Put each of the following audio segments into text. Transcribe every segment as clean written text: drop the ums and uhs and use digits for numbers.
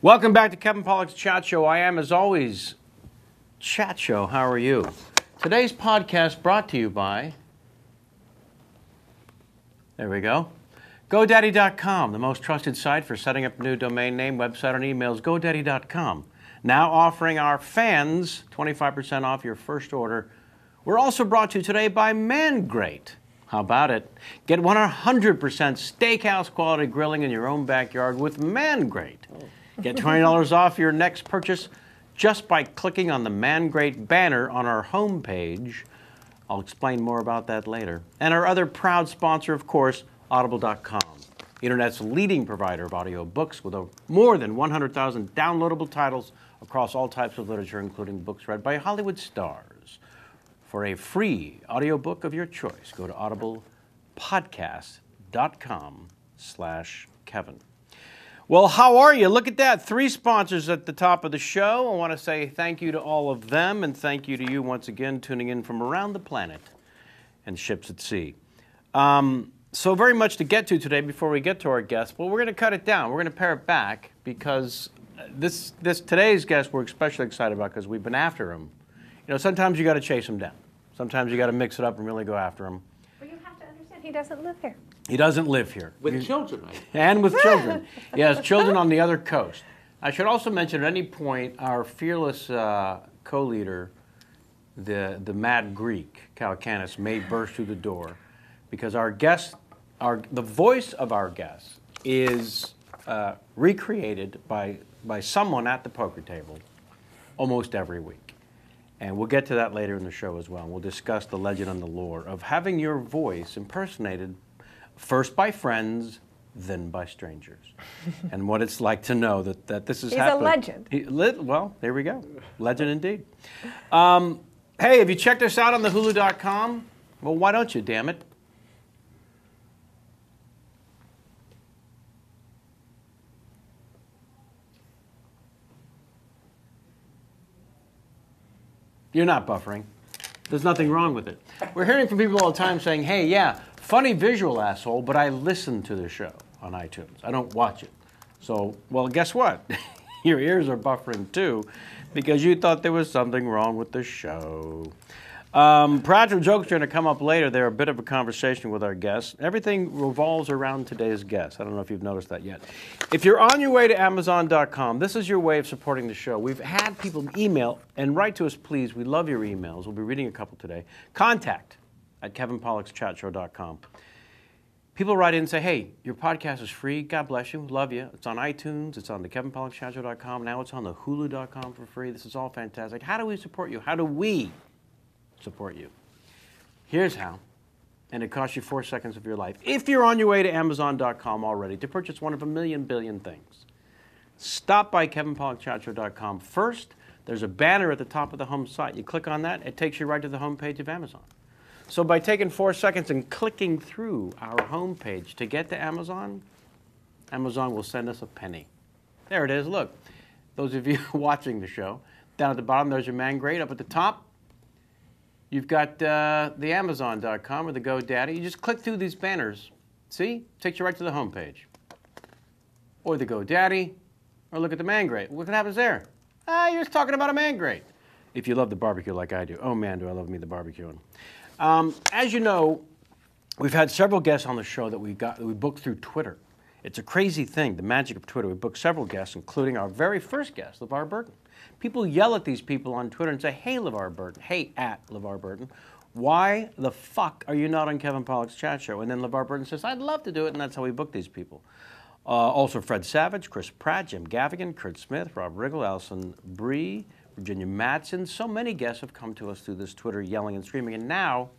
Welcome back to Kevin Pollak's Chat Show. I am, as always, Chat Show. How are you? Today's podcast brought to you by, there we go, GoDaddy.com, the most trusted site for setting up a new domain name, website, and emails. GoDaddy.com. Now offering our fans 25% off your first order. We're also brought to you today by Mangrate. How about it? Get 100% steakhouse quality grilling in your own backyard with Mangrate. Get $20 off your next purchase just by clicking on the Mangrate banner on our homepage. I'll explain more about that later. And our other proud sponsor, of course, Audible.com, Internet's leading provider of audiobooks with more than 100,000 downloadable titles across all types of literature, including books read by Hollywood stars. For a free audiobook of your choice, go to audiblepodcast.com/Kevin. Well, how are you? Look at that. 3 sponsors at the top of the show. I want to say thank you to all of them, and thank you to you once again tuning in from around the planet and ships at sea. So very much to get to today before we get to our guest. Well, we're going to cut it down. We're going to pare it back because today's guest we're especially excited about because we've been after him. You know, sometimes you got to chase him down. Sometimes you got to mix it up and really go after him. Well, you have to understand, he doesn't live here. He doesn't live here. With children, and with children. He has children on the other coast. I should also mention at any point our fearless co-leader, the mad Greek, Calacanis, may burst through the door because our guest, the voice of our guest is recreated by someone at the poker table almost every week. And we'll get to that later in the show as well. We'll discuss the legend and the lore of having your voice impersonated first by friends, then by strangers. And what it's like to know that this is happening. He's a legend. Well, there we go. Legend indeed. Hey, have you checked us out on the Hulu.com? Well, why don't you, damn it? You're not buffering. There's nothing wrong with it. We're hearing from people all the time saying, hey, yeah, funny visual asshole, but I listen to the show on iTunes. I don't watch it. So, well, guess what? Your ears are buffering too because you thought there was something wrong with the show. Practical jokes are going to come up later. They're a bit of a conversation with our guests. Everything revolves around today's guest. I don't know if you've noticed that yet. If you're on your way to Amazon.com, this is your way of supporting the show. We've had people email and write to us, please. We love your emails. We'll be reading a couple today. Contact@KevinPollacksChatShow.com. People write in and say, hey, your podcast is free. God bless you. Love you. It's on iTunes. It's on the KevinPollacksChatShow.com. Now it's on the Hulu.com for free. This is all fantastic. How do we support you? How do we support you? Here's how. And it costs you 4 seconds of your life. If you're on your way to Amazon.com already to purchase one of a million billion things, stop by KevinPollacksChatShow.com first. There's a banner at the top of the home site. You click on that, it takes you right to the home page of Amazon. So by taking 4 seconds and clicking through our home page to get to Amazon, Amazon will send us a penny. There it is. Look, those of you watching the show, down at the bottom, there's your Mangrate. Up at the top, you've got the Amazon.com or the GoDaddy. You just click through these banners. See? Takes you right to the home page. Or the GoDaddy, or look at the Mangrate. Look what happens there. You're just talking about a Mangrate. If you love the barbecue like I do. Oh, man, do I love me the barbecuing. As you know, we've had several guests on the show that we booked through Twitter. It's a crazy thing, the magic of Twitter. We booked several guests, including our very first guest, LeVar Burton. People yell at these people on Twitter and say, hey, LeVar Burton, hey, at LeVar Burton, why the fuck are you not on Kevin Pollak's Chat Show? And then LeVar Burton says, I'd love to do it, and that's how we book these people. Also Fred Savage, Chris Pratt, Jim Gaffigan, Kurt Smith, Rob Riggle, Alison Brie, Virginia Madsen. So many guests have come to us through this Twitter yelling and screaming. And now,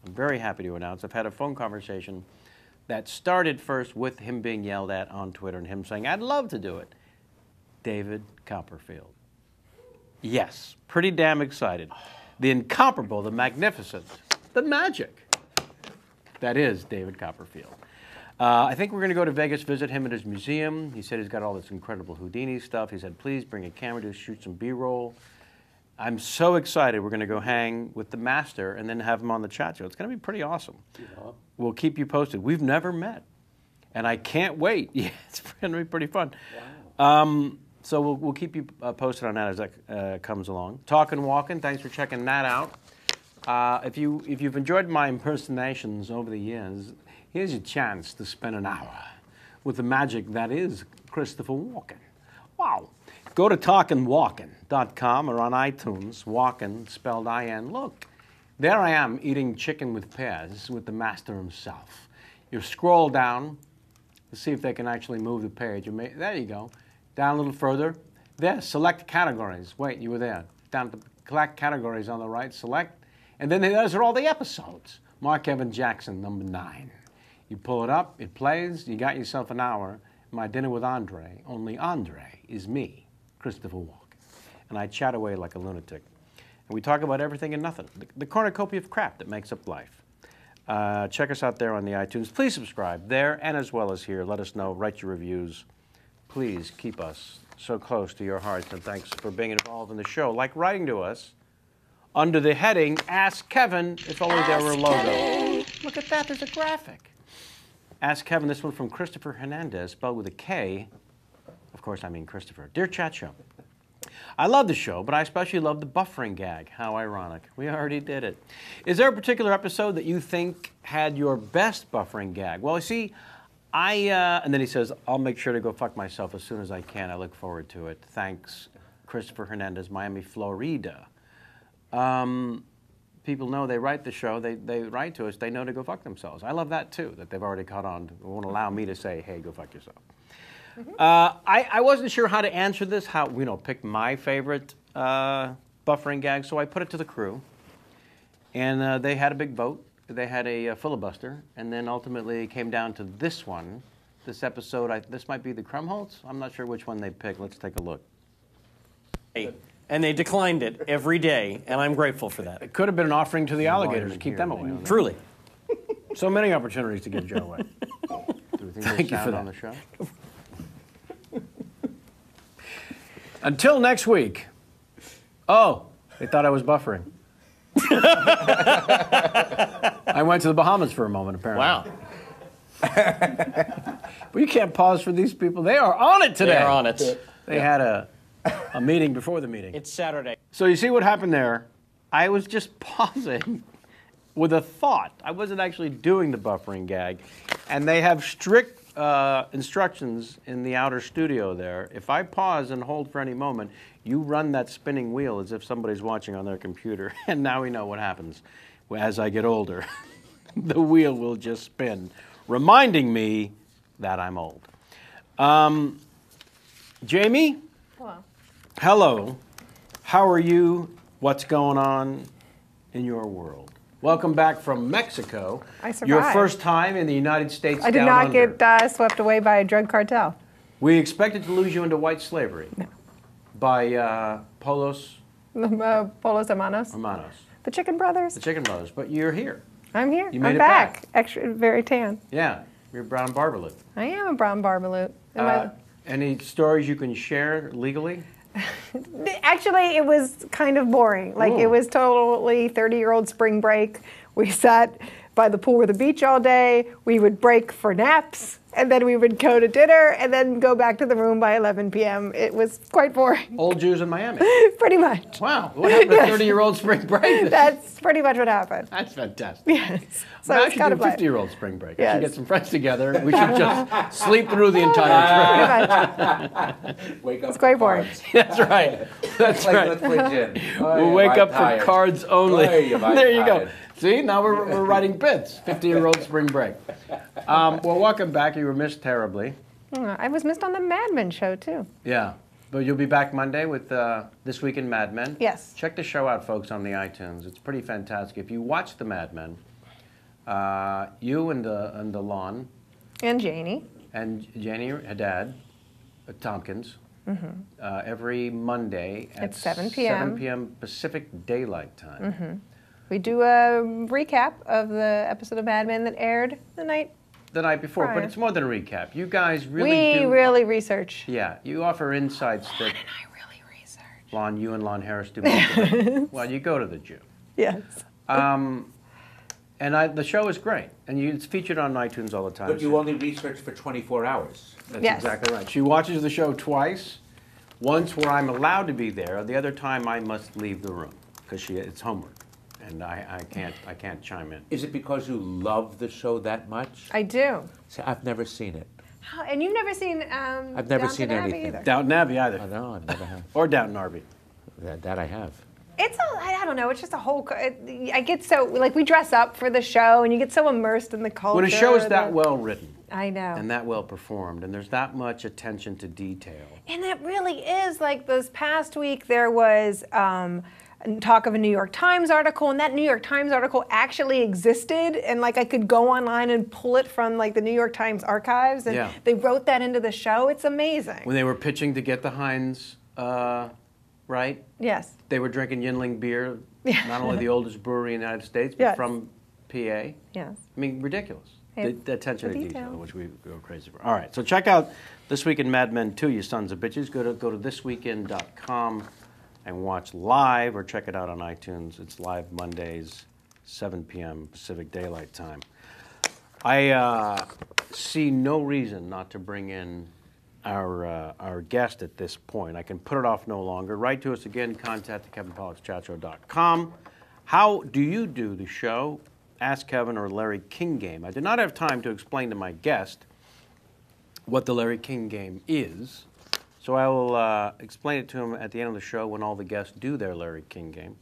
I'm very happy to announce, I've had a phone conversation that started first with him being yelled at on Twitter and him saying, I'd love to do it. David Copperfield. Yes, pretty damn excited. The incomparable, the magnificent, the magic. That is David Copperfield. I think we're going to go to Vegas, visit him at his museum. He said he's got all this incredible Houdini stuff. He said, please bring a camera to shoot some B-roll. I'm so excited. We're going to go hang with the master and then have him on the chat show. It's going to be pretty awesome. Yeah. We'll keep you posted. We've never met, and I can't wait. Yeah, it's going to be pretty fun. Wow. So we'll keep you posted on that as that comes along. Talkin' Walkin', thanks for checking that out. If you've enjoyed my impersonations over the years, here's your chance to spend an hour with the magic that is Christopher Walken. Wow. Go to talkinwalkin.com or on iTunes, Walken, spelled I-N. Look, there I am eating chicken with pears with the master himself. You scroll down to see if they can actually move the page. There you go. Down a little further. There, select categories. Wait, you were there. Down to select categories on the right, select. And then those are all the episodes. Mark Evan Jackson, number 9. You pull it up, it plays, you got yourself an hour. My Dinner with Andre, only Andre is me, Christopher Walken. And I chat away like a lunatic. And we talk about everything and nothing. The cornucopia of crap that makes up life. Check us out there on the iTunes. Please subscribe there and as well as here. Let us know, write your reviews. Please keep us so close to your hearts. And thanks for being involved in the show. Like writing to us under the heading, Ask Kevin, if only there were a logo. Kevin. Look at that, there's a graphic. Ask Kevin, this one from Christopher Hernandez, spelled with a K. Of course, I mean Christopher. Dear Chat Show, I love the show, but I especially love the buffering gag. How ironic. We already did it. Is there a particular episode that you think had your best buffering gag? Well, you see, and then he says, I'll make sure to go fuck myself as soon as I can. I look forward to it. Thanks, Christopher Hernandez, Miami, Florida. People know they write the show, they write to us, they know to go fuck themselves. I love that too, that they've already caught on. They won't allow me to say, hey, go fuck yourself. Mm-hmm. I wasn't sure how to answer this, pick my favorite buffering gag, so I put it to the crew. And they had a big vote. They had a filibuster, and then ultimately it came down to this one. This episode, this might be the Krumholtz? I'm not sure which one they picked. Let's take a look. And they declined it every day, and I'm grateful for that. It could have been an offering to the alligators to keep them away. Truly. So many opportunities to get Joe away. Thank you for that. On the show. Until next week. Oh, they thought I was buffering. I went to the Bahamas for a moment, apparently. Wow. But you can't pause for these people. They are on it today. They are on it. They had a meeting before the meeting. It's Saturday. So you see what happened there? I was just pausing with a thought. I wasn't actually doing the buffering gag. And they have strict instructions in the outer studio there. If I pause and hold for any moment, you run that spinning wheel as if somebody's watching on their computer. And now we know what happens. As I get older, the wheel will just spin, reminding me that I'm old. Jamie? Hello. Hello. How are you? What's going on in your world? Welcome back from Mexico. I survived. Your first time in the United States I did down not under. get swept away by a drug cartel. We expected to lose you into white slavery. No. By Polos Polos Hermanos. Hermanos. The Chicken Brothers. The Chicken Brothers. But you're here. I'm here. You made I'm it back. back. Extra, very tan. Yeah. You're brown barbalet. I am a brown barbaloot. Any stories you can share legally? Actually, it was kind of boring. Like, Ooh. it was totally 30-year-old spring break. We sat by the pool or the beach all day. We would break for naps, and then we would go to dinner, and then go back to the room by 11 p.m. It was quite boring. Old Jews in Miami. Pretty much. Wow. What happened to 30-year-old spring break? That's pretty much what happened. That's fantastic. Yes. So I it's should kind do of a like 50-year-old spring break. I Yes. should get some friends together. We should just sleep through the entire trip. Wake up. It's quite boring. That's right. That's right. Let's play gin. We'll wake up for cards only. There you go. Tired. See, now we're writing bits. 50-year-old spring break. Well, welcome back. You were missed terribly. I was missed on the Mad Men show, too. Yeah. But you'll be back Monday with This Week in Mad Men. Yes. Check the show out, folks, on the iTunes. It's pretty fantastic. If you watch the Mad Men, you and the Lon And Janie. and Janie Haddad Tompkins every Monday at 7 p.m. 7 p.m. Pacific Daylight Time. We do a recap of the episode of Mad Men that aired the night. The night before, but Prior. it's more than a recap. You guys really We do. really research. Yeah, you offer insights that And I really research. you and Lon Harris do. Most of it. Well, you go to the Jew. Yes. And the show is great, and it's featured on iTunes all the time. But you only research for 24 hours. That's Yes. exactly right. She watches the show twice, once where I'm allowed to be there. The other time I must leave the room because it's homework, and I can't chime in. Is it because you love the show that much? I do. See, I've never seen it. And you've never seen I've never seen Downton Abbey anything. either. Downton Abbey either. Oh, no, I never have. Or Downton Abbey. That I have. I don't know. It's just a whole. I get so like we dress up for the show, and you get so immersed in the culture. When a show is that well written. I know. And that well performed, and there's that much attention to detail. And it really is. Like this past week, there was talk of a New York Times article, and that New York Times article actually existed, and like I could go online and pull it from like the New York Times archives, and they wrote that into the show. It's amazing. When they were pitching to get the Heinz, right? Yes. They were drinking Yinling beer, not only the oldest brewery in the United States, but from PA. Yes. I mean, ridiculous. The attention to detail, detail. which we go crazy for. All right, so check out This Week in Mad Men 2, you sons of bitches. Go to thisweekend.com and watch live, or check it out on iTunes. It's live Mondays, 7 p.m. Pacific Daylight Time. I see no reason not to bring in our guest at this point. I can put it off no longer. Write to us again, contact kevinpollexchatshow.com. How do you do the show? Ask Kevin or Larry King game. I did not have time to explain to my guest what the Larry King game is, so I will explain it to him at the end of the show when all the guests do their Larry King game.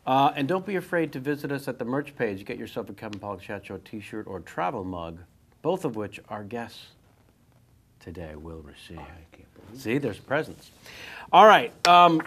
And don't be afraid to visit us at the merch page. Get yourself a Kevin Pollak Chat Show t-shirt or travel mug, both of which our guests today will receive. See, there's presents. All right,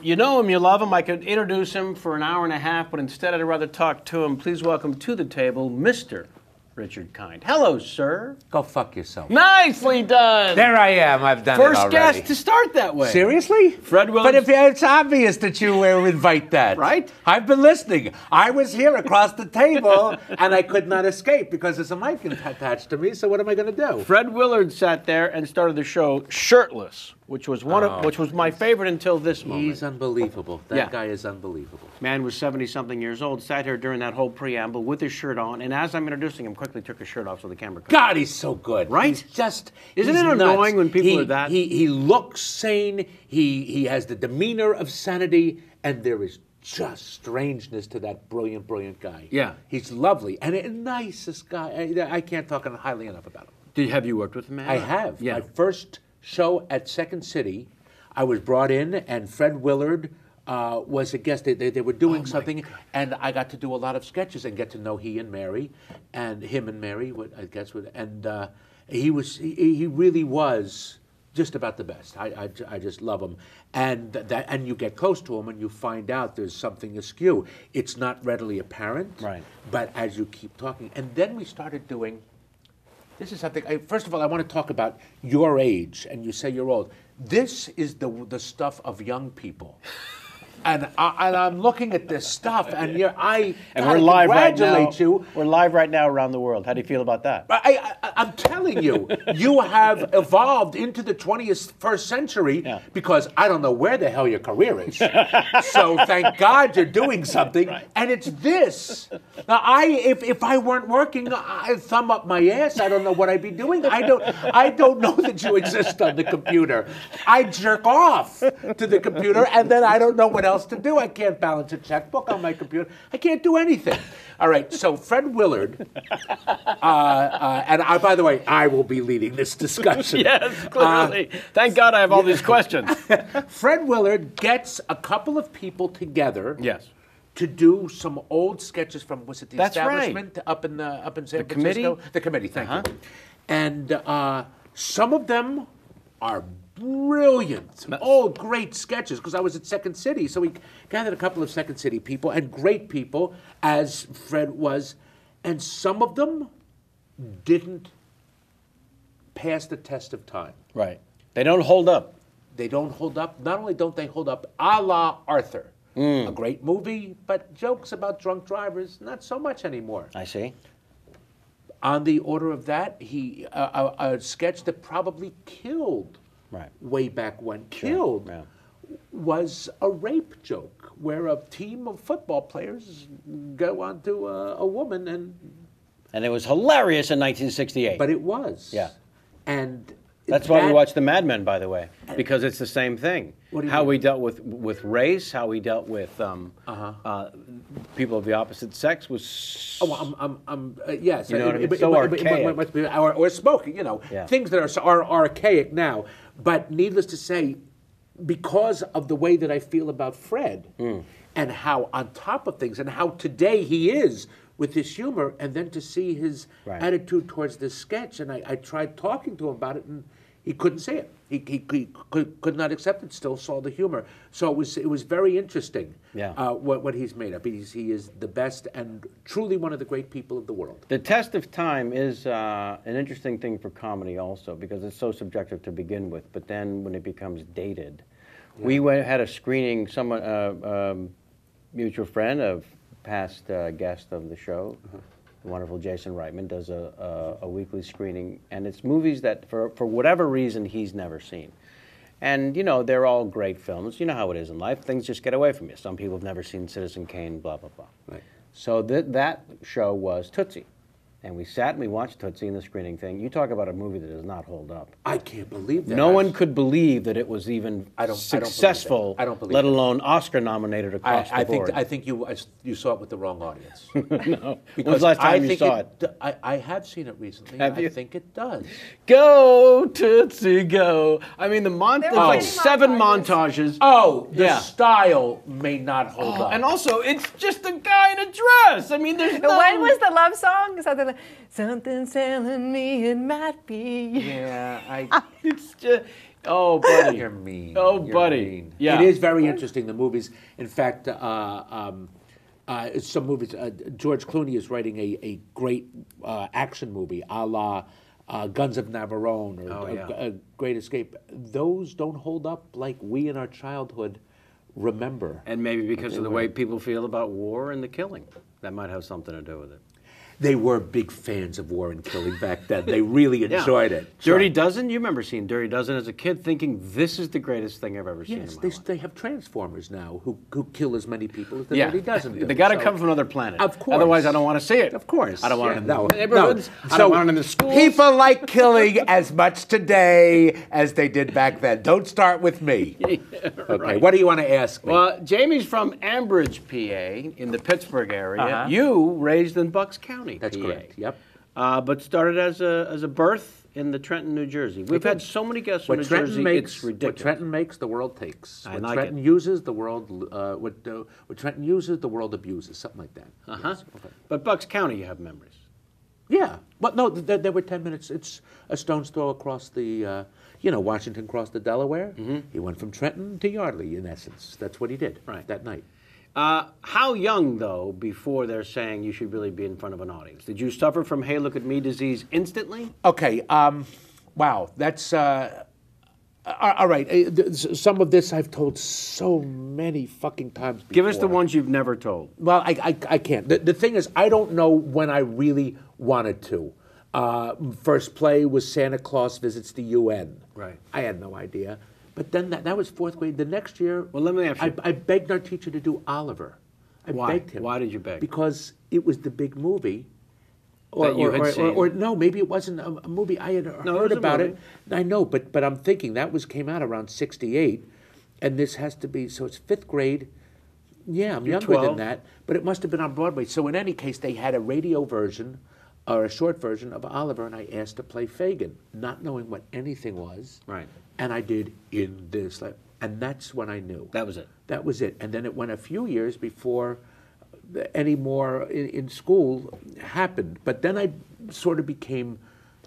you know him, you love him. I could introduce him for an hour and a half, but instead I'd rather talk to him. Please welcome to the table, Mr. Richard Kind. Hello, sir. Go fuck yourself. Nicely done. There I am. I've done First it already. guest to start that way. Seriously? Fred Willard. But if it's obvious that you invite that. Right? I've been listening. I was here across the table, and I could not escape because there's a mic attached to me, so what am I going to do? Fred Willard sat there and started the show shirtless, which was which was my favorite until this moment. He's unbelievable. That guy is unbelievable. Man was 70-something years old, sat here during that whole preamble with his shirt on, and as I'm introducing him, quickly took his shirt off so the camera could. God, he's so good. Right? He's just... Isn't he's it annoying nuts. when people are that? He looks sane. He has the demeanor of sanity, and there is just strangeness to that brilliant, brilliant guy. Yeah. He's lovely. And a nicest guy. I can't talk highly enough about him. Have you worked with him, man? I have. Yeah. My first show at Second City, I was brought in, and Fred Willard was a guest. They were doing something, and I got to do a lot of sketches and get to know he and Mary, and him and Mary, I guess, and he really was just about the best. I just love him, and you get close to him and you find out there's something askew. It's not readily apparent, right? But as you keep talking, and then we started doing. This is something. First of all, I want to talk about your age, and you say you're old. This is the stuff of young people. And I'm looking at this stuff, and we're live right now. Congratulate you. We're live right now around the world. How do you feel about that? I'm telling you, you have evolved into the 21st century because I don't know where the hell your career is. So thank God you're doing something, and it's this. Now, if I weren't working, I'd thumb up my ass. I don't know what I'd be doing. I don't know that you exist on the computer. I jerk off to the computer, and then I don't know what else to do. I can't balance a checkbook on my computer. I can't do anything. All right, so Fred Willard, and by the way, I will be leading this discussion. Yes, clearly. Thank God I have all these questions. Fred Willard gets a couple of people together. Yes. To do some old sketches from, was it the That's establishment right. up in San Francisco? Committee? The committee, thank you. And some of them are brilliant. Great sketches, because I was at Second City, so we gathered a couple of Second City people, and great people, as Fred was, and some of them didn't pass the test of time. Right. They don't hold up. They don't hold up. Not only don't they hold up, a la Arthur. A great movie, but jokes about drunk drivers, not so much anymore. I see. On the order of that, a sketch that probably killed way back when, was a rape joke where a team of football players go onto a woman and it was hilarious in 1968. But it was. Yeah. And That's why we watch the Mad Men, by the way, because it's the same thing. What do you how mean? we dealt with race, how we dealt with people of the opposite sex was. Yes. You know what I mean? So archaic. Or smoking, Yeah. things that are archaic now. But needless to say, because of the way that I feel about Fred and how on top of things and how today he is with his humor, and then to see his attitude towards this sketch, and I tried talking to him about it, and he couldn't see it. He could not accept it. Still saw the humor. So it was very interesting. What he's made up. He is the best and truly one of the great people of the world. The test of time is an interesting thing for comedy also, because it's so subjective to begin with. But then when it becomes dated, we had a screening. Someone, mutual friend of past guest of the show, the wonderful Jason Reitman, does a weekly screening, and it's movies that for whatever reason he's never seen. And they're all great films. You know how it is in life. Things just get away from you. Some people have never seen Citizen Kane, blah, blah, blah. Right. So that show was Tootsie. And we sat and we watched Tootsie in the screening thing. You talk about a movie that does not hold up. I can't believe that. No one could believe that it was even successful, I don't believe let alone Oscar nominated across the board. I think you saw it with the wrong audience. No. When was the last time you saw it? I have seen it recently. Have you? I think it does. Go, Tootsie, go. I mean, there's were like many 7 montages. montages. Oh, the style may not hold up. And also, it's just a guy in a dress. I mean, there's no... When was the love song? Something's telling me it might be. Yeah, It's just... Oh, buddy. You're mean. Oh, You're buddy. mean. Yeah. It is very interesting, the movies. In fact, some movies, George Clooney is writing a great action movie, a la Guns of Navarone or Great Escape. Those don't hold up like we in our childhood remember. And maybe because of the way people feel about war and the killing. That might have something to do with it. They were big fans of war and killing back then. They really enjoyed it. Dirty Dozen? You remember seeing Dirty Dozen as a kid thinking, this is the greatest thing I've ever seen in my life. They have Transformers now who kill as many people as the Dirty Dozen do. They got to come from another planet. Of course. Otherwise, I don't want to see it. Of course. I don't want it in no. the neighborhoods. I So don't want it in the schools. people like killing as much today as they did back then. Don't start with me. Okay, what do you want to ask me? Well, Jamie's from Ambridge, PA, in the Pittsburgh area. You raised in Bucks County, That's PA. correct. Yep. But started as a birth in the Trenton, New Jersey. We've had so many guests from New Jersey, it's ridiculous. What Trenton makes, the world takes. I What like Trenton it. uses, the world. What Trenton uses, the world abuses. Something like that. Yes, okay. But Bucks County, you have memories. Yeah, but no, there were 10 minutes. It's a stone's throw across the, Washington crossed the Delaware. He went from Trenton to Yardley, in essence. That's what he did that night. How young, though, before they're saying you should really be in front of an audience? Did you suffer from hey, look at me disease instantly? Okay, wow, that's... all right, some of this I've told so many fucking times before. Give us the ones you've never told. Well, I can't. The thing is, I don't know when I really wanted to. First play was Santa Claus Visits the UN. Right. I had no idea. But then that was 4th grade. The next year, Well, let me ask you. I begged our teacher to do Oliver. I Why? begged him. Why did you beg? Because it was the big movie. That you had seen. Or no, maybe it wasn't a movie. I had it heard was a about movie. it. I know, but I'm thinking that came out around 68, and this has to be, so it's 5th grade. Yeah, I'm younger 12. than that, but it must have been on Broadway. So in any case, they had a radio version or a short version of Oliver, and I asked to play Fagin, not knowing what anything was. Right. And I did in this, and that's when I knew. That was it. That was it. And then it went a few years before any more in school happened. But then I sort of became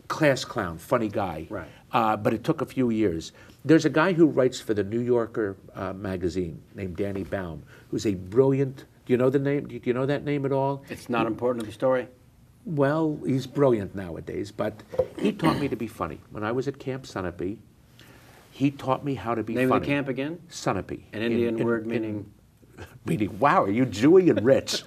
class clown, funny guy. Right. But it took a few years. There's a guy who writes for the New Yorker magazine named Danny Baum, who's a brilliant. Do you know the name? Do you know that name at all? It's not important to the story. Well, he's brilliant nowadays, but he taught me to be funny. When I was at Camp Sunapee, he taught me how to be Name funny. of the camp again? Sunapee. An Indian word meaning? Meaning, wow, are you Jewy and rich?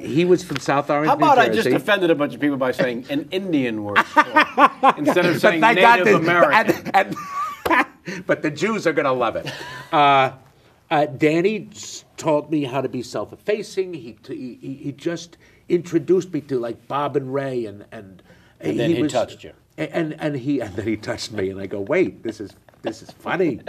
He was from South Orange, How about New I just Jersey. offended a bunch of people by saying an Indian word instead of saying But Native American? but the Jews are going to love it. Danny taught me how to be self-effacing. He just introduced me to like Bob and Ray, and then he touched you. And then he touched me, and I go, wait, this is funny,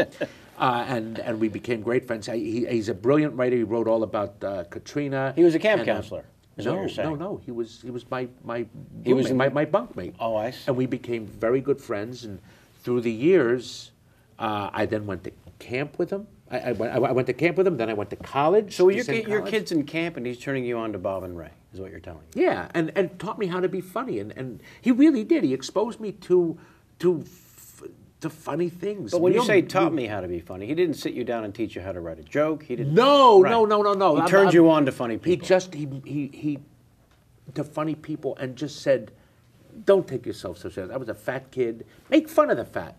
and we became great friends. He's a brilliant writer. He wrote all about Katrina. He was a camp counselor. Is what you're saying. No. He was my bunkmate. Oh, I see. And we became very good friends. And through the years, I then went to camp with him. I went to camp with him. Then I went to college. So your kid's in camp, and he's turning you on to Bob and Ray, is what you're telling me. Yeah, and taught me how to be funny. And he really did. He exposed me to funny things. But when you say taught me how to be funny, he didn't sit you down and teach you how to write a joke. He didn't. No. He turned you on to funny people. He to funny people and just said, "Don't take yourself so serious." I was a fat kid. Make fun of the fat.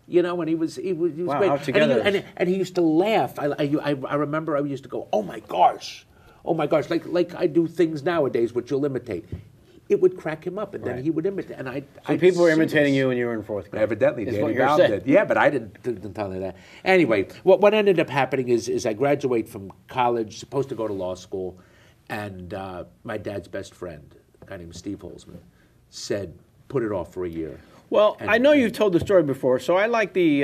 You know, and he was Wow, great. how together And he used to laugh. I remember I used to go, oh my gosh, like I do things nowadays which you'll imitate. It would crack him up, and then he would imitate. And So people were imitating you when you were in fourth grade. Evidently, is what Danny you're Baum saying. did. Yeah, but I didn't tell her that. Anyway, what ended up happening is I graduate from college, supposed to go to law school, and my dad's best friend, a guy named Steve Holzman, said, put it off for a year. Well, I know you've told the story before, so I like the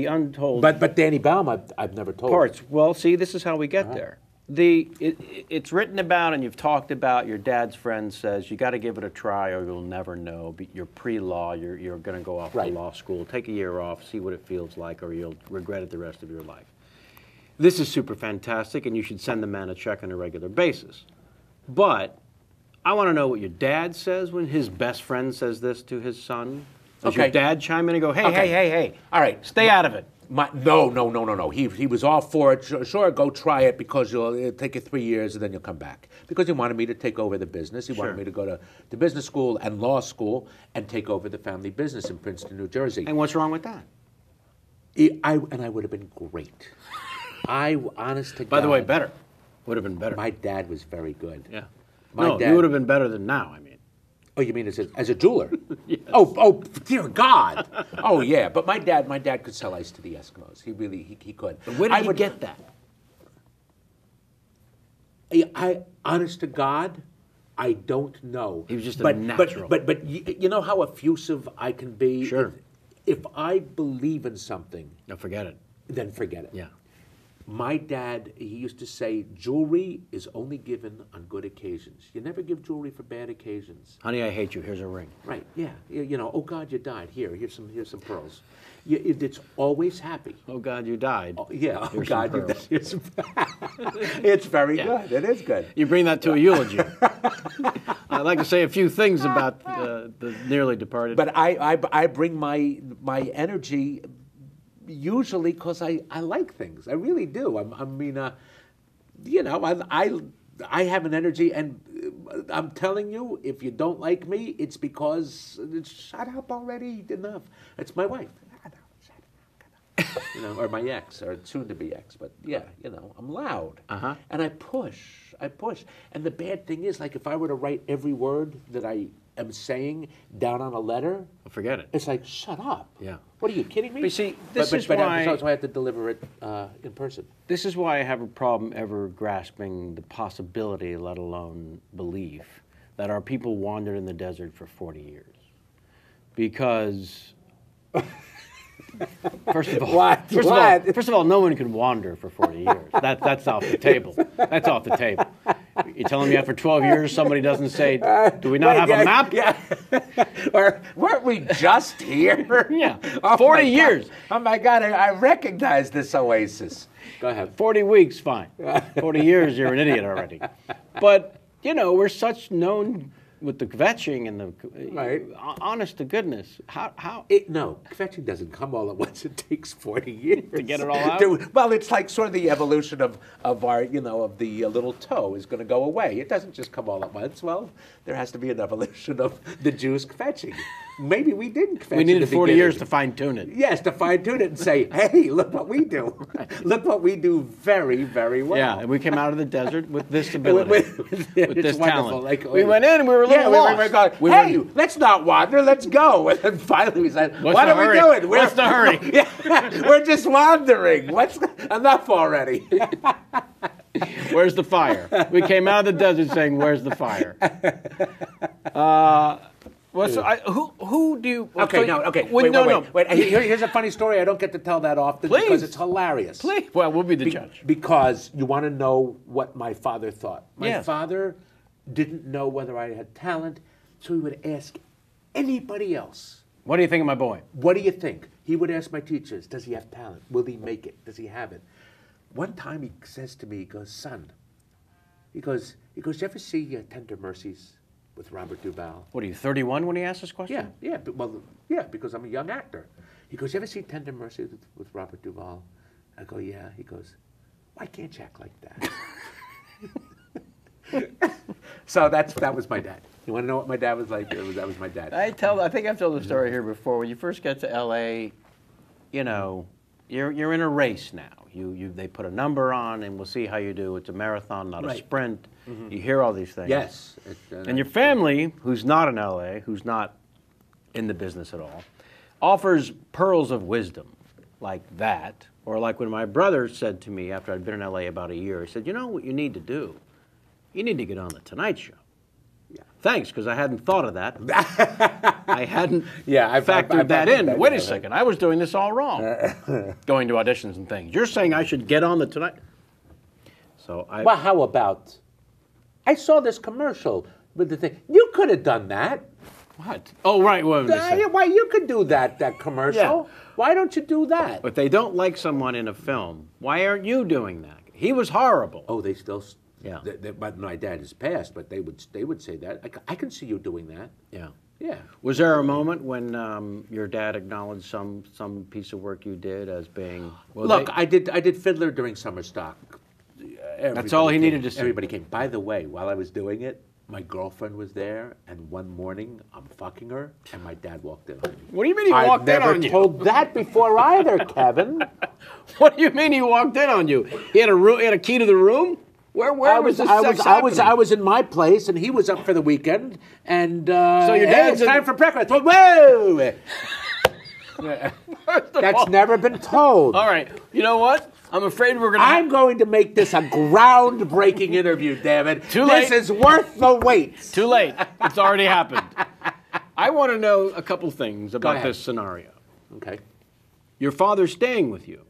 untold But Danny Baum, I've never told. parts. Well, see, this is how we get there. It's written about and you've talked about. Your dad's friend says you got to give it a try or you'll never know. You're pre-law. You're going to go off to law school. Take a year off, see what it feels like, or you'll regret it the rest of your life. This is super fantastic, and you should send the man a check on a regular basis. But I want to know what your dad says when his best friend says this to his son. Does your dad chime in and go, hey, all right, stay out of it? No. He was all for it. Sure, go try it because it'll take you 3 years and then you'll come back. Because he wanted me to take over the business. He wanted me to go to business school and law school and take over the family business in Princeton, New Jersey. And what's wrong with that? I would have been great. Honest to God. By the way, better. Would have been better. My dad was very good. Yeah. My dad, you would have been better than now, I mean. Oh, you mean as a jeweler? Yes. Oh, dear God. Oh, yeah. But my dad could sell ice to the Eskimos. He really could. But where did he get that? Honest to God, I don't know. He was just a natural. But you know how effusive I can be? Sure. If I believe in something, No, forget it. then forget it. Yeah. My dad, he used to say, jewelry is only given on good occasions. You never give jewelry for bad occasions. Honey, I hate you. Here's a ring. Right, yeah. You know, oh, God, you died. Here's some pearls. It's always happy. Oh, God, you died. Oh, yeah, oh, Here's God, some you pearls. died. It's very good. It is good. You bring that to a eulogy. I'd like to say a few things about the nearly departed. But I bring my energy usually because I like things. I really do. I have an energy, and I'm telling you, if you don't like me, it's because shut up already. Enough. It's my wife. Or my ex, or soon to be ex. But yeah, I'm loud, and I push, and the bad thing is, like, if I were to write every word that I am saying down on a letter, forget it. It's like, shut up. Yeah. What are you kidding me? But see, this is why I have to deliver it in person. This is why I have a problem ever grasping the possibility, let alone belief, that our people wandered in the desert for 40 years. Because First of all, no one can wander for 40 years. That's off the table. That's off the table. You're telling me after 12 years somebody doesn't say, do we not have a map? Yeah. Or weren't we just here? Yeah. 40 years. Oh my God, I recognize this oasis. Go ahead. 40 weeks, fine. 40 years, you're an idiot already. But, we're such known with the kvetching and the honest to goodness. How? No, kvetching doesn't come all at once. It takes 40 years to get it all out. Well, it's like sort of the evolution of our of the little toe is going to go away. It doesn't just come all at once. Well, there has to be an evolution of the Jews kvetching. Maybe we didn't kvetch. We needed 40 years to fine tune it. Yes, to fine tune it and say, hey, look what we do. Look what we do very, very well. Yeah, and we came out of the desert with this ability, with this wonderful. talent. We went in and we were a little lost. we're going, hey, let's not wander, let's go. And then finally we said, what are we doing? What's the hurry? We're just wandering. Enough already. Where's the fire? We came out of the desert saying, where's the fire? Who do you... Okay, wait. Here's a funny story. I don't get to tell that often because it's hilarious. Please. Well, we'll be the judge. Because you want to know what my father thought. My father didn't know whether I had talent, so he would ask anybody else. What do you think of my boy? What do you think? He would ask my teachers, does he have talent? Will he make it? Does he have it? One time he says to me, he goes, son, he goes, you ever see Tender Mercies with Robert Duvall? What are you, 31 when he asked this question? Yeah, because I'm a young actor. He goes, you ever see Tender Mercies with Robert Duvall? I go, yeah. He goes, why can't you act like that? So that was my dad. You want to know what my dad was like? That was my dad. I think I've told the story here before. When you first get to L.A., you know, you're in a race now. They put a number on, and we'll see how you do. It's a marathon, not a sprint. Mm-hmm. You hear all these things. Yes. And your family, who's not in L.A., who's not in the business at all, offers pearls of wisdom like that. Or like when my brother said to me after I'd been in L.A. about a year, he said, you know what you need to do? You need to get on the Tonight Show. Yeah. Thanks, because I hadn't thought of that. I hadn't factored that in. Wait a second, I was doing this all wrong. Going to auditions and things. You're saying I should get on the Tonight... Well, how about... I saw this commercial with the thing. You could have done that. What? Oh, right. Why, you could do that commercial. Yeah. Why don't you do that? But they don't like someone in a film. Why aren't you doing that? He was horrible. Oh, they still... Yeah. But my dad is passed, but they would say that. I can see you doing that. Yeah. Yeah. Was there a moment when your dad acknowledged some piece of work you did as being... Well, look, I did Fiddler during Summer Stock. That's all he needed to see. Everybody came. By the way, while I was doing it, my girlfriend was there, and one morning I'm fucking her, and my dad walked in on me. What do you mean he walked in on you? I've never told that before either, Kevin. What do you mean he walked in on you? He had a key to the room? Where was this sex happening? I was in my place, and he was up for the weekend, and so your dad's time for breakfast. Whoa! That's never been told. All right. You know what? I'm afraid we're going to... I'm going to make this a groundbreaking interview, damn it. Too late. This is worth the wait. Too late. It's already happened. I want to know a couple things about this scenario. Okay. Your father's staying with you.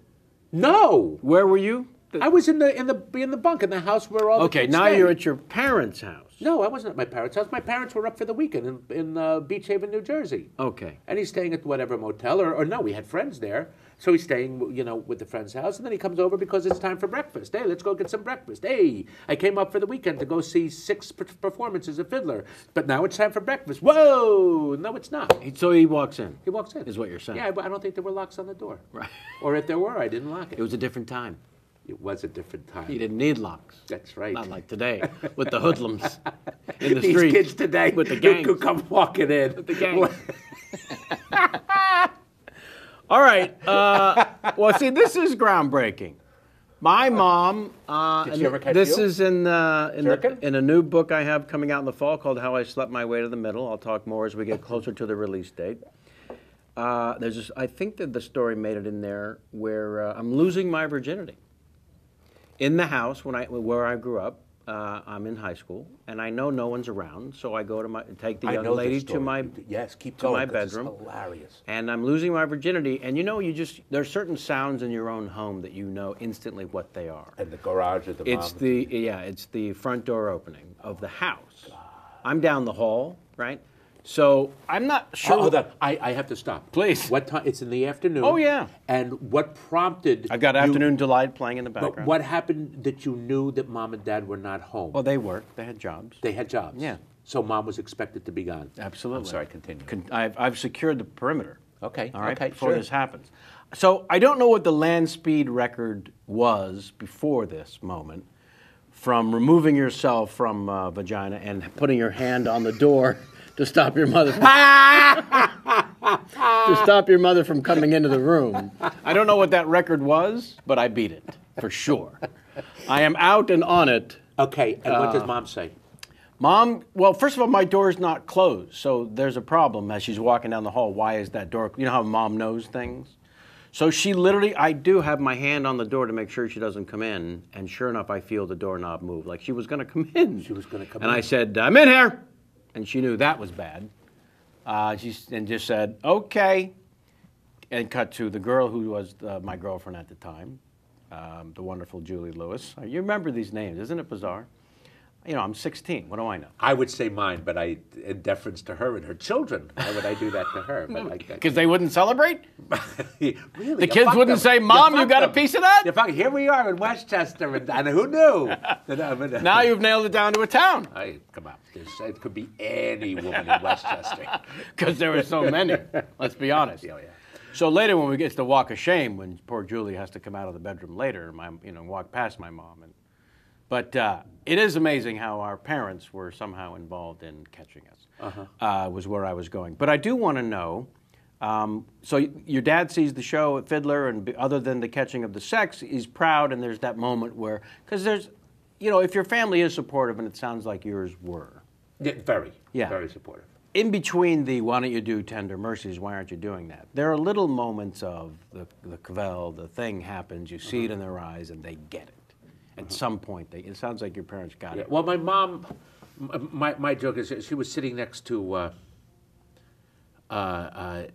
No. Where were you? I was in the bunk in the house where all the kids now stayed. You're at your parents' house. No, I wasn't at my parents' house. My parents were up for the weekend in Beach Haven, New Jersey. Okay. And he's staying at whatever motel, or no, we had friends there. So he's staying, with the friend's house, and then he comes over because it's time for breakfast. Hey, let's go get some breakfast. Hey, I came up for the weekend to go see 6 performances of Fiddler, but now it's time for breakfast. Whoa! No, it's not. So he walks in. He walks in. Is what you're saying. Yeah, but I don't think there were locks on the door. Right. Or if there were, I didn't lock it. It was a different time. It was a different time. He didn't need locks. That's right. Not like today, with the hoodlums in the These street. kids today with the gangs. who come walking in. With the gangs. All right. Well, see, this is groundbreaking. My mom. Did she ever catch this you? is in a new book I have coming out in the fall called "How I Slept My Way to the Middle." I'll talk more as we get closer to the release date. I think that the story made it in there where I'm losing my virginity. In the house where I grew up, I'm in high school, and I know no one's around, so I go to take the young lady to my bedroom. It's hilarious. And I'm losing my virginity, and there's certain sounds in your own home that you know instantly what they are. And the garage of the mom. It's the front door opening of the house. God. I'm down the hall, right? So I'm not sure. Hold on. I have to stop. Please. What time? It's in the afternoon. Oh, yeah. And what prompted I've got Afternoon Delight playing in the background. But what happened that you knew that mom and dad were not home? Well, they worked. They had jobs. They had jobs. Yeah. So mom was expected to be gone. Absolutely. I'm sorry, continue. I've secured the perimeter. Okay. All right, okay, before sure. this happens. So I don't know what the land speed record was before this moment, from removing yourself from vagina and putting your hand on the door to stop your mother from coming into the room. I don't know what that record was, but I beat it for sure. I am out and on it. Okay, and what does mom say? Mom, well, first of all, my door's not closed, so there's a problem as she's walking down the hall. Why is that door? You know how mom knows things? So she literally, I do have my hand on the door to make sure she doesn't come in, and sure enough, I feel the doorknob move. Like she was going to come in. She was going to come in. in. And I said, I'm in here. And she knew that was bad. And just said, okay. And cut to the girl who was my girlfriend at the time, the wonderful Julie Lewis. You remember these names, isn't it bizarre? You know, I'm 16. What do I know? I would say mine, but in deference to her and her children, why would I do that to her? Because they wouldn't celebrate? Really? The kids wouldn't say, Mom, you got a piece of that? Here we are in Westchester, and who knew? Now you've nailed it down to a town. Come on. It could be any woman in Westchester. Because there were so many, let's be honest. Yeah. So later when we get to the walk of shame, when poor Julie has to come out of the bedroom later, walk past my mom. But it is amazing how our parents were somehow involved in catching us, was where I was going. But I do want to know, so your dad sees the show at Fiddler, and other than the catching of the sex, he's proud, and there's that moment where, because there's, if your family is supportive, and it sounds like yours were. Yeah, very supportive. In between the why don't you do Tender Mercies, why aren't you doing that? There are little moments of the cavell, the thing happens, you see it in their eyes, and they get it. At some point, it sounds like your parents got it. Well, my mom, my joke is she was sitting next to, God, I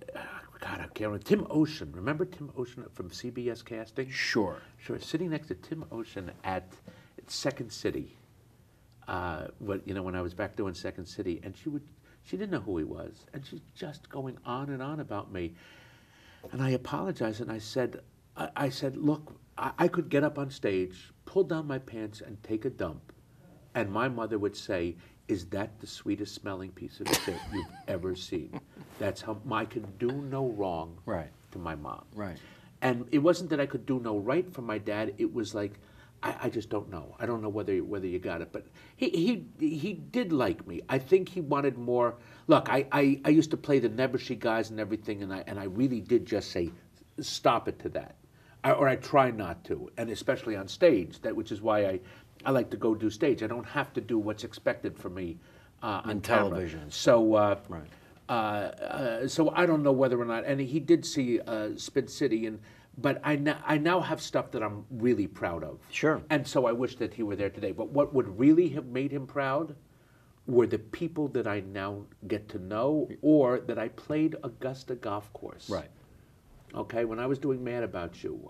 can't remember, Tim Ocean. Remember Tim Ocean from CBS Casting? Sure. Sitting next to Tim Ocean at Second City, when I was back doing Second City, and she didn't know who he was, and she's just going on and on about me. And I apologized, and I said, look, I could get up on stage, pull down my pants, and take a dump, and my mother would say, is that the sweetest smelling piece of shit you've ever seen? That's how I could do no wrong to my mom. Right. And it wasn't that I could do no right for my dad. It was like, I just don't know. I don't know whether you got it, but he did like me. I think he wanted more. Look, I used to play the Nebuchadnezzar guys and everything, and I really did just say, stop it to that. Or I try not to, and especially on stage, which is why I like to go do stage. I don't have to do what's expected from me on television. So, so I don't know whether or not, and he did see Spin City, but I now have stuff that I'm really proud of. Sure. And so I wish that he were there today. But what would really have made him proud were the people that I now get to know, or that I played Augusta Golf Course. Right. Okay, when I was doing Mad About You,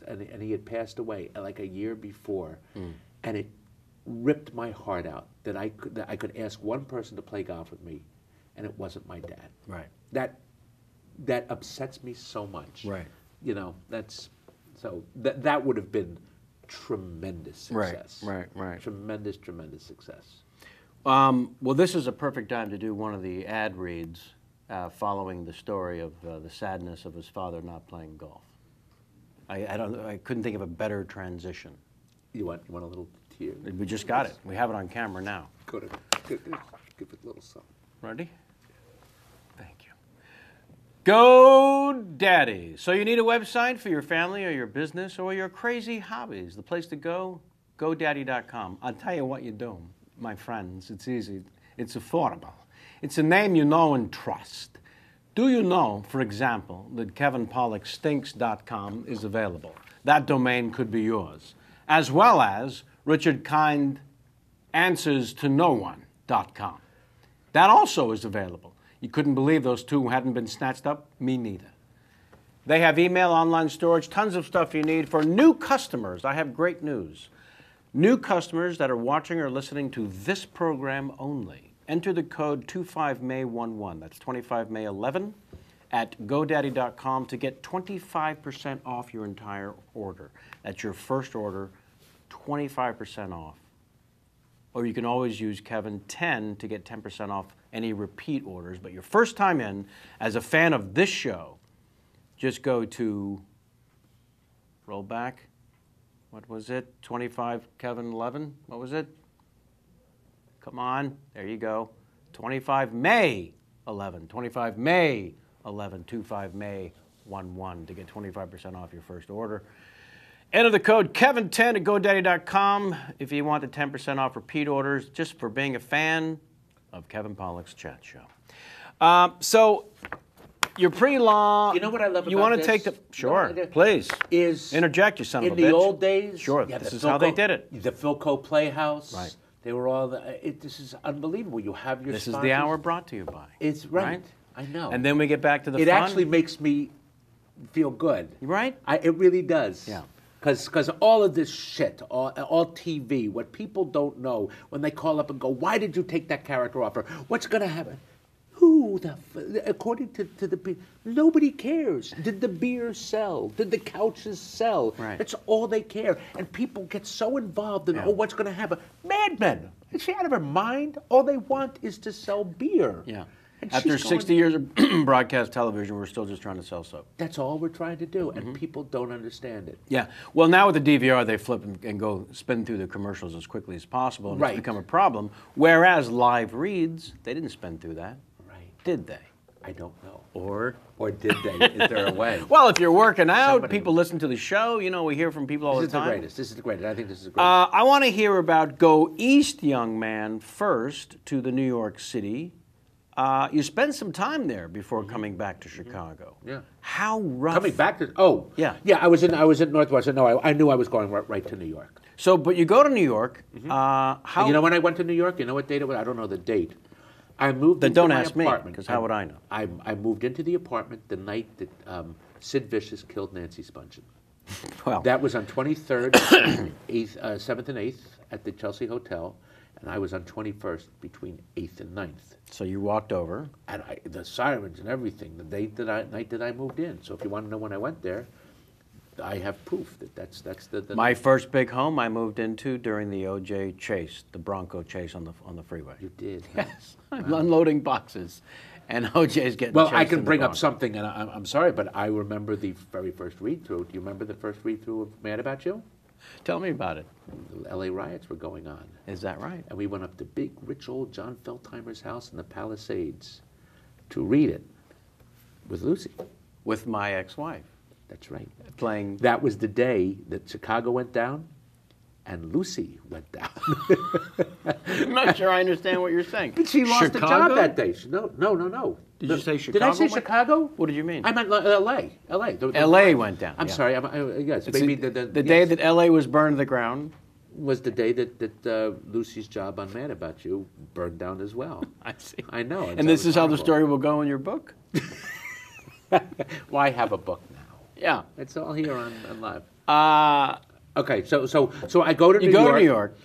and he had passed away like a year before, and it ripped my heart out that I could ask one person to play golf with me, and it wasn't my dad. Right. That upsets me so much. Right. That would have been tremendous success. Right. Tremendous success. Well, this is a perfect time to do one of the ad reads. Following the story of the sadness of his father not playing golf. I couldn't think of a better transition. You want a little tear? We just got it. We have it on camera now. Give it a little something. Ready? Thank you. GoDaddy. So you need a website for your family or your business or your crazy hobbies. The place to go? GoDaddy.com. I'll tell you what you do, my friends. It's easy. It's affordable. It's a name you know and trust. Do you know, for example, that KevinPollockStinks.com is available? That domain could be yours. As well as RichardKindAnswersToNoOne.com. That also is available. You couldn't believe those two hadn't been snatched up? Me neither. They have email, online storage, tons of stuff you need. For new customers, I have great news. New customers that are watching or listening to this program only, enter the code 25May11, that's 25May11, at GoDaddy.com to get 25% off your entire order. That's your first order, 25% off. Or you can always use Kevin10 to get 10% off any repeat orders. But your first time in, as a fan of this show, just go to, roll back, what was it, 25 Kevin 11, what was it? Come on, there you go. 25 May 11, 25 May 11, 25 May 11 to get 25% off your first order. Enter the code Kevin10 at GoDaddy.com if you want the 10% off repeat orders just for being a fan of Kevin Pollak's Chat Show. So you're pretty long. You know what I love about You want to this? take the... Sure, You know what please. Is interject, you son of a bitch. in the old days, Sure, yeah, this the is how they did it. The Philco Playhouse. Right. They were all... this is unbelievable. You have your This is sponsors. the hour brought to you by. It's right. I know. And then we get back to the it fun. actually makes me feel good. Right? It really does. Yeah. Because all of this shit, all TV, what people don't know when they call up and go, why did you take that character off? Or what's going to happen? According to the people, nobody cares. Did the beer sell? Did the couches sell? Right. That's all they care. And people get so involved in, what's going to happen? Madmen. Is she out of her mind? All they want is to sell beer. Yeah. And After she's 60 years of broadcast television, we're still just trying to sell soap. That's all we're trying to do, and people don't understand it. Yeah. Well, now with the DVR, they flip and go spin through the commercials as quickly as possible, and Right. it's become a problem. Whereas live reads, they didn't spin through that, Right. did they? I don't know. Or did they? Is there a way? well, if you're working out, Somebody- people listen to the show. You know, we hear from people all This the is time. the greatest. This is the greatest. I think this is the greatest. I want to hear about Go East, young man, first to the New York City. You spent some time there before coming back to Chicago. Yeah. How rough? Coming back to Yeah. I was in Northwestern. No, I knew I was going right to New York. So, but you go to New York. How? You know when I went to New York? You know what date it was? I don't know the date. I moved. Then into don't my ask me, apartment. 'cause how would I know? I moved into the apartment the night that Sid Vicious killed Nancy Spungen. Well, That was on 23rd, 7th and 8th at the Chelsea Hotel, and I was on 21st between 8th and 9th. so you walked over. And the sirens and everything, the night that I moved in. So if you want to know when I went there, I have proof that's the My first big home I moved into during the OJ chase, the Bronco chase on the freeway. You did. Huh? Yes, I'm unloading boxes, and OJ's getting. Well, chased I in can the bring up Bronco. something, and I'm sorry, but I remember the very first read-through. Do you remember the first read-through of Mad About You? Tell me about it. The L.A. riots were going on, Is that right? and we went up to big, rich old John Feldheimer's house in the Palisades to read it with Lucy. With my ex-wife That's right. playing. That was the day that Chicago went down, and Lucy went down. I'm not sure I understand what you're saying. But she lost a Chicago? job that day. No. Did you say Did I Chicago say went- Chicago? What did you mean? I meant L.A. L.A. went down. I'm yeah. sorry. Yes, So maybe the yes, day that L.A. was burned to the ground. was the day that Lucy's job on Mad About You burned down as well. I see. I know. And this is how the horrible. story will go in your book. Well, I have a book now. Yeah. It's all here on live. Uh, Okay, so I go to you New go York. to New York.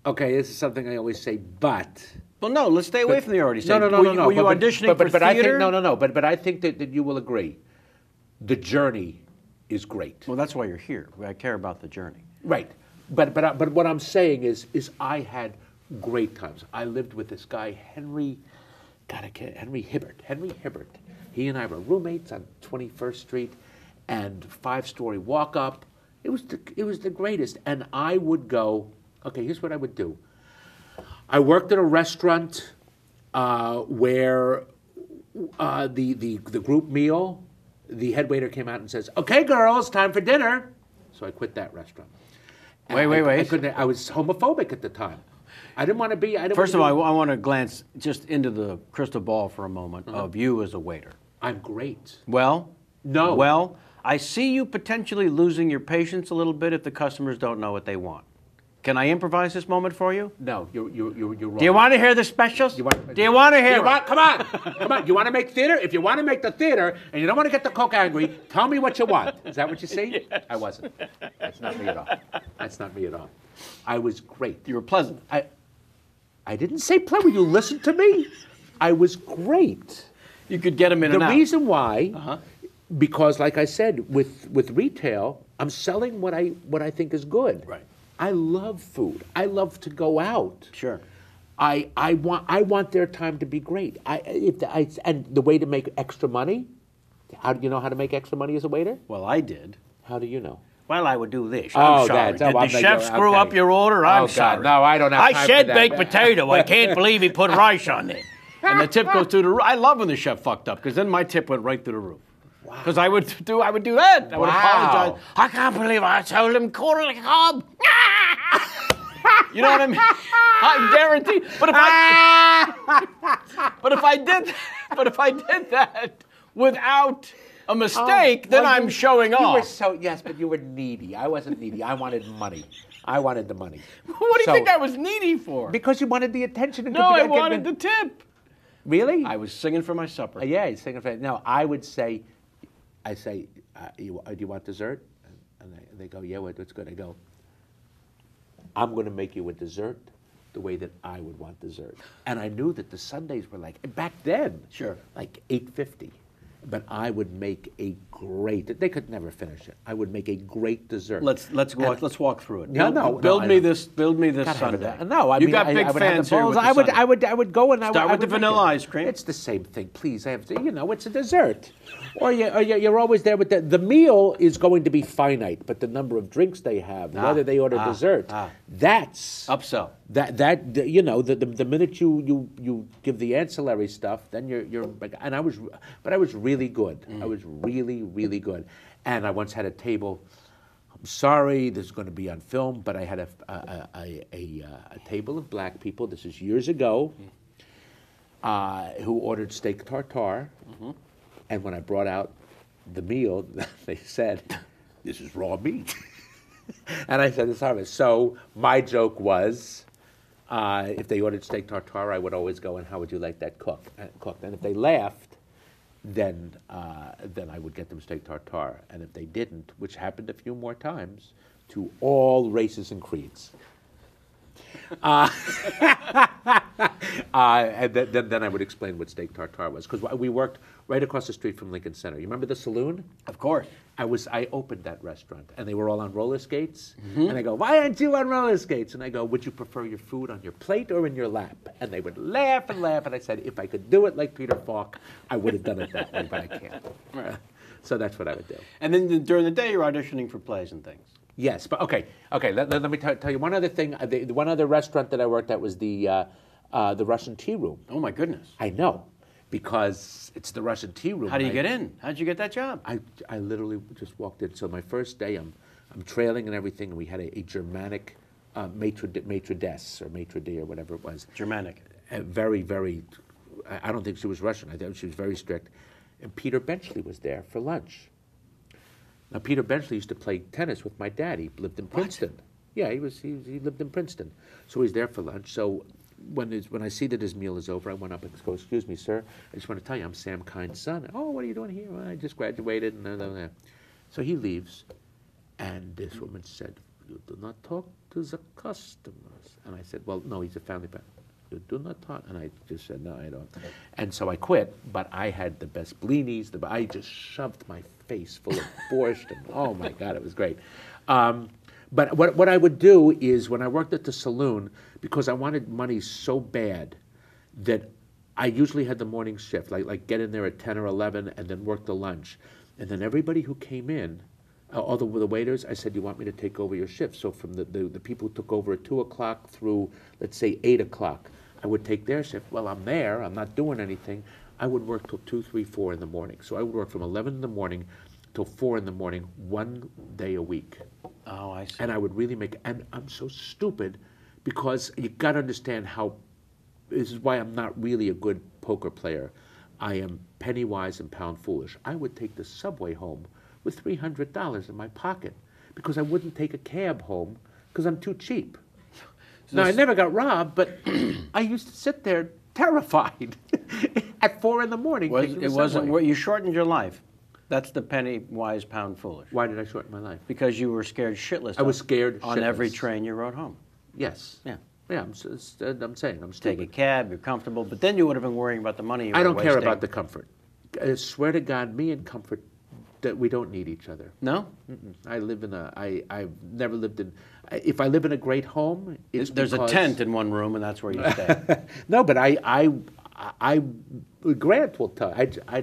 Okay, this is something I always say, but. Well, no, let's stay away from the already. No. Were you auditioning for but I think, theater? no. But I think that you will agree. The journey is great. Well, that's why you're here. I care about the journey. Right. But what I'm saying is I had great times. I lived with this guy, Henry Hibbert. He and I were roommates on 21st Street and 5-story walk up. It was the greatest. And I would go, okay, here's what I would do. I worked at a restaurant where the group meal, the head waiter came out and says, "Okay, girls, time for dinner." So I quit that restaurant. And Wait. I was homophobic at the time. I didn't want to be. First of all, I want to glance just into the crystal ball for a moment of you as a waiter. I'm great. Well, No. Well, I see you potentially losing your patience a little bit if the customers don't know what they want. Can I improvise this moment for you? No, you're wrong. Do you want to hear the specials? Do you want to hear it? Come on. You want to make theater? If you want to make the theater and you don't want to get the cook angry, tell me what you want. Is that what you see? Yes. I wasn't. That's not me at all. I was great. You were pleasant. I didn't say play. Will you listen to me? I was great. You could get them in and The out. reason why, because like I said, with retail, I'm selling what I think is good. Right. I love food. I love to go out. Sure. I want their time to be great. And the way to make extra money. How do you know how to make extra money as a waiter? Well, I did. How do you know? Well, I would do this. Oh, I'm sorry. that's- Did I'm the like, chef screw okay. up your order? I'm Oh, God, sorry. no, I don't have I time said for that. baked potato. I can't believe he put rice on it. And the tip goes through the roof. I love when the chef fucked up because then my tip went right through the roof. Because I would do that. I would Wow. apologize. I can't believe I told him quarter like a cob. You know what I mean? I guarantee. But if I did that without a mistake, then I'm showing You off. were so yes, but you were needy. I wasn't needy. I wanted money. I wanted the money. What do you So- think I was needy for? Because you wanted the attention. And No, I wanted the tip. Really? I was singing for my supper. Yeah, he's singing for. No, I would say, do you want dessert? And they go, yeah, what's good? I go, I'm going to make you a dessert the way that I would want dessert. And I knew that the Sundays were like, back then, Sure. like $8.50. But I would make a great. They could never finish it. I would make a great dessert. Let's walk through it. No, Build I me don't. this Gotta have Sunday. that. No, I you mean, got I big would have fans the here bowls. with the I would Sunday. go and Start with the make vanilla it. ice cream. It's the same thing. Please, I have to. It's a dessert. Or you're always there with the meal is going to be finite, but the number of drinks they have, whether they order dessert, that's Upsell. the minute you give the ancillary stuff, then you're and I was really good. I was really good, and I once had a table. I'm sorry, this is going to be on film, but I had a table of black people. This is years ago, who ordered steak tartare, and when I brought out the meal, they said, "This is raw meat," and I said, "It's harvest." So my joke was. If they ordered steak tartare, I would always go, and how would you like that cooked? And if they laughed, then I would get them steak tartare. And if they didn't, which happened a few more times, to all races and creeds. And then I would explain what steak tartare was, because we worked right across the street from Lincoln Center. You remember the saloon? Of course. I opened that restaurant, and they were all on roller skates. And I go, "Why aren't you on roller skates?" And I go, "Would you prefer your food on your plate or in your lap?" And they would laugh and laugh. And I said, if I could do it like Peter Falk, I would have done it that way, but I can't. Right. So that's what I would do. And then during the day, you're auditioning for plays and things. Yes, but okay. Let me tell you one other thing. The one other restaurant that I worked at was the Russian Tea Room. Oh my goodness. I know, because it's the Russian Tea Room. How do you get in? How did you get that job? I literally just walked in. So my first day, I'm trailing and everything, and we had a Germanic maitre dess or maitre d' or whatever it was. Germanic. Very, very. I don't think she was Russian. I think she was very strict. And Peter Benchley was there for lunch. Now Peter Benchley used to play tennis with my dad. He lived in Princeton. Yeah, he lived in Princeton. So he's there for lunch. So when I see that his meal is over, I went up and go, "Excuse me, sir. I just want to tell you, I'm Sam Kine's son." "Oh, what are you doing here?" "Well, I just graduated." And so he leaves, and this woman said, "You do not talk to the customers." And I said, "Well, no, he's a family man." "You do not talk." And I just said, "No, I don't." And so I quit, but I had the best blinis. I just shoved my face full of borscht, and oh my God, it was great. But what I would do is, when I worked at the saloon, because I wanted money so bad that I usually had the morning shift, like get in there at 10 or 11 and then work the lunch. And then everybody who came in, all the waiters, I said, "You want me to take over your shift?" So from the people who took over at 2 o'clock through, let's say, 8 o'clock, I would take their shift. Well, I'm there, I'm not doing anything. I would work till 2, 3, 4 in the morning. So I would work from 11 in the morning till 4 in the morning, 1 day a week. Oh, I see. And I would really and I'm so stupid, because you got to understand how, this is why I'm not really a good poker player. I am penny wise and pound foolish. I would take the subway home with $300 in my pocket, because I wouldn't take a cab home because I'm too cheap. Now, I never got robbed, but I used to sit there terrified at 4 in the morning. It wasn't. You shortened your life. That's the penny wise, pound foolish. Why did I shorten my life? Because you were scared shitless. I was scared on every shitless. train you rode home. Yes. Yeah. Yeah, I'm saying I'm stupid. Take a cab, you're comfortable, but then you would have been worrying about the money you were I don't care wasting. about the comfort. I swear to God, me and comfort, that we don't need each other. No? I've never lived in, if I live in a great home, it's There's a tent in one room, and that's where you stay. No, but Grant will tell, I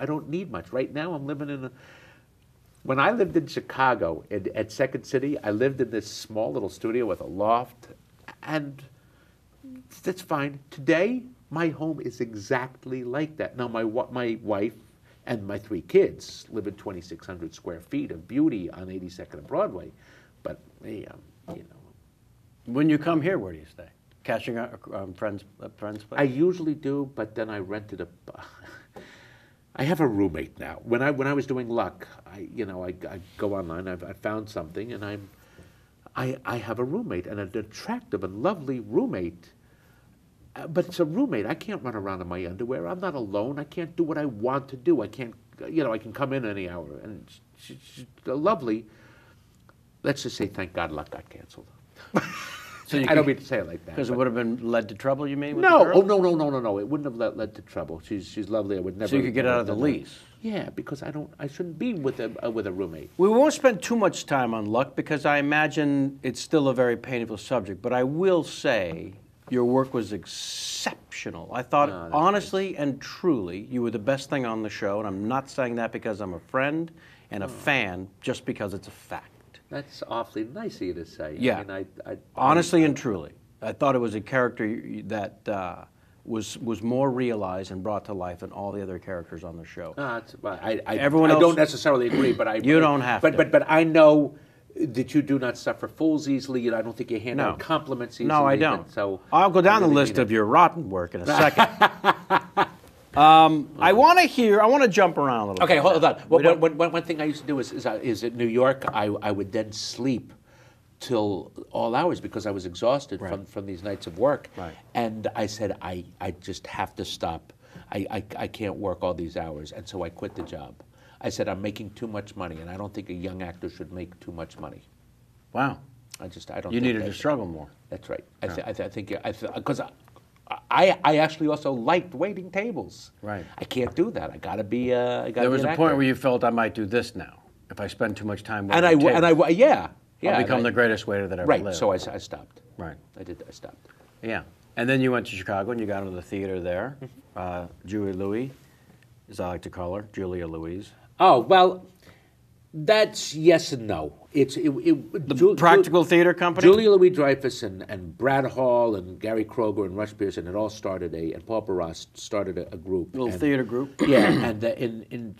don't need much. Right now, I'm living in when I lived in Chicago, at Second City, I lived in this small little studio with a loft, and that's fine. Today, my home is exactly like that. Now, my wife And my 3 kids live in 2,600 square feet of beauty on 82nd and Broadway. But me, you know. When you come here, where do you stay? Catching friends' place? I usually do, but then I rented a. I have a roommate now. When I was doing Luck, I go online. I found something, and I have a roommate, and an attractive and lovely roommate. But it's a roommate. I can't run around in my underwear. I'm not alone. I can't do what I want to do. I can't, I can come in any hour. And she's lovely. Let's just say, thank God, Luck got canceled. So I don't mean to say it like that. Because it would have been led to trouble, you mean? With No, the girl? no. It wouldn't have led to trouble. She's lovely. I would never. So you could get out of the lease. Yeah, because I shouldn't be with a roommate. We won't spend too much time on Luck because I imagine it's still a very painful subject. But I will say your work was exceptional. I thought, honestly and truly, you were the best thing on the show. And I'm not saying that because I'm a friend and a fan, just because it's a fact. That's awfully nice of you to say. Yeah. I mean, honestly and truly, I thought it was a character that was more realized and brought to life than all the other characters on the show. Everyone else, don't necessarily agree, but you don't have to. But I know that you do not suffer fools easily. I don't think you hand out compliments easily. No, I don't. So I'll go down the list of your rotten work in a second. I want to jump around a little bit. Okay, hold on. One thing I used to do is in New York, I would then sleep till all hours because I was exhausted from these nights of work. Right. And I said, I just have to stop. I can't work all these hours. And so I quit the job. I said, I'm making too much money, and I don't think a young actor should make too much money. Wow. I don't. You needed to struggle more. That's right. I think because I actually also liked waiting tables. Right. I can't do that. I got to be. There was a point where you felt I might do this now if I spend too much time waiting I'll become the greatest waiter that ever lived. Right. So I stopped. Right. I stopped. Yeah. And then you went to Chicago and you got into the theater there. Julia Louis, as I like to call her, Julia Louise. Oh well, that's yes and no. The Practical Theater Company? Julia Louis-Dreyfus and Brad Hall and Gary Kroger and Rush Pearson had all started and Paul Barras started a group. A little theater group. Yeah, and in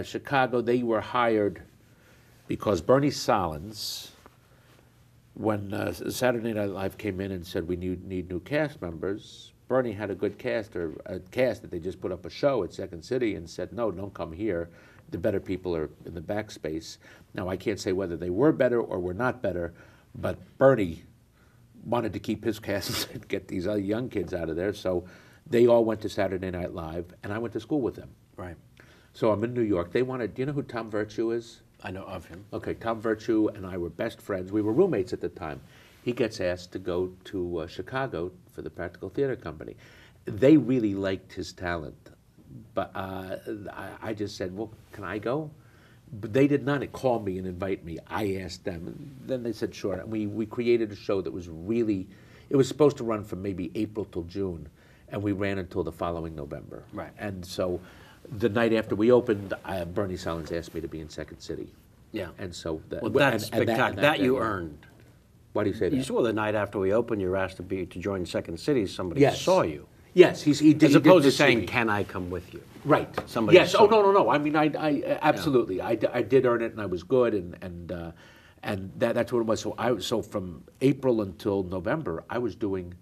Chicago they were hired because Bernie Solins, when Saturday Night Live came in and said we need new cast members, Bernie had a good cast, or a cast that they just put up a show at Second City and said, no, don't come here. The better people are in the backspace. Now, I can't say whether they were better or were not better, but Bernie wanted to keep his cast and get these other young kids out of there, so they all went to Saturday Night Live, and I went to school with them. Right. So I'm in New York. Do you know who Tom Virtue is? I know of him. Okay, Tom Virtue and I were best friends. We were roommates at the time. He gets asked to go to Chicago for the Practical Theater Company. They really liked his talent. But I just said, well, can I go? But they did not call me and invite me. I asked them. And then they said, sure. And we created a show that was really, it was supposed to run from maybe April till June. And we ran until the following November. Right. And so the night after we opened, Bernie Solins asked me to be in Second City. Yeah. And so that's spectacular. That you earned. Why do you say that? You saw the night after we opened, you were asked to join Second City. Somebody saw you. Yes, he did. As opposed to saying, "Can I come with you?" Right. Somebody. Yes. Oh no. I mean, I absolutely. Yeah. I did earn it, and I was good, and that's what it was. So from April until November, I was doing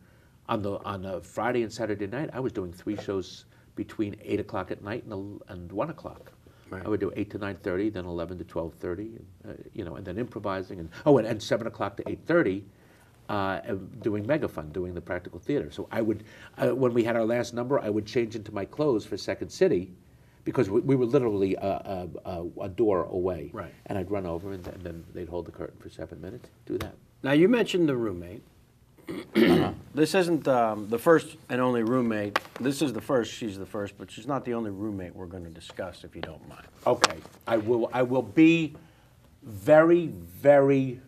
on a Friday and Saturday night. I was doing 3 shows between 8 o'clock at night and 1 o'clock. Right. I would do 8 to 9:30, then 11 to 12:30, and then improvising, and 7 o'clock to 8:30. Doing Megafun, doing the Practical Theater. So I would, when we had our last number, I would change into my clothes for Second City, because we were literally a door away. Right. And I'd run over, and then they'd hold the curtain for 7 minutes. Do that. Now you mentioned the roommate. This isn't the first and only roommate. This is the first. She's the first, but she's not the only roommate we're going to discuss, if you don't mind. Okay. I will be very, very.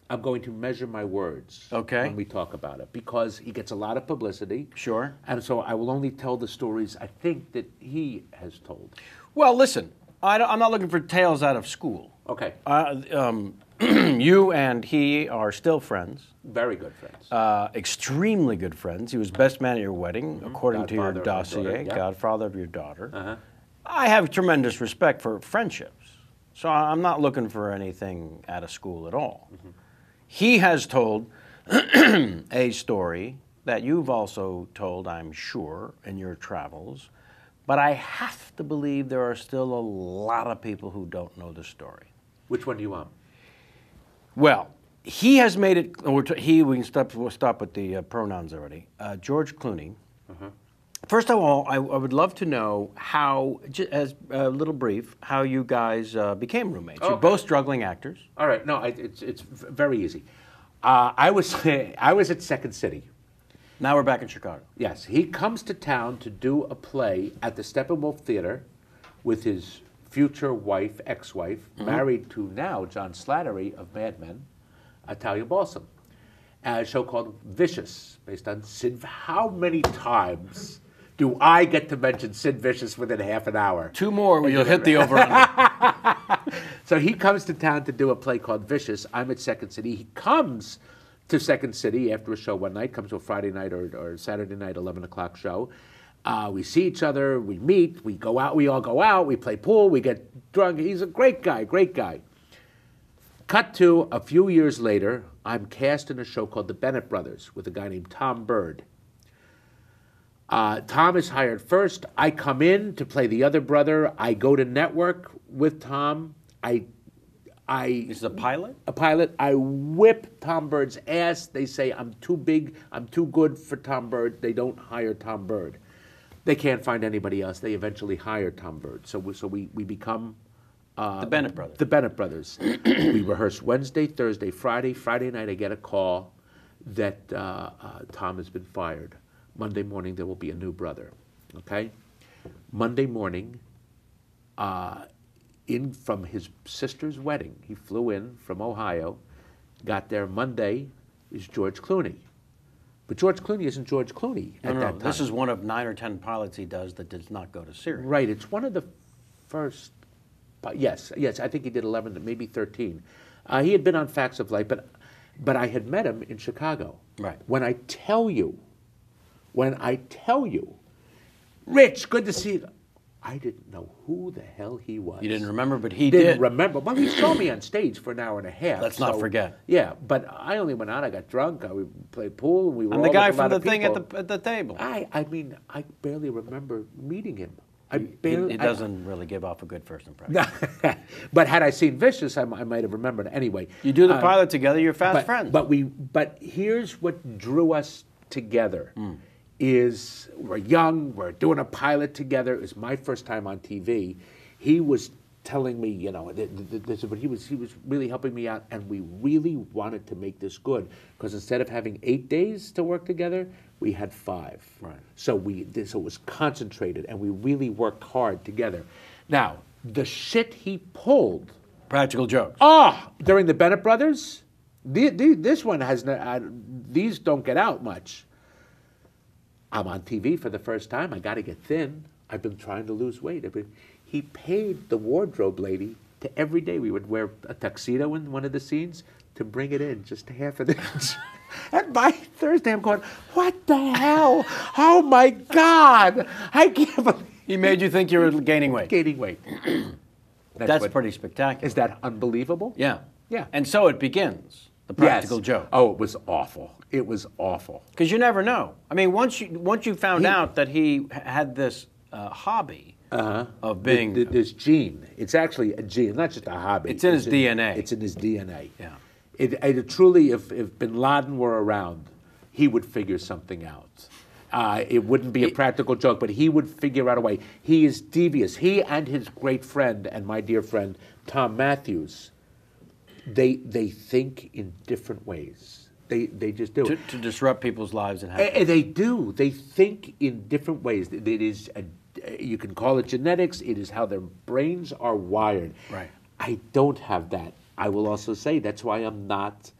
I'm going to measure my words when we talk about it, because he gets a lot of publicity. Sure. And so I will only tell the stories I think that he has told. Well, listen, I'm not looking for tales out of school. Okay. You and he are still friends. Very good friends. Extremely good friends. He was best man at your wedding, according to your dossier, yeah. godfather of your daughter. I have tremendous respect for friendships, so I'm not looking for anything out of school at all. Mm-hmm. He has told a story that you've also told, I'm sure, in your travels, but I have to believe there are still a lot of people who don't know the story. Which one do you want? Well, he has made it. We can stop with the pronouns already. George Clooney. Uh-huh. First of all, I would love to know how, as a little brief, how you guys became roommates. Okay. You're both struggling actors. All right. No, it's very easy. I was at Second City. Now we're back in Chicago. Yes, he comes to town to do a play at the Steppenwolf Theater with his future wife, ex-wife, married to now John Slattery of Mad Men, Talia Balsam. A show called Vicious, based on Sid. How many times do I get to mention Sid Vicious within half an hour? 2 more, you'll hit the over-under. So he comes to town to do a play called Vicious. I'm at Second City. He comes to Second City after a show one night, comes to a Friday night or Saturday night, 11 o'clock show. We see each other, we meet, we go out, we all go out, we play pool, we get drunk. He's a great guy, great guy. Cut to a few years later, I'm cast in a show called The Bennett Brothers with a guy named Tom Bird. Tom is hired first. I come in to play the other brother. I go to network with Tom. This is a pilot? A pilot. I whip Tom Bird's ass. They say I'm too big, I'm too good for Tom Bird. They don't hire Tom Bird. They can't find anybody else. They eventually hire Tom Bird. So we become... the Bennett Brothers. The Bennett Brothers. We rehearse Wednesday, Thursday, Friday. Friday night I get a call that Tom has been fired. Monday morning there will be a new brother. Okay? Monday morning, in from his sister's wedding, he flew in from Ohio, got there Monday, is George Clooney. But George Clooney isn't George Clooney at that time. This is one of 9 or 10 pilots he does that does not go to series. Right, it's one of the first. Yes, I think he did 11, maybe 13. He had been on Facts of Life, but I had met him in Chicago. Right. When I tell you, Rich, good to see you. I didn't know who the hell he was. You didn't remember, but he Didn't did. remember. Well, he saw me on stage for an hour and a half. Let's not forget. Yeah, but I only went out. I got drunk. We played pool. And we were I'm all the guy with a lot from the of thing people. at the table. I mean, I barely remember meeting him. He doesn't really give off a good first impression. But had I seen Vicious, I might have remembered. Anyway, You do the pilot together, you're fast friends. But here's what drew us together: is we're young, we're doing a pilot together. It was my first time on TV. He was telling me, but he was really helping me out, and we really wanted to make this good because instead of having 8 days to work together, we had 5. Right. So it was concentrated, and we really worked hard together. Now, the shit he pulled. Practical jokes. During the Bennett Brothers, this one has these don't get out much. I'm on TV for the first time. I got to get thin. I've been trying to lose weight. He paid the wardrobe lady to every day we would wear a tuxedo in one of the scenes to bring it in just half an inch. And by Thursday, I'm going, what the hell? Oh my God! I can't believe He made you think you were gaining weight. gaining weight. That's pretty spectacular. Is that unbelievable? Yeah. Yeah. And so it begins, the practical joke. Oh, it was awful. It was awful. Because you never know. I mean, once you found out that he had this hobby of being... This gene. It's actually a gene, not just a hobby. It's in his DNA. It's in his DNA. Yeah. It truly, if Bin Laden were around, he would figure something out. It wouldn't be a practical joke, but he would figure out a way. He is devious. He and his great friend and my dear friend, Tom Matthews, they think in different ways. They just do. To disrupt people's lives and happiness. They do. They think in different ways. It is, you can call it genetics. It is how their brains are wired. Right. I don't have that. I will also say that's why I'm not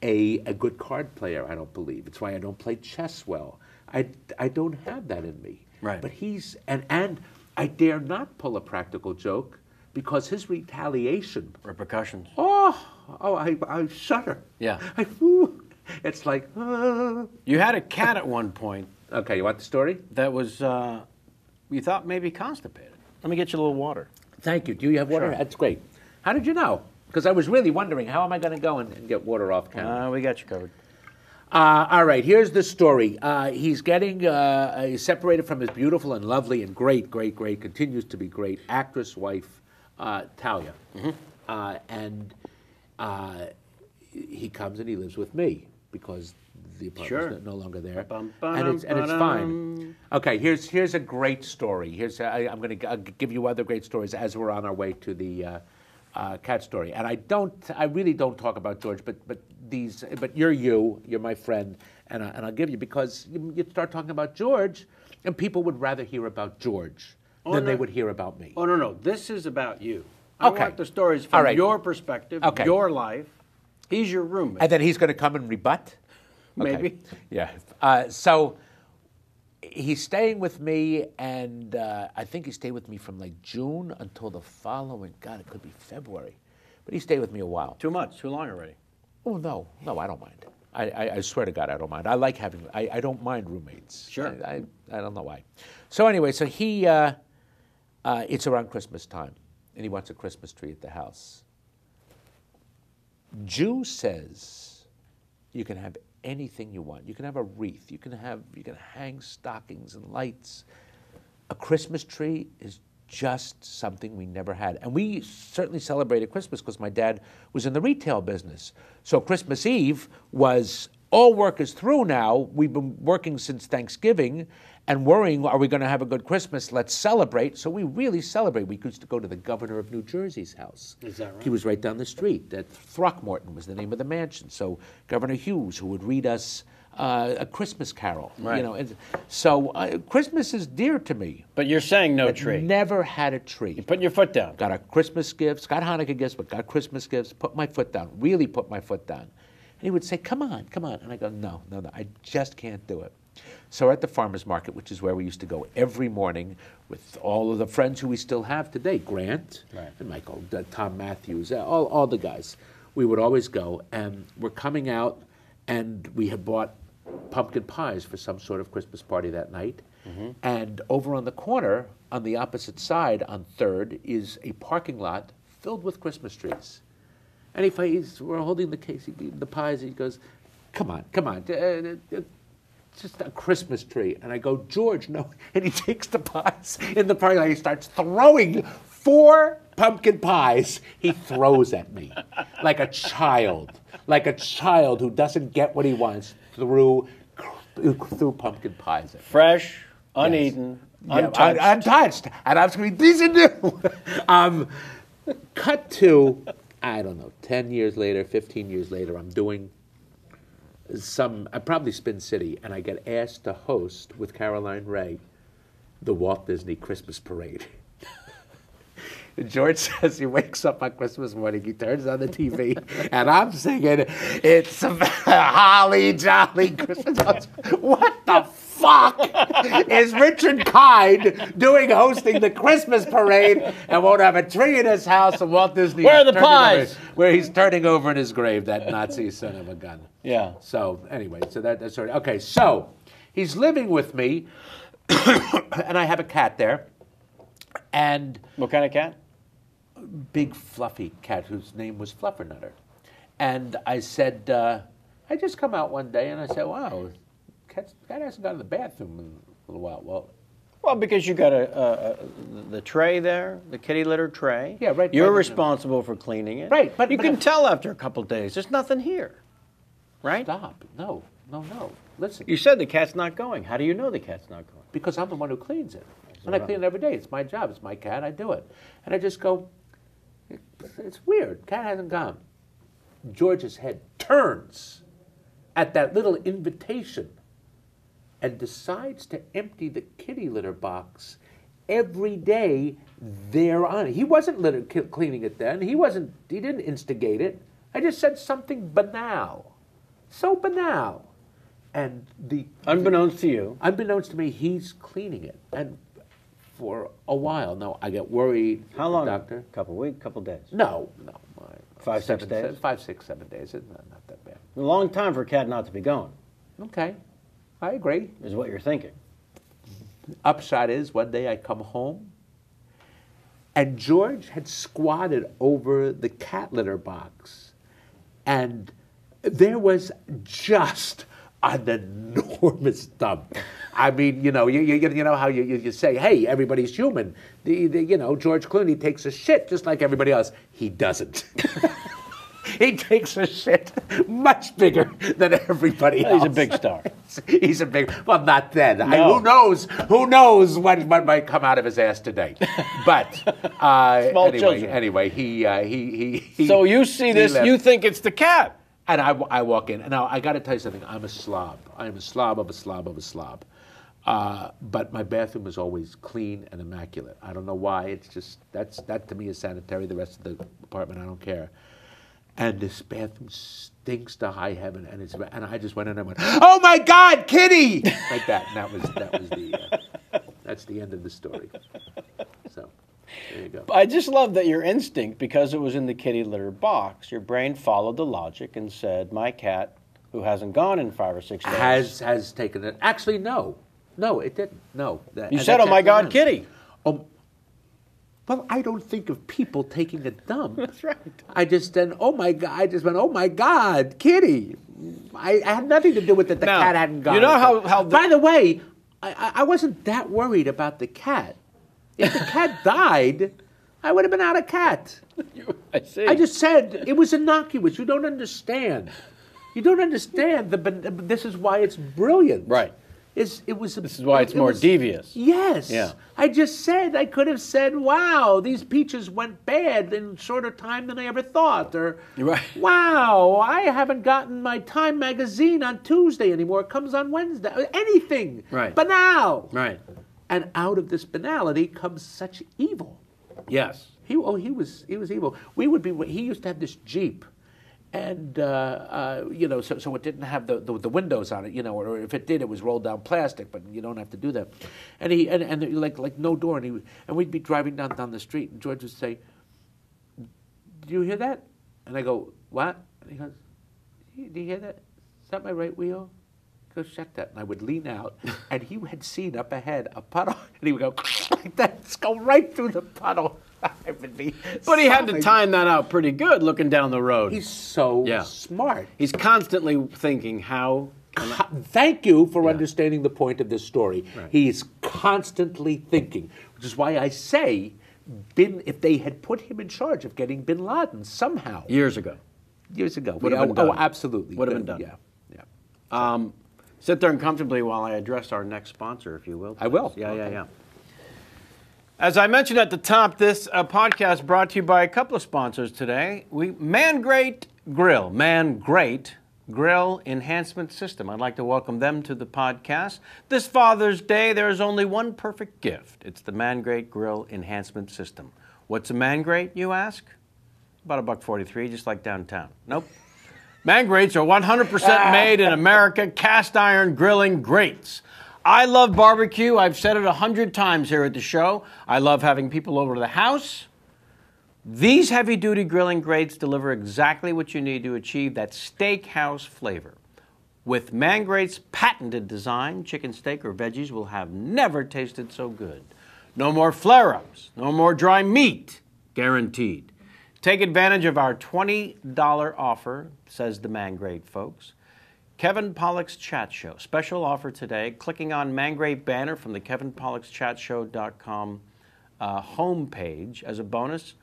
a good card player, I don't believe. It's why I don't play chess well. I don't have that in me. Right. But he's, and I dare not pull a practical joke because his retaliation. Repercussions. I shudder. Yeah. It's like, You had a cat at one point Okay, you want the story? that was, you thought maybe constipated. Let me get you a little water. Thank you. Do you have water? Sure. That's great. How did you know? Because I was really wondering, how am I going to go and get water off camera? We got you covered. All right, here's the story. He's getting he's separated from his beautiful and lovely and great, continues to be great actress wife, Talia. And he comes and he lives with me because the apartment's no longer there. And it's fine. Okay, here's a great story. I'm going to give you other great stories as we're on our way to the cat story. And I really don't talk about George, but you're my friend, and I'll give you, because you start talking about George, and people would rather hear about George than they would hear about me. Oh, no. This is about you. I Okay. want the stories from All right. your perspective, your life. He's your roommate. And then he's going to come and rebut? Okay. Maybe. Yeah. So he's staying with me, and I think he stayed with me from like June until the following, God, it could be February. But he stayed with me a while. Too much, too long already. Oh, no, I don't mind. I swear to God, I don't mind. I like having, I don't mind roommates. Sure. I don't know why. So anyway, so he, it's around Christmas time, and he wants a Christmas tree at the house. Jew says you can have anything you want. You can have a wreath. You can hang stockings and lights. A Christmas tree is just something we never had. And we certainly celebrated Christmas because my dad was in the retail business. So Christmas Eve was, all work is through now. We've been working since Thanksgiving and worrying, are we going to have a good Christmas? Let's celebrate. So we really celebrate. We used to go to the governor of New Jersey's house. Is that right? He was right down the street. That Throckmorton was the name of the mansion. So Governor Hughes, who would read us a Christmas carol. Right. You know, so Christmas is dear to me. But you're saying no tree. Never had a tree. You're putting your foot down. Got a Christmas gifts, got Hanukkah gifts, but got Christmas gifts, put my foot down, really put my foot down. And he would say, come on. And I go, no, I just can't do it. So we're at the farmer's market, which is where we used to go every morning with all of the friends who we still have today, Grant and Michael, Tom Matthews, all the guys. We would always go, and we're coming out, and we had bought pumpkin pies for some sort of Christmas party that night. And over on the corner, on the opposite side, on 3rd, is a parking lot filled with Christmas trees. And we're holding the case, the pies, and he goes, come on, just a Christmas tree. And I go, George, no. And he takes the pies in the parking lot. He starts throwing 4 pumpkin pies. He throws at me like a child who doesn't get what he wants, threw pumpkin pies at me. Fresh, uneaten, untouched. Untouched. And I was going, these are new. Cut to, I don't know, 10 years later, 15 years later, I'm doing probably Spin City, and I get asked to host with Caroline Ray the Walt Disney Christmas Parade. George says he wakes up on Christmas morning, he turns on the TV, and I'm singing, it's a holly jolly Christmas. What the fuck is Richard Kind hosting the Christmas parade and won't have a tree in his house, and Walt Disney Where are the pies? Where he's turning over in his grave, that Nazi son of a gun. Yeah. So anyway, that's sort of, okay, so he's living with me, and I have a cat there. And What kind of cat? big fluffy cat whose name was Fluffernutter. And I said, I just come out one day and I said, wow, cat hasn't gone to the bathroom in a little while. Well, because you got the tray there, the kitty litter tray. Yeah, right. You're right, responsible for cleaning it. Right, but you can tell after a couple of days, there's nothing here, right? Stop. No. Listen. You said the cat's not going. How do you know the cat's not going? Because I'm the one who cleans it. And I clean it every day. It's my job. It's my cat. I do it. And I just go, it's weird. Cat hasn't gone. George's head turns at that little invitation and decides to empty the kitty litter box every day thereon. He wasn't cleaning it then. He didn't instigate it. I just said something banal. So banal. And Unbeknownst to you. Unbeknownst to me, he's cleaning it. And for a while. No, I get worried. How long? Doctor? Couple weeks, couple days. No. 5, 6 days? 5, 6, 7 days. It's not that bad. A long time for a cat not to be going, Okay. I agree. is what you're thinking. Upshot is, one day I come home, And George had squatted over the cat litter box, and there was just an enormous dump. I mean, you know how you say, hey, everybody's human. George Clooney takes a shit just like everybody else. He doesn't. He takes a shit much bigger than everybody else. He's a big star. He's a big. Well, not then. No. Who knows? Who knows what might come out of his ass today? But anyway, he. So you see this, left. you think it's the cat. And I walk in. Now, I got to tell you something. I'm a slob. I am a slob of a slob of a slob. But my bathroom is always clean and immaculate. I don't know why. It's just, that to me is sanitary. The rest of the apartment, I don't care. And this bathroom stinks to high heaven. And I just went in and went, oh my God, Kitty! Like that. And that's the end of the story. So. There you go. I just love that your instinct, because it was in the kitty litter box, your brain followed the logic and said, my cat, who hasn't gone in 5 or 6 days. Has taken it. Actually, no. No, it didn't. No. You said, oh my God, kitty. Oh, well, I don't think of people taking a dump. That's right. I just went, oh my God, kitty. I had nothing to do with it. The cat hadn't gone. You know how By the way, I wasn't that worried about the cat. If the cat died, I would have been out of cat. I see. I just said it was innocuous. You don't understand. You don't understand. This is why it's brilliant. Right. This is why it's more devious. Yes. Yeah. I could have said, wow, these peaches went bad in shorter time than I ever thought. Or, right. Wow, I haven't gotten my Time magazine on Tuesday anymore. It comes on Wednesday. Anything. Right. Banal. Right. And out of this banality comes such evil. Yes. He was evil. He used to have this Jeep, and so it didn't have the windows on it, or if it did, it was rolled down plastic. But you don't have to do that. And he like no door, and we'd be driving down the street, and George would say, "Did you hear that?" And I go, "What?" And he goes, "Do you hear that? Is that my right wheel?" Go check that. And I would lean out, and he had seen up ahead a puddle, and he would go like that, just go right through the puddle. But he had to time that out pretty good looking down the road. He's so smart. He's constantly thinking how... Thank you for understanding the point of this story. Right. He's constantly thinking, which is why I say, if they had put him in charge of getting bin Laden somehow. Years ago. Would have been done. Oh, absolutely. Would have been done. Yeah. Sit there uncomfortably while I address our next sponsor, if you will. Please. I will. Yeah. As I mentioned at the top, this podcast brought to you by a couple of sponsors today. Man Great Grill Enhancement System. I'd like to welcome them to the podcast. This Father's Day, there is only one perfect gift. It's the Man Great Grill Enhancement System. What's a Man Great, you ask? About $1.43, just like downtown. Nope. Man Grates are 100% made in America, cast iron grilling grates. I love barbecue. I've said it 100 times here at the show. I love having people over to the house. These heavy-duty grilling grates deliver exactly what you need to achieve that steakhouse flavor. With Man Grate's patented design, chicken, steak, or veggies will have never tasted so good. No more flare-ups, no more dry meat, guaranteed. Take advantage of our $20 offer, says the Man Great folks. Kevin Pollak's Chat Show. Special offer today. Clicking on Man Great banner from the KevinPollaksChatShow.com homepage. As a bonus,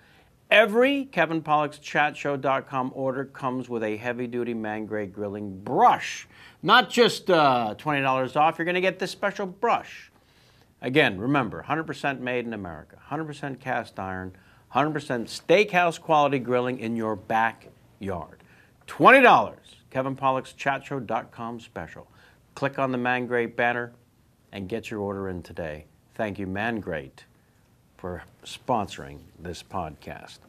every KevinPollaksChatShow.com order comes with a heavy-duty Man Great grilling brush. Not just $20 off. You're going to get this special brush. Again, remember, 100% made in America. 100% cast iron. 100% steakhouse quality grilling in your backyard. $20, KevinPollaksChatShow.com special. Click on the Man Great banner and get your order in today. Thank you, Man Great, for sponsoring this podcast.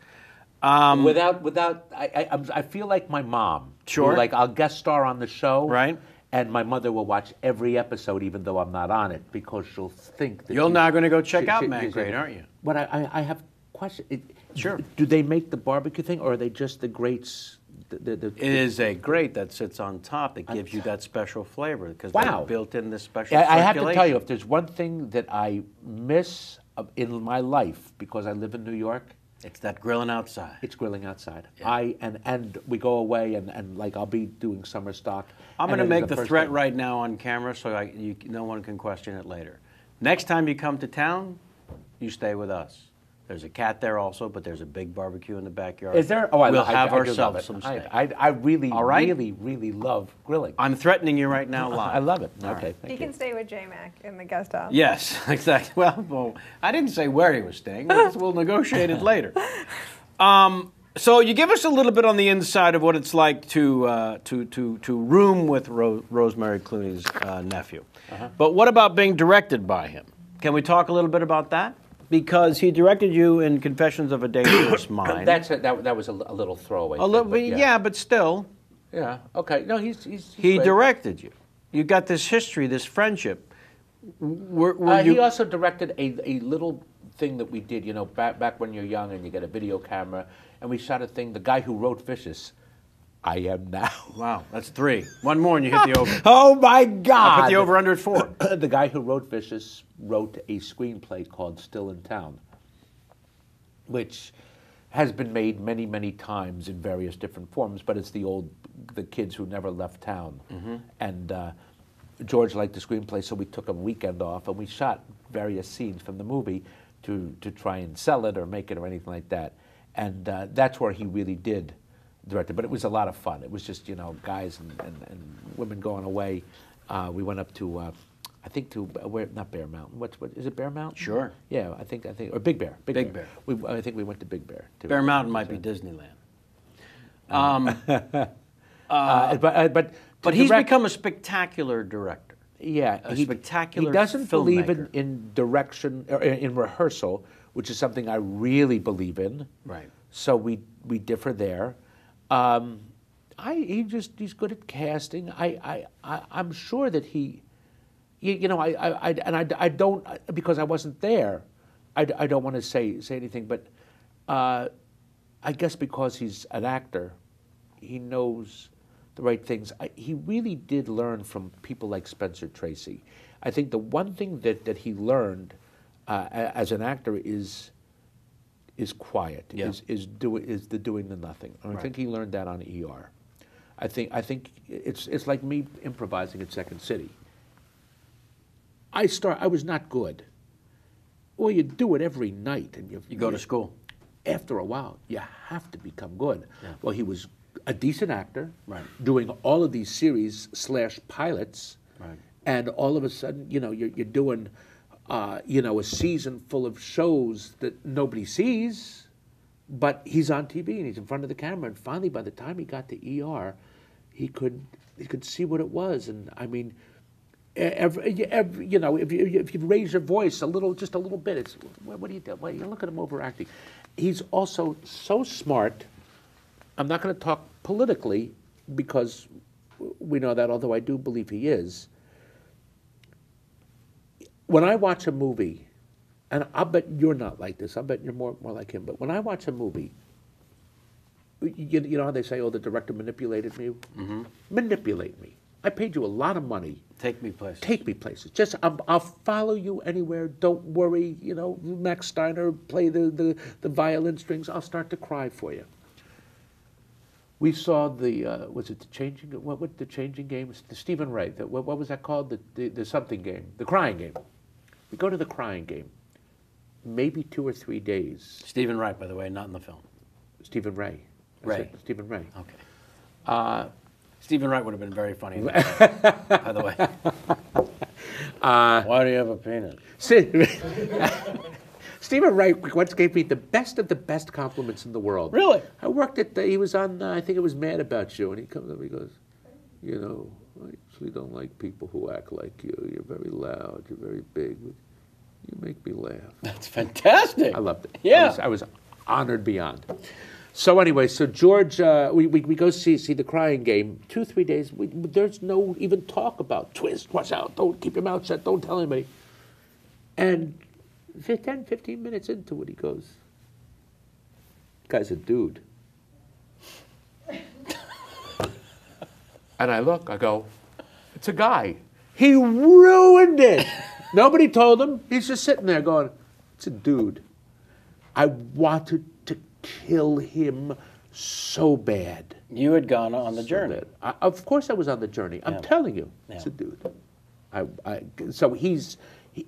I feel like my mom. Sure. Who, I'll guest star on the show. Right. And my mother will watch every episode, even though I'm not on it, because she'll think that you're now going to go check out Man Great, aren't you? But I have a question. Sure. Do they make the barbecue thing, or are they just the grates It is a grate that sits on top that gives you that special flavor because Wow. they built in this special I have to tell circulation. you, if there's one thing that I miss in my life because I live in New York, It's that grilling outside. it's grilling outside. Yeah. And we go away and like I'll be doing summer stock. I'm and going to it is make the first threat thing. right now on camera so no one can question it later. Next time you come to town, you stay with us. There's a cat there also, but there's a big barbecue in the backyard. Is there? Oh, I we'll I- have I do love ourselves it. some steak. I really, All right? really love grilling. I'm threatening you right now live. I love it. All Okay, right. thank He you. can stay with J-Mac in the guest house. Yes, exactly. Well, I didn't say where he was staying. We'll negotiate it later. So you give us a little bit on the inside of what it's like to room with Rosemary Clooney's nephew. But what about being directed by him? Can we talk a little bit about that? Because he directed you in Confessions of a Dangerous Mind. That was a little throwaway. A little thing, bit, but yeah, but still, Yeah. Okay. No, he's he great. directed you. You got this history, this friendship. Were He you? also directed a little thing that we did, back when you're young and you get a video camera, and we shot a thing. The guy who wrote Vicious, I am now. Wow, that's 3. One more and you hit the over. Oh my I God! put the over under at 4. The guy who wrote Vicious wrote a screenplay called Still in Town, which has been made many, many times in various different forms, but it's the kids who never left town. And George liked the screenplay, so we took a weekend off and we shot various scenes from the movie to try and sell it or make it or anything like that. And that's where he really did direct it. But it was a lot of fun. It was just, guys and women going away. We went up to, I think not Bear Mountain. What is it, Bear Mountain? Sure. Yeah, I think, or Big Bear. Big Bear. I think we went to Big Bear too. Bear Mountain might be Disneyland. But he's become a spectacular director. Yeah, a spectacular He doesn't believe filmmaker. in direction or in rehearsal, which is something I really believe in. Right. So we differ there. He's good at casting. I'm sure that I don't, because I wasn't there. I don't want to say anything, but I guess because he's an actor, he knows the right things. He really did learn from people like Spencer Tracy. I think the one thing that he learned as an actor is quiet. Yeah. Is the doing the nothing. And I Right. think he learned that on ER. I think it's like me improvising at Second City. I was not good. Well, you do it every night, and You go to school. After a while, you have to become good. Yeah. Well, he was a decent actor, Right. doing all of these series / pilots, Right. and all of a sudden, you're doing, a season full of shows that nobody sees, but he's on TV and he's in front of the camera. And finally, by the time he got to ER, he could see what it was. And I mean, if you raise your voice just a little bit, it's what do you do? Well, you look at him overacting. He's also so smart. I'm not going to talk politically because we know that, although I do believe he is. When I watch a movie, and I'll bet you're not like this, I'll bet you're more like him, but when I watch a movie, you know how they say, oh, the director manipulated me? Mm-hmm. Manipulate me. I paid you a lot of money. Take me places. Take me places. Just I'll follow you anywhere. Don't worry. Max Steiner, play the violin strings. I'll start to cry for you. We saw the Changing Game? The Stephen Ray. What was that called? The something game. The Crying Game. We go to the Crying Game. Maybe 2 or 3 days. Stephen Wright, by the way, not in the film. Stephen Ray. Ray. Stephen Ray. Okay. Stephen Wright would have been very funny in that, by the way. Why do you have a penis? Stephen Wright once gave me the best of the best compliments in the world. Really? I worked he was on, I think it was Mad About You, and he comes up and he goes, I usually don't like people who act like you. You're very loud, you're very big. You make me laugh. That's fantastic. I loved it. Yeah. I was honored beyond. So anyway, George, we go see the Crying Game. 2-3 days. There's no even talk about twist, watch out, don't keep your mouth shut, don't tell anybody. And 10, 15 minutes into it, he goes, "Guy's a dude." And I look, I go, it's a guy. He ruined it. Nobody told him. He's just sitting there going, it's a dude. I wanted to kill him so bad. You had gone on the journey. Of course I was on the journey. I'm telling you, it's a dude. So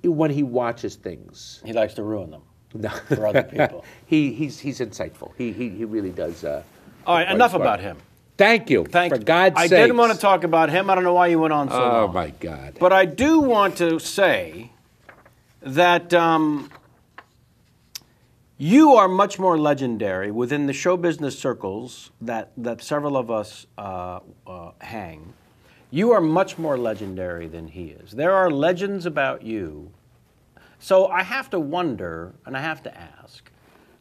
when he watches things. He likes to ruin them No. for other people. He's insightful. He really does. All right, enough about him. Thank you. For God's sake. I didn't want to talk about him. I don't know why you went on so long. Oh, my God. But I do want to say that you are much more legendary within the show business circles that several of us hang. You are much more legendary than he is. There are legends about you. So I have to wonder, and I have to ask,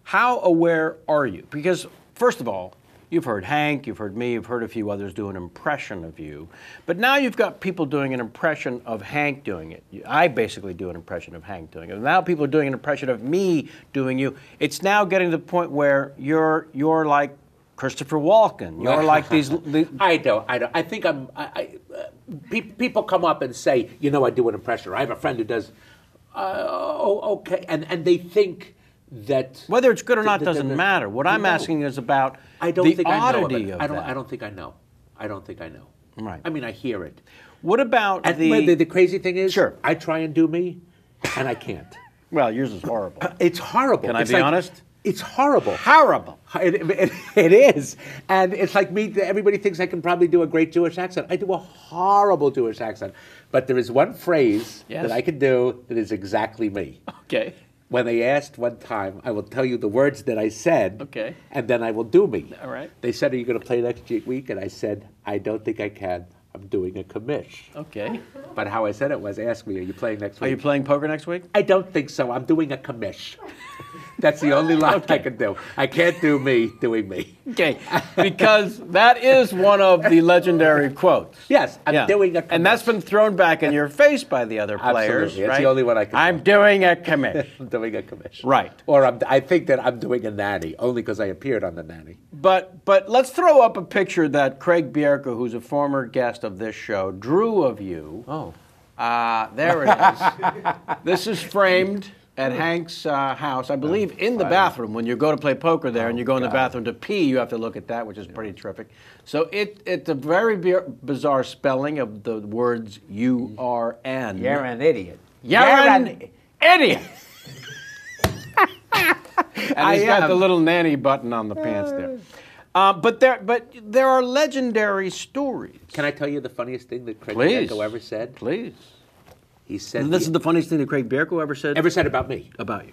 how aware are you? Because, first of all, you've heard Hank, you've heard me, you've heard a few others do an impression of you. But now you've got people doing an impression of Hank doing it. I basically do an impression of Hank doing it. Now people are doing an impression of me doing you. It's now getting to the point where you're like Christopher Walken. You're like these. I don't. I think people come up and say, you know, I do an impression. I have a friend who does. Okay, and they think that whether it's good or not doesn't matter. What I'm asking is about the oddity of that. I don't think I know. I don't think I know. Right. I mean, I hear it. What about the crazy thing is, sure, I try and do me, and I can't. Well, yours is horrible. It's horrible. Can I be honest? It's horrible. Horrible. It is. And it's like me, everybody thinks I can probably do a great Jewish accent. I do a horrible Jewish accent. But there is one phrase that I can do that is exactly me. Okay. When they asked one time, I will tell you the words that I said, okay, and then I will do me. All right. They said, are you going to play next week? And I said, I don't think I can. I'm doing a commish. Okay. But how I said it was, ask me, are you playing next week? Are you playing poker next week? I don't think so. I'm doing a commish. That's the only line I can do. I can't do me doing me. Okay, because that is one of the legendary quotes. Yes, I'm doing a commish. And that's been thrown back in your face by the other players. Absolutely. It's right? the only one I can do. I'm doing a commish. I'm doing a commish. Right. Or I think that I'm doing a nanny, only because I appeared on the nanny. But let's throw up a picture that Craig Bierko, who's a former guest of this show, drew of you. Oh. There it is. This is framed at Hank's house, I believe, in the bathroom. When you go to play poker there and you go in the bathroom to pee, you have to look at that, which is pretty terrific. So it's a very bizarre spelling of the words U-R-N. You're an idiot. You're an idiot. And he's got the little nanny button on the pants there. But there are legendary stories. Can I tell you the funniest thing that Craig Bierko ever said? Please. He said this is the funniest thing that Craig Bierko ever said? Ever said about me. About you.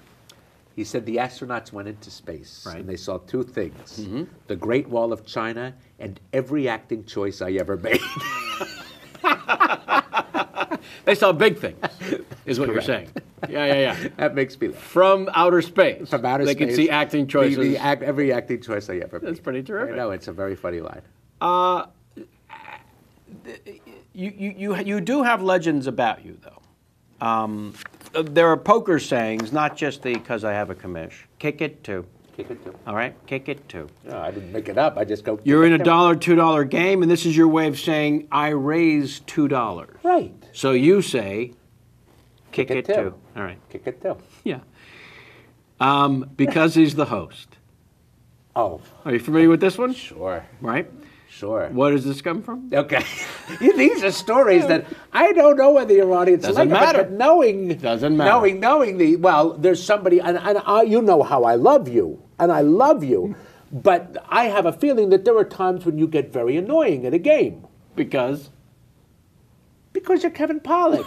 He said the astronauts went into space, right, and they saw two things, the Great Wall of China and every acting choice I ever made. They saw big things, is what you're saying. Yeah. That makes me laugh. From outer space. From outer space. They can see acting choices. Every acting choice I ever made. That's pretty terrific. I know, it's a very funny line. You do have legends about you, though. There are poker sayings, not just the "'cause I have a commish." Kick it too. Kick it too. All right, kick it too. No, I didn't make it up. I just go. You're in a $1, $2 game, and this is your way of saying I raise $2. Right. So you say, kick it too. All right. Kick it too. Yeah. Because he's the host. Oh. Are you familiar with this one? Sure. Right. Sure. Where does this come from? Okay. These are stories that I don't know whether your audience doesn't matter. But knowing doesn't matter. Knowing there's somebody, and you know how I love you, and I love you, but I have a feeling that there are times when you get very annoying at a game. Because you're Kevin Pollak.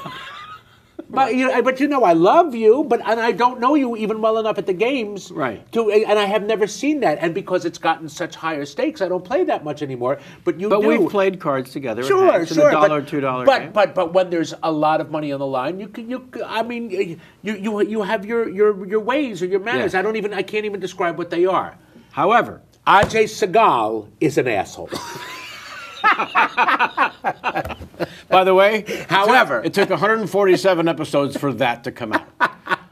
But I love you, and I don't know you even well enough at the games. Right. And I have never seen that. And because it's gotten such higher stakes, I don't play that much anymore. But you do. But we've played cards together. Sure. In the $1, $2 game. But when there's a lot of money on the line, you have your ways or your manners. Yeah. I can't even describe what they are. However, Ajay Segal is an asshole. By the way, however, it took 147 episodes for that to come out.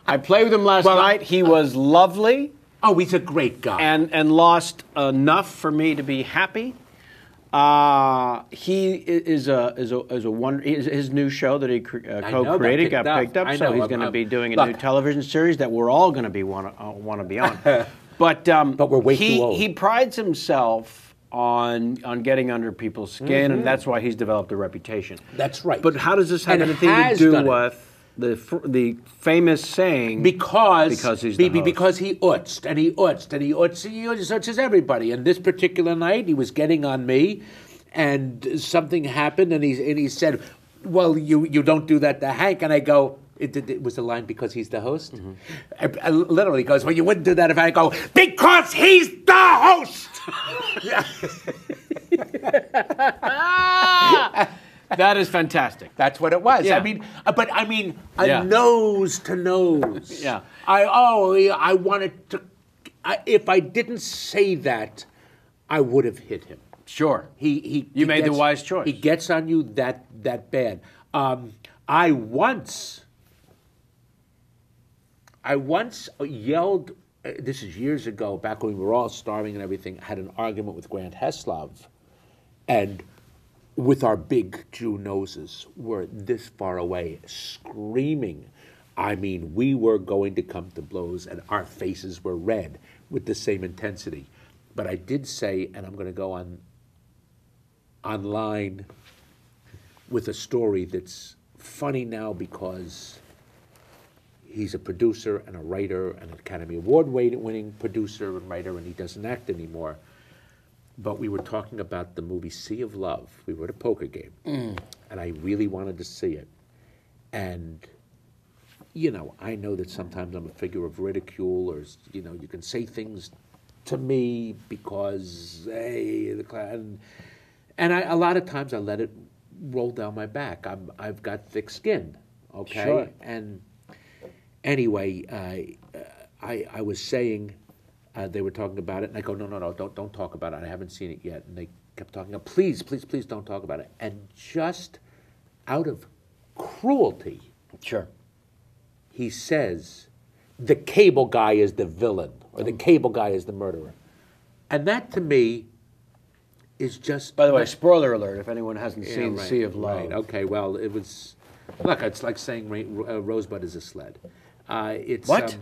I played with him last night. He was lovely. Oh, he's a great guy. And lost enough for me to be happy. He is a wonder. His new show that he co-created got picked up. So he's going to be doing a new television series that we're all going to be want to be on. But we're way too old. He prides himself on getting under people's skin, and that's why he's developed a reputation. That's right. But how does this have anything to do with the famous saying? Because he's the host. Because he utzed and he utzed and he utzed, such as everybody. And this particular night, he was getting on me, and something happened, and he said, "Well, you don't do that to Hank." And I go, It was the line, because he's the host? I literally goes, "Well, you wouldn't do that if I go, because he's the host!" That is fantastic. That's what it was. Yeah. I mean, nose to nose. Yeah. I wanted to. If I didn't say that, I would have hit him. Sure. You made the wise choice. He gets on you that bad. I once yelled. This is years ago, back when we were all starving and everything. I had an argument with Grant Heslov, and with our big Jew noses, were this far away, screaming. I mean, we were going to come to blows, and our faces were red with the same intensity. But I did say, and I'm going to go online with a story that's funny now because he's a producer and a writer, an Academy Award-winning producer and writer, and he doesn't act anymore. But we were talking about the movie Sea of Love. We were at a poker game, and I really wanted to see it. And, I know that sometimes I'm a figure of ridicule, or, you can say things to me because, hey, and a lot of times I let it roll down my back. I've got thick skin, okay? Sure. And anyway, I was saying, they were talking about it, and I go, no, don't talk about it. I haven't seen it yet. And they kept talking, please don't talk about it. And just out of cruelty, Sure. he says, the cable guy is the villain, or the cable guy is the murderer. And that, to me, is just... By the way, spoiler alert, if anyone hasn't seen right, Sea of Love. Right, okay, well, it was... Look, it's like saying Rosebud is a sled. It's, What?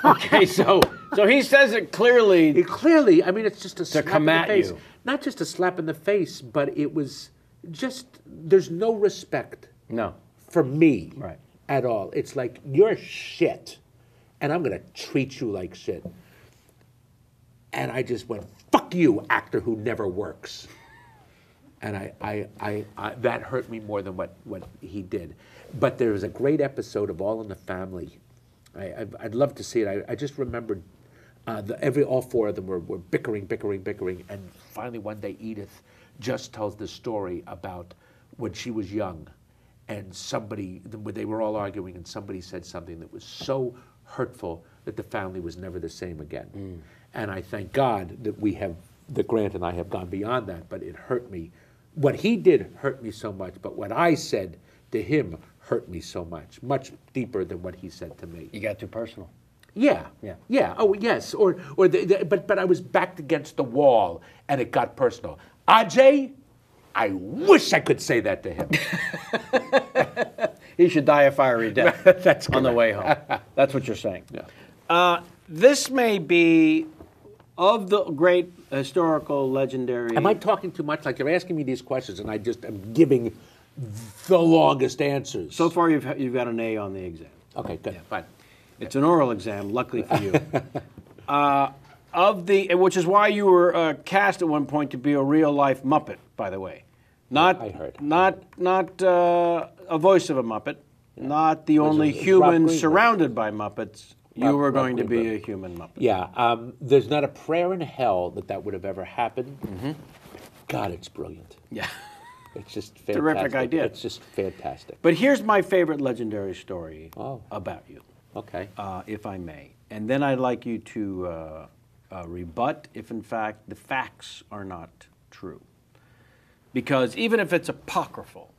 Okay, so he says it clearly. It's just a slap come in the at face. you. Not just a slap in the face, but it was just, there's no respect No. for me Right. at all. It's like, you're shit, and I'm going to treat you like shit. And I just went, fuck you, actor who never works. And I that hurt me more than what he did. But there was a great episode of All in the Family. I'd love to see it. I just remembered all four of them were bickering, and finally one day Edith just tells this story about when she was young, and they were all arguing, and somebody said something that was so hurtful that the family was never the same again. And I thank God that Grant and I have gone beyond that, but it hurt me. What he did hurt me so much, but what I said to him hurt me so much deeper than what he said to me. You got too personal. Yeah. Oh, yes. But I was backed against the wall, and it got personal. Ajay, I wish I could say that to him. He should die a fiery death. That's on the way home. That's what you're saying. Yeah. This may be of the great historical legendary. Am I talking too much? Like, you're asking me these questions, and I just am giving the longest answers. So far, you've got an A on the exam. Okay, good, fine. It's an oral exam, luckily for you. Which is why you were cast at one point to be a real life Muppet, by the way. I heard. Not a voice of a Muppet. Yeah. Not the only human surrounded by Muppets. You were going to be a human Muppet. Yeah. There's not a prayer in hell that would have ever happened. Mm-hmm. God, it's brilliant. Yeah. It's just fantastic. Terrific idea. It's just fantastic. But here's my favorite legendary story about you. Okay. If I may. And then I'd like you to rebut if, in fact, the facts are not true. Because even if it's apocryphal,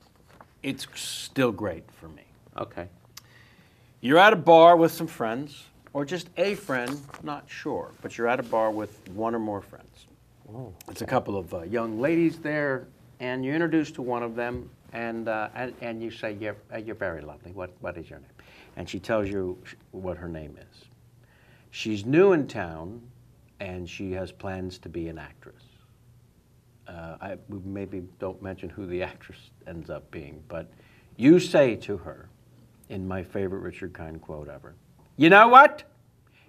it's still great for me. Okay. You're at a bar with some friends, or just a friend, not sure, but you're at a bar with one or more friends. It's a couple of young ladies there, and you're introduced to one of them, and you say, you're very lovely. What is your name? And she tells you what her name is. She's new in town, and she has plans to be an actress. We maybe don't mention who the actress ends up being, but you say to her, in my favorite Richard Kind quote ever, you know what?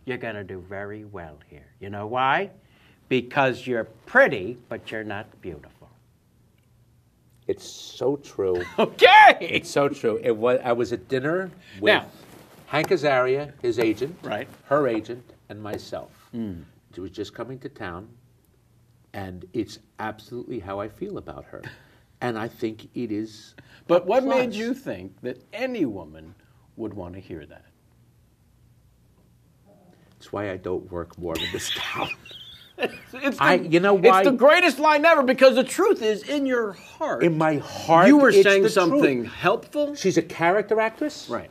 You're going to do very well here. You know why? Because you're pretty, but you're not beautiful. It's so true. Okay. It's so true. I was at dinner with Now, Hank Azaria, his agent, Right. her agent, and myself. She was just coming to town, and it's absolutely how I feel about her. And I think it is. But what plus. made you think that any woman would want to hear that? It's why I don't work more in this town. You know why? It's the greatest line ever, because the truth is in your heart. In my heart, you were it's saying the something truth. helpful. She's a character actress. Right.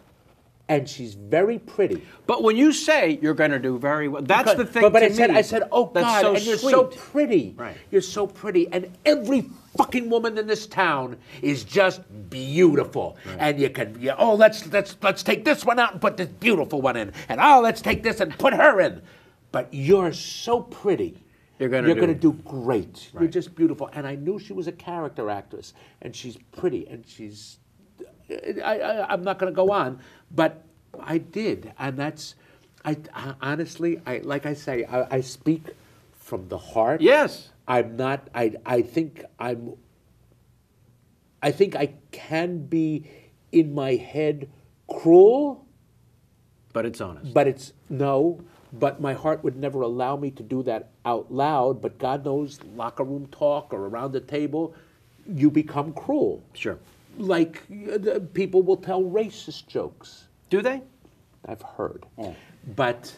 And she's very pretty. But when you say you're going to do very well, that's the thing. But to I said, oh that's God, so and you're sweet. so pretty. Right. You're so pretty, and every fucking woman in this town is just beautiful. Right. And you can, let's take this one out and put this beautiful one in, and let's take this and put her in. But you're so pretty. You're going to do great. Right. You're just beautiful. And I knew she was a character actress, and she's pretty, and she's. I'm not going to go on, but I did, and that's. I honestly, like I say, I speak from the heart. Yes. I'm not. I think I can be in my head cruel. But it's honest. But it's no. But my heart would never allow me to do that out loud. But God knows, locker room talk or around the table, you become cruel. Sure. Like people will tell racist jokes. Do they? I've heard. Oh. But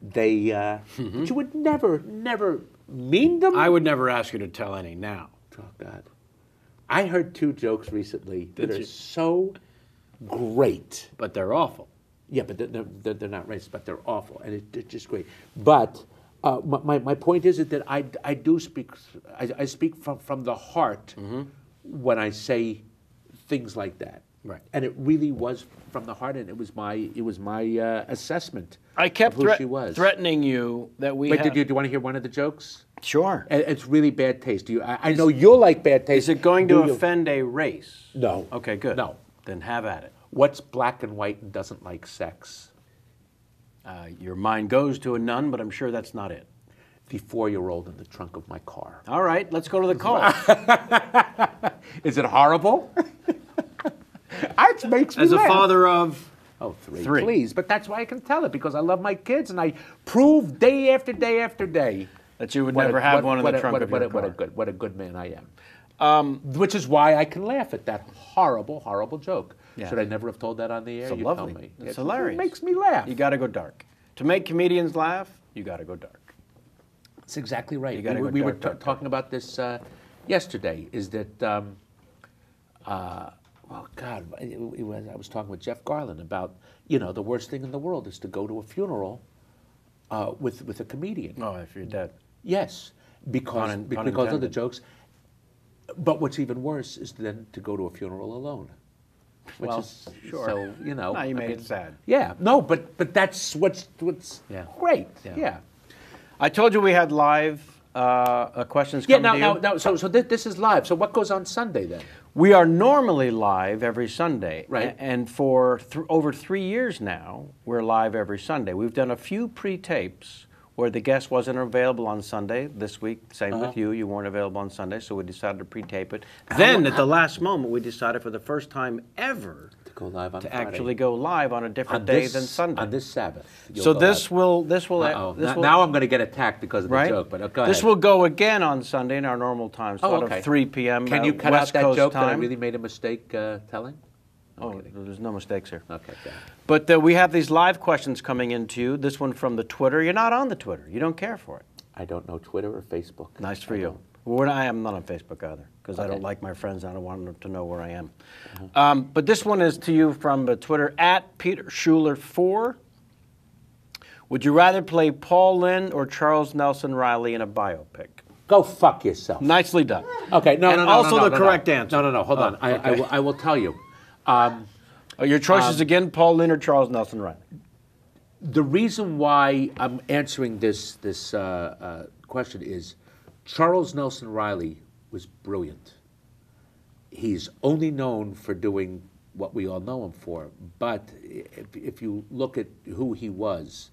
they, but you would never mean them. I would never ask you to tell any now. Oh, God. I heard 2 jokes recently that are so great. But they're awful. Yeah, but they're not racist, but they're awful, and it's just great. But my point is that I do speak, I speak from the heart when I say things like that. Right. And it really was from the heart, and it was my assessment. I kept of who she was. threatening you that we. Wait, have... do you want to hear one of the jokes? Sure. It's really bad taste. I know you'll like bad taste. Is it going to offend a race? No. Okay, good. No. Then have at it. What's black and white and doesn't like sex? Your mind goes to a nun, but I'm sure that's not it. The 4-year-old in the trunk of my car. All right, let's go to the call. Is it horrible? It makes me As a laugh. father of... Oh, 3. 3. Please, but that's why I can tell it, because I love my kids, and I prove day after day after day that you would never have one in the trunk of your car. What a good man I am. Which is why I can laugh at that horrible, horrible joke. Yeah. Should I never have told that on the air? It's You lovely. tell me. It's hilarious. It makes me laugh. You got to go dark. To make comedians laugh, you got to go dark. That's exactly right. You gotta go we were dark. talking about this yesterday. Is that well, God, I was talking with Jeff Garland about the worst thing in the world is to go to a funeral with a comedian. Oh, if you're dead. Yes, because of the unintended. jokes. But what's even worse is then to go to a funeral alone. Which Well, is, sure. So No, you made it sad. Yeah, no, but that's what's Yeah. great. Yeah. Yeah. I told you we had live questions coming to you. No. So this is live. So what goes on Sunday then? We are normally live every Sunday. Right. And for over 3 years now, we're live every Sunday. We've done a few pre-tapes where the guest wasn't available on Sunday. This week, same with you. You weren't available on Sunday, so we decided to pre-tape it. Then, at the last moment, we decided for the first time ever To go live on to Friday. actually go live on a different On day this- than Sunday. On this Sabbath. you'll So go this live. will Uh-oh. this will Now I'm going to get attacked because of the right? joke, but go ahead. This will go again on Sunday in our normal time slot okay. of 3 p.m. Can you cut West out that Coast joke time. that I really made a mistake telling? Oh, there's no mistakes here. Okay, good. But we have these live questions coming into you. This one from the Twitter. You're not on the Twitter. You don't care for it. I don't know Twitter or Facebook. Nice for I you. don't. I am not on Facebook either because I Okay. don't like my friends. I don't want them to know where I am. But this one is to you from Twitter, @Peter Schuler 4. Would you rather play Paul Lynde or Charles Nelson Riley in a biopic? Go fuck yourself. Nicely done. Okay, no, And no, no, also no, no, the no, correct no. answer. No, hold on. I will tell you. Your choices again, Paul Lynde or Charles Nelson Riley? The reason why I'm answering this question is Charles Nelson Riley was brilliant. He's only known for doing what we all know him for, but if you look at who he was,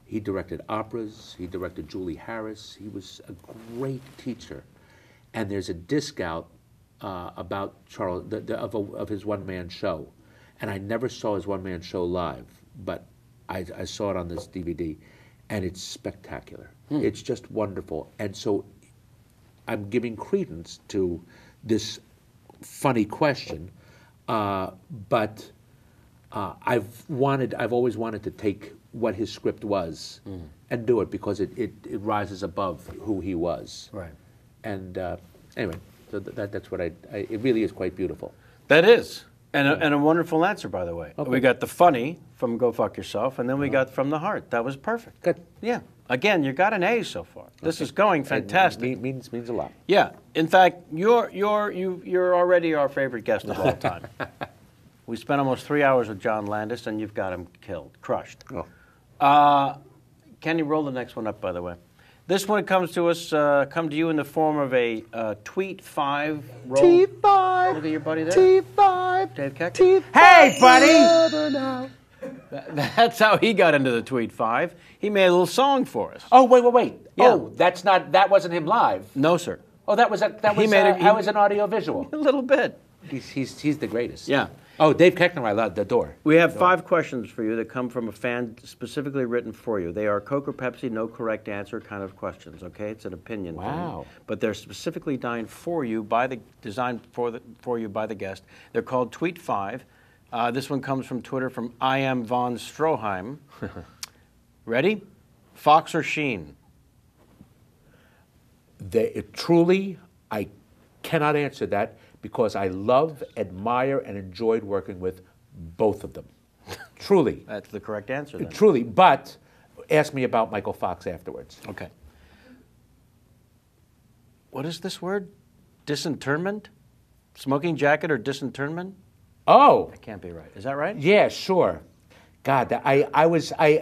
he directed operas, he directed Julie Harris, he was a great teacher. And there's a disc out about Charles, of his one-man show. And I never saw his one-man show live, but I saw it on this DVD, and it's spectacular. It's just wonderful. And so I'm giving credence to this funny question, but I've always wanted to take what his script was and do it because it rises above who he was. Right. And anyway, so that's what it really is quite beautiful. That is. And a wonderful answer, by the way. Okay. We got the funny from Go Fuck Yourself, and then we got from the heart. That was perfect. Good. Yeah. Again, you got an A so far. This is going fantastic. It means a lot. Yeah. In fact, you're already our favorite guest of all time. We spent almost 3 hours with John Landis, and you've got him crushed. Oh. Can you roll the next one up, by the way? This one comes to us, come to you in the form of a Tweet 5 roll. T5. Look at your buddy there. T5. Dave Keck. T5. Hey, buddy! That's how he got into the Tweet 5. He made a little song for us. Oh, wait. Yeah. Oh, that wasn't him live. No, sir. Oh, that was an audio visual. A little bit. He's the greatest. Yeah. Oh, Dave Keckner, I love the door. We have 5 questions for you that come from a fan specifically written for you. They are Coke or Pepsi, no correct answer kind of questions, okay? It's an opinion Wow. thing. But they're specifically designed for you by the guest. They're called Tweet 5. This one comes from Twitter from I am Von Stroheim. Ready? Fox or Sheen? Truly, I cannot answer that because I love, admire, and enjoyed working with both of them. Truly. That's the correct answer then. Truly. But ask me about Michael Fox afterwards. Okay. What is this word? Disinterment? Smoking jacket or disinterment? Oh. That can't be right. Is that right? Yeah, sure. God,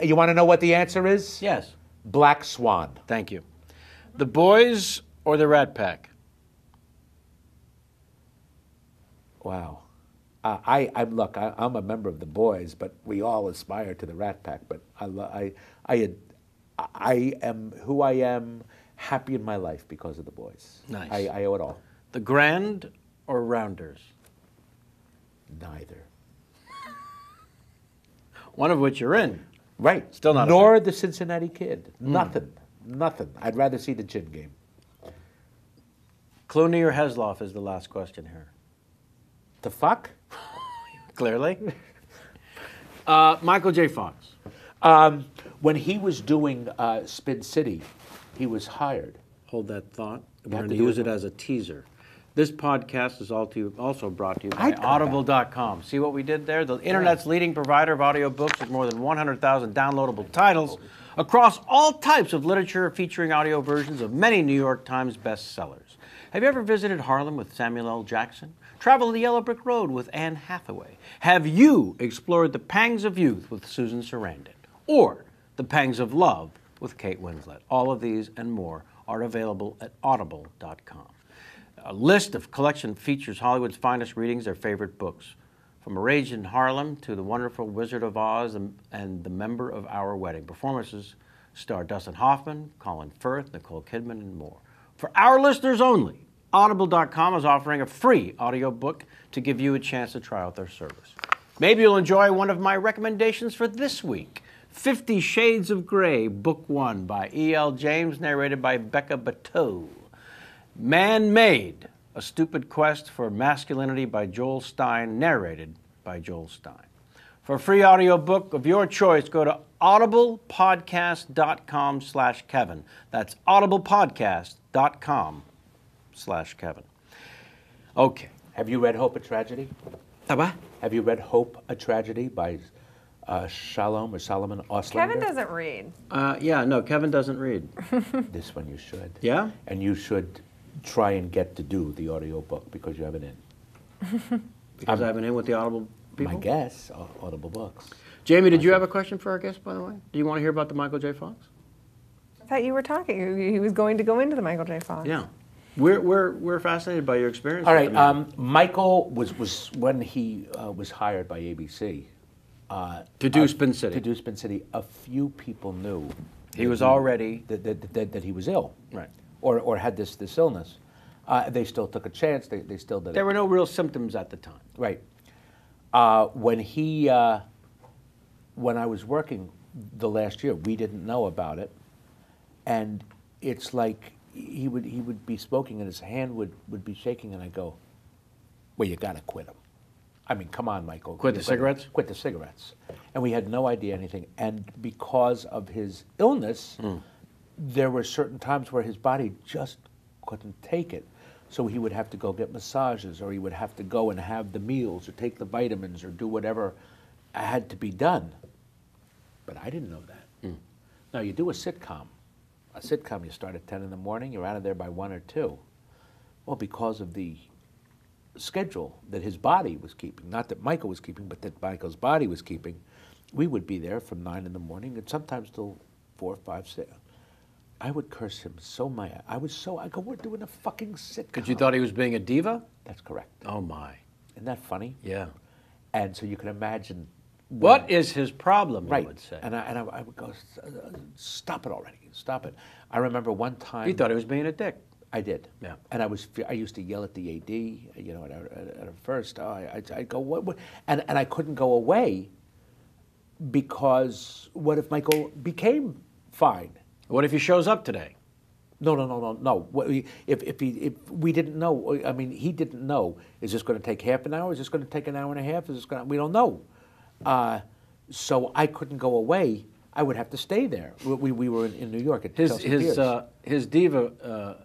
you want to know what the answer is? Yes. Black Swan. Thank you. The Boys or the Rat Pack? Wow. I'm a member of the Boys, but we all aspire to the Rat Pack. But I am who I am, happy in my life because of the Boys. Nice. I owe it all. The Grand or Rounders? Neither. One of which you're in. Right. Still not. Nor the Cincinnati Kid. Nothing. I'd rather see the Gin Game. Clooney or Hesloff is the last question here. The fuck? Clearly. Michael J. Fox. When he was doing Spin City, he was hired. Hold that thought. We're have going to to do use it it as a teaser. This podcast is also brought to you by Audible.com. See what we did there? The internet's leading provider of audiobooks with more than 100,000 downloadable titles across all types of literature featuring audio versions of many New York Times bestsellers. Have you ever visited Harlem with Samuel L. Jackson? Traveled the Yellow Brick Road with Anne Hathaway? Have you explored the pangs of youth with Susan Sarandon? Or the pangs of love with Kate Winslet? All of these and more are available at Audible.com. A list of collection features Hollywood's finest readings, their favorite books. From A Rage in Harlem to The Wonderful Wizard of Oz and The Member of Our Wedding. Performances star Dustin Hoffman, Colin Firth, Nicole Kidman, and more. For our listeners only, Audible.com is offering a free audiobook to give you a chance to try out their service. Maybe you'll enjoy one of my recommendations for this week. 50 Shades of Grey, Book 1 by E.L. James, narrated by Becca Bateau. Man-Made, A Stupid Quest for Masculinity by Joel Stein, narrated by Joel Stein. For a free audiobook of your choice, go to audiblepodcast.com/Kevin. That's audiblepodcast.com/Kevin. Okay. Have you read Hope, a Tragedy? What? Have you read Hope, a Tragedy by Shalom or Solomon Auslander. Kevin doesn't read. Yeah, no, Kevin doesn't read. This one you should. Yeah? And you should try and get to do the audiobook because you have it in. Because I have an in with the Audible people? My guess, Audible Books. Jamie, did you have a question for our guest, by the way? Do you want to hear about the Michael J. Fox? I thought you were talking. He was going to go into the Michael J. Fox. Yeah. We're fascinated by your experience. All with the right, man. Michael was when he was hired by ABC. To do Spin City. To do Spin City, a few people knew He was already... that he was ill, Right. or had this illness. They still took a chance. They still did it. There were no real symptoms at the time. Right. When I was working the last year, we didn't know about it, and it's like he would be smoking and his hand would be shaking, and I go, "Well, you got to quit them." I mean, come on, Michael. Quit the cigarettes? Quit the cigarettes. And we had no idea anything. And because of his illness, there were certain times where his body just couldn't take it. So he would have to go get massages, or he would have to go and have the meals, or take the vitamins, or do whatever had to be done. But I didn't know that. Now, you do a sitcom. A sitcom, you start at 10 in the morning, you're out of there by 1 or 2. Well, because of the schedule that his body was keeping, not that Michael was keeping, but that Michael's body was keeping, we would be there from 9 in the morning and sometimes till 4, 5, 6. I would curse him so I go, we're doing a fucking sitcom. Because you thought he was being a diva? That's correct. Oh, my. Isn't that funny? Yeah. And so you can imagine. What is his problem, Right. you would say? And I would go, stop it already, stop it. I remember one time. He thought he was being a dick. I did. Yeah. And I used to yell at the AD, you know, at first. I'd go, what? And I couldn't go away because what if Michael became fine? What if he shows up today? No. If we didn't know, I mean, he didn't know. Is this going to take half an hour? Is this going to take an hour and a half? We don't know. So I couldn't go away. I would have to stay there. We were in New York at Chelsea Piers. His diva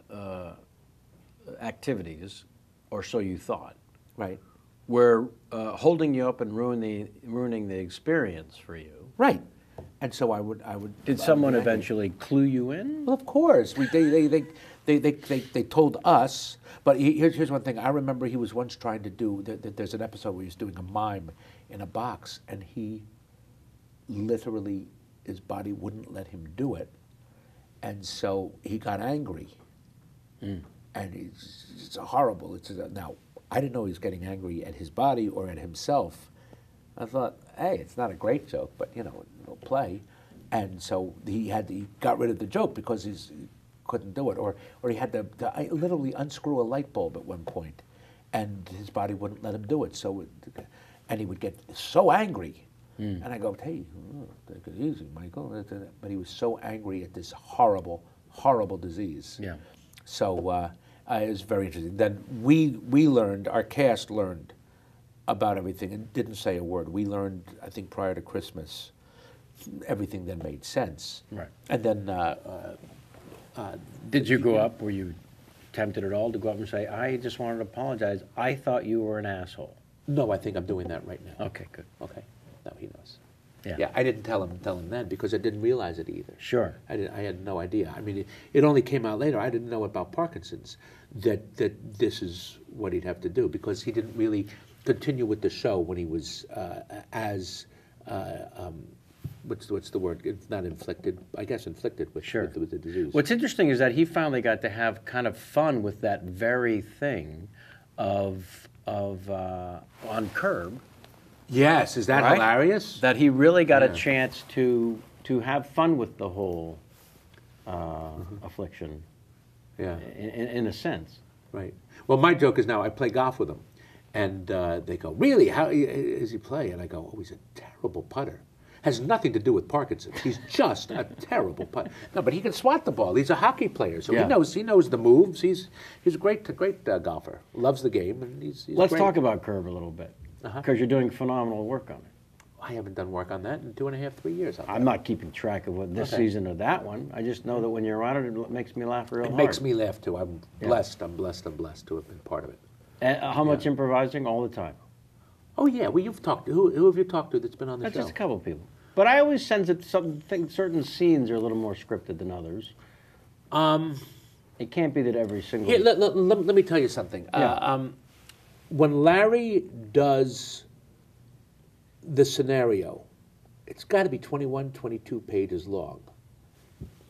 activities, or so you thought, Right. were holding you up and ruining the experience for you. Right. And so I would. Did someone eventually clue you in? Well, of course. They told us. But here's one thing. I remember he was once trying to do. There's an episode where he's doing a mime in a box, and he literally, his body wouldn't let him do it, and so he got angry. And it's horrible. Now I didn't know he was getting angry at his body or at himself. I thought, hey, it's not a great joke, but it'll play. And so he got rid of the joke because he couldn't do it, or he had to literally unscrew a light bulb at one point, and his body wouldn't let him do it. And he would get so angry, and I go, hey, take it easy, Michael. But he was so angry at this horrible, horrible disease. Yeah. So it was very interesting. Then we learned, our cast learned about everything and didn't say a word. We learned, I think, prior to Christmas. Everything then made sense. Right. And then Did you go up? Were you tempted at all to go up and say, I just wanted to apologize. I thought you were an asshole. no, I think I'm doing that right now. Okay, good. Okay. No, he knows. Yeah. Yeah, I didn't tell him then because I didn't realize it either. Sure. I had no idea. I mean, it only came out later. I didn't know about Parkinson's that this is what he'd have to do because he didn't really continue with the show when he was what's the word? It's not inflicted. I guess inflicted with Sure. with the disease. What's interesting is that he finally got to have kind of fun with that very thing of on Curb. Yes, is that Right? hilarious? That he really got Yeah. a chance to have fun with the whole affliction, Yeah. in a sense. Right. Well, my joke is now I play golf with him, and they go, "Really? How does he play?" And I go, "Oh, he's a terrible putter. Has nothing to do with Parkinson's. He's just a terrible putter. No, but he can swat the ball. He's a hockey player, so Yeah. he knows the moves. He's a great golfer. Loves the game, and he's Let's great. talk about Curb a little bit, because you're doing phenomenal work on it. I haven't done work on that in 2.5, 3 years. I'm not keeping track of what this Okay. season or that one. I just know that when you're on it, it makes me laugh real It hard. makes me laugh too. I'm Yeah. blessed. I'm blessed to have been part of it. And how much improvising all the time? Oh yeah, well you've talked to who have you talked to that's been on the show? Just a couple of people. But I always sense that certain scenes are a little more scripted than others. It can't be that every single. Here, let me tell you something. Yeah. When Larry does the scenario, it's got to be 21, 22 pages long.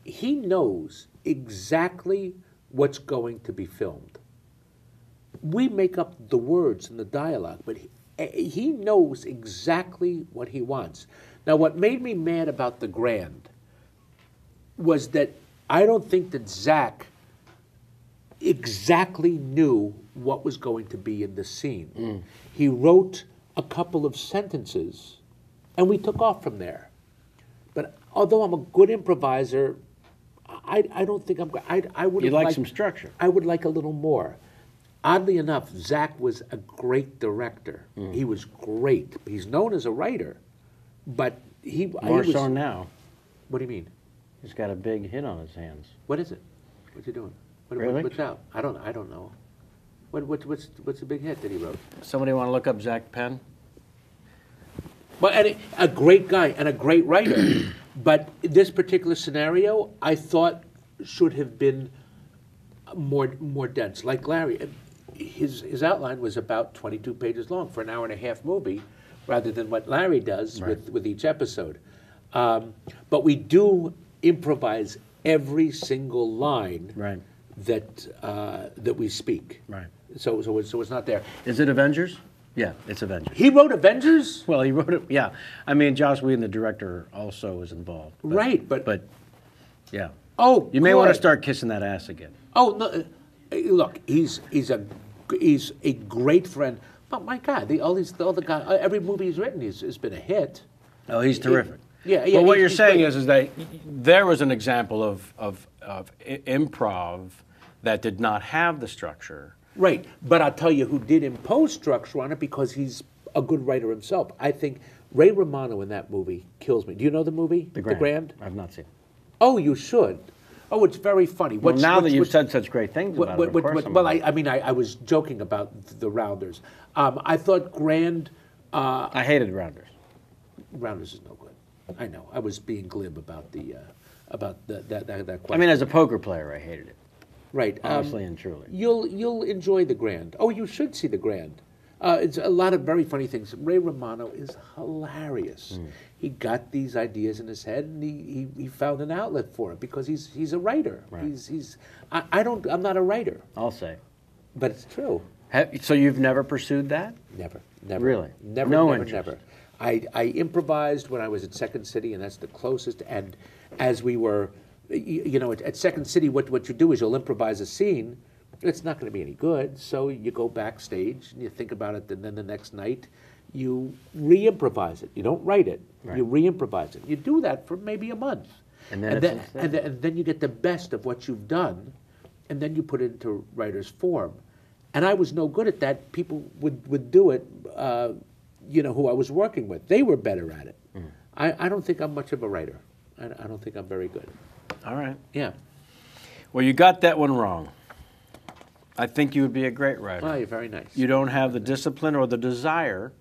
He knows exactly what's going to be filmed. We make up the words and the dialogue, but he knows exactly what he wants. Now, what made me mad about The Grand was that I don't think that Zach exactly knew what was going to be in the scene. He wrote a couple of sentences, and we took off from there. But although I'm a good improviser, I don't think I'm. I would. You'd like some structure. I would like a little more. Oddly enough, Zach was a great director. He was great. He's known as a writer, but More so now. What do you mean? He's got a big hit on his hands. What is it? What you doing? Really? What's out? I don't know. What's the big hit that he wrote? Somebody want to look up Zach Penn? Well, and a great guy and a great writer, but this particular scenario I thought should have been more dense. Like Larry, his outline was about 22 pages long for an hour and a half movie, rather than what Larry does with each episode. But we do improvise every single line that we speak. Right. So it's not there. Is it Avengers? Yeah, it's Avengers. He wrote Avengers? Well, he wrote it. Yeah, I mean, Joss Whedon, the director, also was involved. Right, but yeah. Oh, you may want to good. start kissing that ass again. Oh no! Look, he's a great friend. But my God, all the guys, every movie he's written has been a hit. Oh, he's terrific. Yeah. But what he's you're saying great. is that there was an example of improv that did not have the structure. Right, but I'll tell you who did impose structure on it because he's a good writer himself. I think Ray Romano in that movie kills me. Do you know the movie? The Grand. I've not seen it. Oh, you should. Oh, it's very funny. Well, now that you've said such great things about it, of course I'm well, I was joking about the Rounders. I thought Grand. I hated Rounders. Rounders is no good. I know. I was being glib about that question. I mean, as a poker player, I hated it. Right. Honestly and truly. You'll enjoy The Grand. Oh, you should see The Grand. It's a lot of very funny things. Ray Romano is hilarious. He got these ideas in his head, and he found an outlet for it because he's a writer. Right. I'm not a writer. I'll say. But it's true. So you've never pursued that? Never. Really? Never. No never. interest. Never. I improvised when I was at Second City, and that's the closest. And as we were, at Second City, what you do is you'll improvise a scene. It's not going to be any good, so you go backstage and you think about it, and then the next night you re-improvise it. You don't write it. Right. You re-improvise it. You do that for maybe a month. And then and then you get the best of what you've done, and then you put it into writer's form. And I was no good at that. People would do it, who I was working with. They were better at it. I don't think I'm much of a writer. I don't think I'm very good. All right. Yeah. Well, you got that one wrong. I think you would be a great writer. Oh, you're very nice. You don't have the discipline or the desire,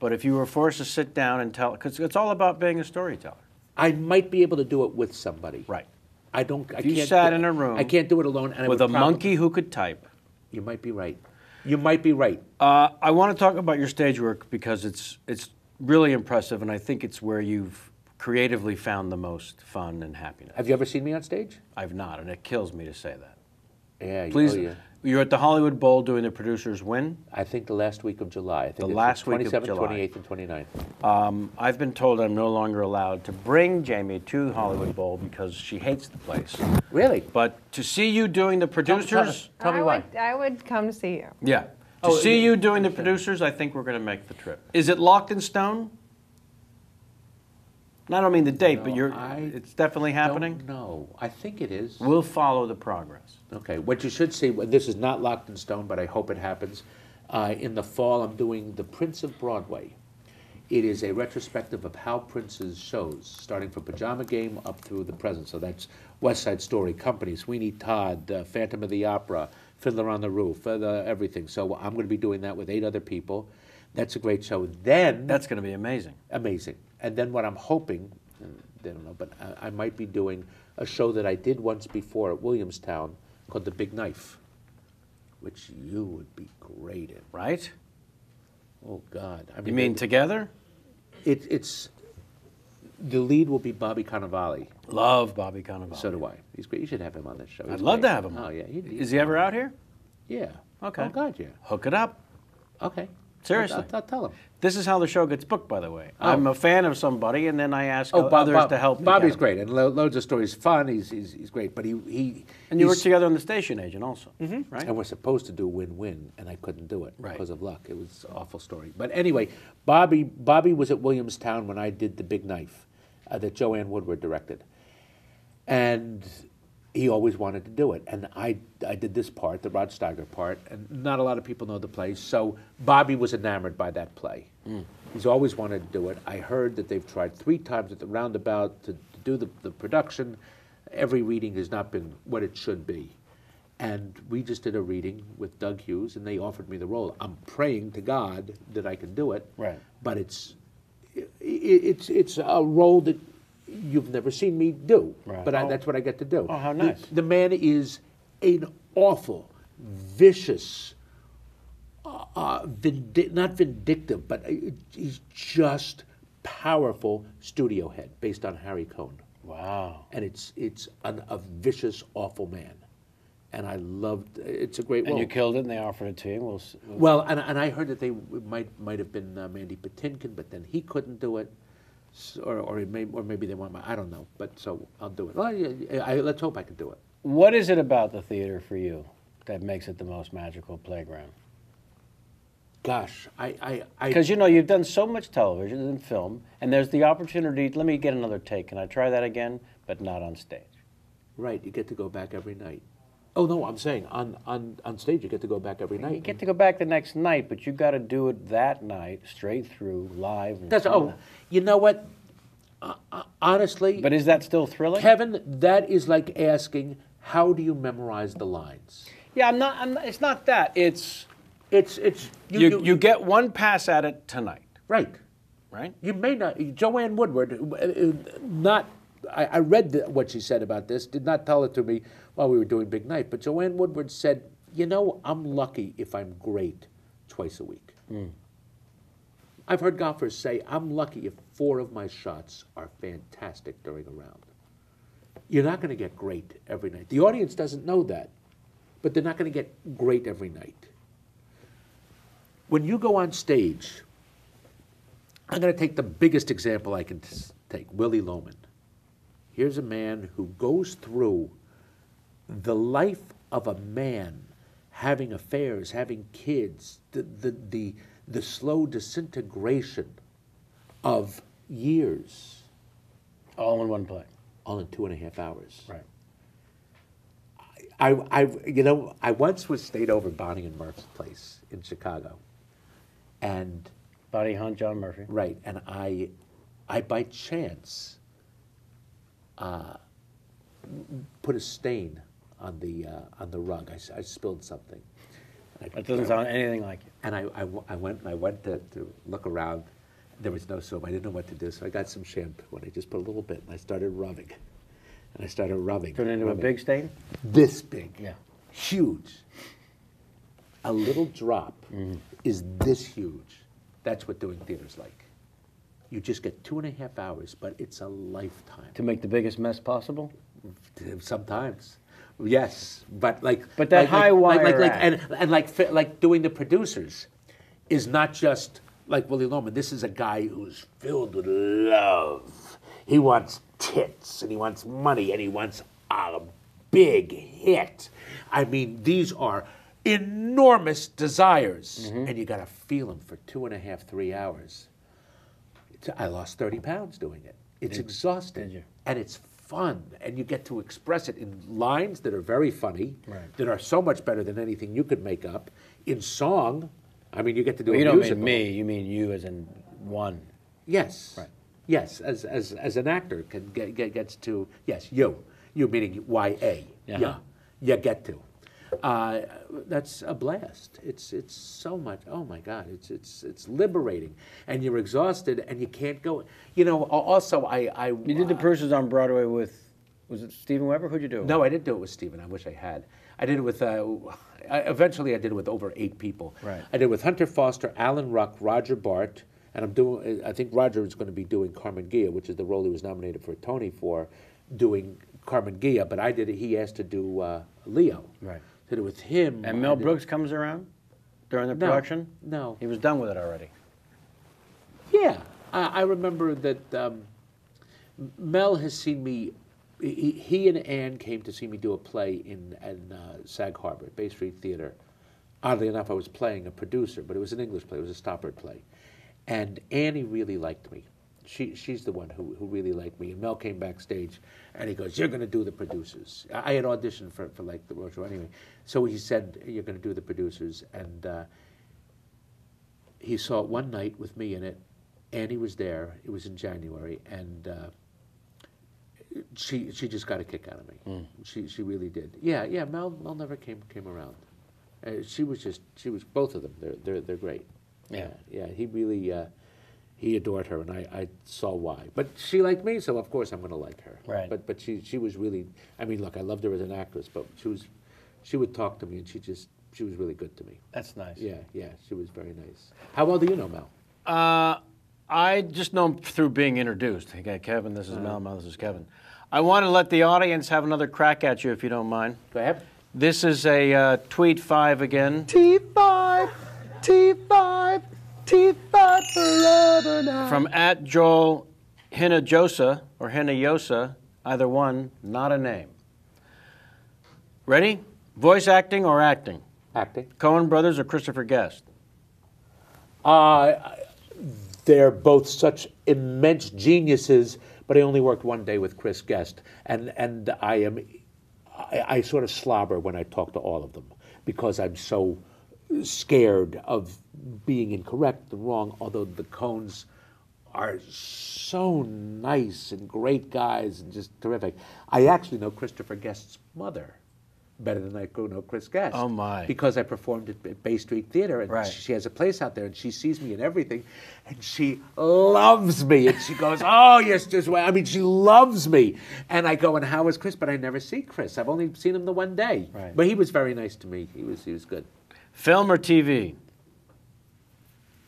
but if you were forced to sit down and tell, because it's all about being a storyteller. I might be able to do it with somebody. Right. I don't. I If you can't sat do- in a room I can't do it alone. And with a monkey who could type. You might be right. You might be right. I want to talk about your stage work because it's really impressive, and I think it's where you've creatively found the most fun and happiness. Have you ever seen me on stage? I've not, and it kills me to say that. Yeah. Please, Oh, yeah. you're at the Hollywood Bowl doing the producers win. I think the last week of July. I think The it's last week of 27th, July. 28th, and 29th. I've been told I'm no longer allowed to bring Jamie to Hollywood Bowl because she hates the place. Really? But to see you doing the producers, Tell me why. I would come to see you. yeah. To Oh, see yeah, you doing the producers, I think we're going to make the trip. Is it locked in stone? I don't mean the date, but it's definitely happening. No, I think it is. We'll follow the progress. Okay, what you should see, this is not locked in stone, but I hope it happens. In the fall, I'm doing The Prince of Broadway. It is a retrospective of how Prince's shows, starting from Pajama Game up through the present. So that's West Side Story, Company, Sweeney Todd, Phantom of the Opera, Fiddler on the Roof, everything. So I'm going to be doing that with 8 other people. That's a great show. Then That's going to be amazing. amazing. And then what I'm hoping, I don't know, but I might be doing a show that I did once before at Williamstown called The Big Knife, which you would be great in. Right? Oh God! I You mean together? it's the lead will be Bobby Cannavale. Love Bobby Cannavale. So do I. He's great. You should have him on this show. I'd He's love great. to have him. Oh yeah, Is he ever out here? Yeah. Okay. Oh God, yeah. Hook it up. Okay. Seriously. I'll tell him. This is how the show gets booked, by the way. Oh. I'm a fan of somebody, and then I ask Bob- others to help me. Bobby's get 'em. great, and loads of stories. Fun. He's great, but he And you work he's- together on the station agent also, right? And we're supposed to do win-win, and I couldn't do it Right. because of luck. It was an awful story. But anyway, Bobby was at Williamstown when I did The Big Knife that Joanne Woodward directed. And he always wanted to do it. And I did this part, the Rod Steiger part, and not a lot of people know the play. So Bobby was enamored by that play. He's always wanted to do it. I heard that they've tried 3 times at the Roundabout to do the production. Every reading has not been what it should be. And we just did a reading with Doug Hughes, and they offered me the role. I'm praying to God that I can do it. Right. But it's a role that you've never seen me do. Right. But that's what I get to do. Oh, how nice. The man is an awful, vicious, not vindictive, but he's just powerful studio head based on Harry Cohn. Wow. And it's a vicious, awful man. And I loved. It's a great And role. you killed it, and they offered it to you. Well, and I heard that they might have been Mandy Patinkin, but then he couldn't do it, or maybe they want. I don't know. But so I'll do it. Well, let's hope I can do it. What is it about the theater for you that makes it the most magical playground? Gosh, I Because you've done so much television and film, and there's the opportunity. Let me get another take. Can I try that again? But not on stage. right. You get to go back every night. Oh no, I'm saying on stage you get to go back every night. You get to go back the next night, but you got to do it that night, straight through, live. And That's you know what? Honestly, But is that still thrilling? Kevin, that is like asking, how do you memorize the lines? Yeah, I'm not. It's not that. It's It's you get one pass at it tonight, right. right? You may not. Joanne Woodward, not. I read what she said about this. Did not tell it to me while we were doing Big Night. But Joanne Woodward said, I'm lucky if I'm great twice a week. I've heard golfers say, I'm lucky if 4 of my shots are fantastic during a round. You're not going to get great every night. The audience doesn't know that, but they're not going to get great every night. When you go on stage, I'm going to take the biggest example I can take, Willie Loman. Here's a man who goes through the life of a man, having affairs, having kids, the slow disintegration of years, All in one play. all in 2.5 hours. Right. I once stayed over Bonnie and Murph's place in Chicago, and Buddy Hunt, John Murphy. right, and I by chance put a stain on the rug. I spilled something. That doesn't sound anything like you. And I went to look around. There was no soap. I didn't know what to do, so I got some shampoo and I just put a little bit and I started rubbing. And I started rubbing. Turn into a rubbing. big stain. This big. Yeah. Huge. A little drop is this huge. That's what doing theater's like. You just get 2.5 hours, but it's a lifetime. To make the biggest mess possible. Sometimes, yes, but But that high wire act. and like doing the producers is not just like Willie Loman. This is a guy who's filled with love. He wants tits and he wants money and he wants a big hit. I mean, these are enormous desires, and you got to feel them for 2.5, 3 hours. I lost 30 pounds doing it. It's exhausting. Did you? And it's fun. And you get to express it in lines that are very funny, Right. that are so much better than anything you could make up. In song, I mean, you get to do Well, a you don't musical. mean me. You mean you as in one. Yes. Right. Yes, as an actor gets to, yes, you meaning Y-A. Uh-huh. Yeah, you get to. That's a blast. It's so much. Oh my God, it's liberating, and you're exhausted, and you can't go. You know. Also, You did the Producers on Broadway with, was it Steven Weber? Who'd you do it with? No, I didn't do it with Steven. I wish I had. I did it with. Eventually, I did it with over 8 people. Right. I did it with Hunter Foster, Alan Ruck, Roger Bart, and I'm doing. I think Roger is going to be doing Carmen Gia, which is the role he was nominated for a Tony for, doing Carmen Gia. But I did it. He asked to do Leo. Right. Did it with him. And Mel Brooks comes around during the production? No. He was done with it already. Yeah, I remember that Mel has seen me. He and Ann came to see me do a play in Sag Harbor, Bay Street Theater. Oddly enough, I was playing a producer, but it was an English play. It was a Stoppard play. And Annie really liked me. She's the one who really liked me. And Mel came backstage, and he goes, "You're going to do the producers." I had auditioned for like the Road Show anyway. So he said, "You're going to do the producers." And he saw it one night with me in it. Annie was there. It was in January, and she just got a kick out of me. She really did. Yeah. Mel never came around. She was both of them. They're great. Yeah. He really he adored her, and I saw why. But she liked me, so of course I'm going to like her. Right. But she was really. I mean, look, I loved her as an actress, but she would talk to me, and she was really good to me. That's nice. Yeah. She was very nice. How well do you know Mel? I just know him through being introduced. Okay, Kevin, this is Mel, this is Kevin. I want to let the audience have another crack at you, if you don't mind. Go ahead. This is a Tweet 5 again. T5 forever now. From @Joel Hinojosa, or Hinojosa, either one, not a name. Ready? Voice acting or acting? Acting. Coen Brothers or Christopher Guest? They're both such immense geniuses, but I only worked one day with Chris Guest, and I sort of slobber when I talk to all of them because I'm so scared of being incorrect and wrong, although the Coens are so nice and great guys and just terrific. I actually know Christopher Guest's mother better than I know Chris Guest. Oh, my. Because I performed at Bay Street Theater, and Right. she has a place out there, and she sees me in everything, and she loves me, and she goes, "Oh, yes, just well." I mean, she loves me. And I go, "And how is Chris?" But I never see Chris. I've only seen him the one day. Right. But he was very nice to me. He was good. Film or TV?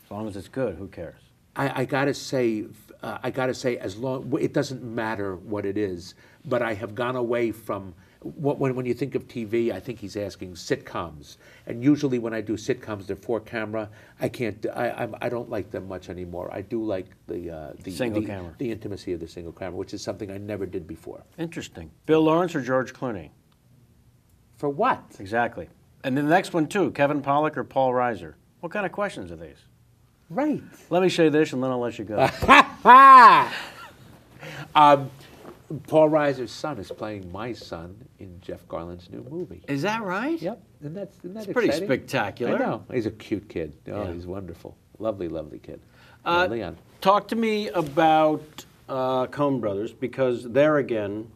As long as it's good, who cares? I gotta say, as long it doesn't matter what it is, but I have gone away from when you think of TV. I think he's asking sitcoms, and usually when I do sitcoms, they're 4-camera. I can't. I don't like them much anymore. I do like the Single camera. the intimacy of the single camera, which is something I never did before. Interesting. Bill Lawrence or George Clooney? For what? Exactly. And then the next one, too, Kevin Pollak or Paul Reiser? What kind of questions are these? Right. Let me say this, and then I'll let you go. Paul Reiser's son is playing my son in Jeff Garland's new movie. Is that right? Yep. Isn't that It's pretty exciting? spectacular. I know. He's a cute kid. Oh, Yeah. he's wonderful. Lovely, lovely kid. Leon. Talk to me about Coen Brothers, because there again,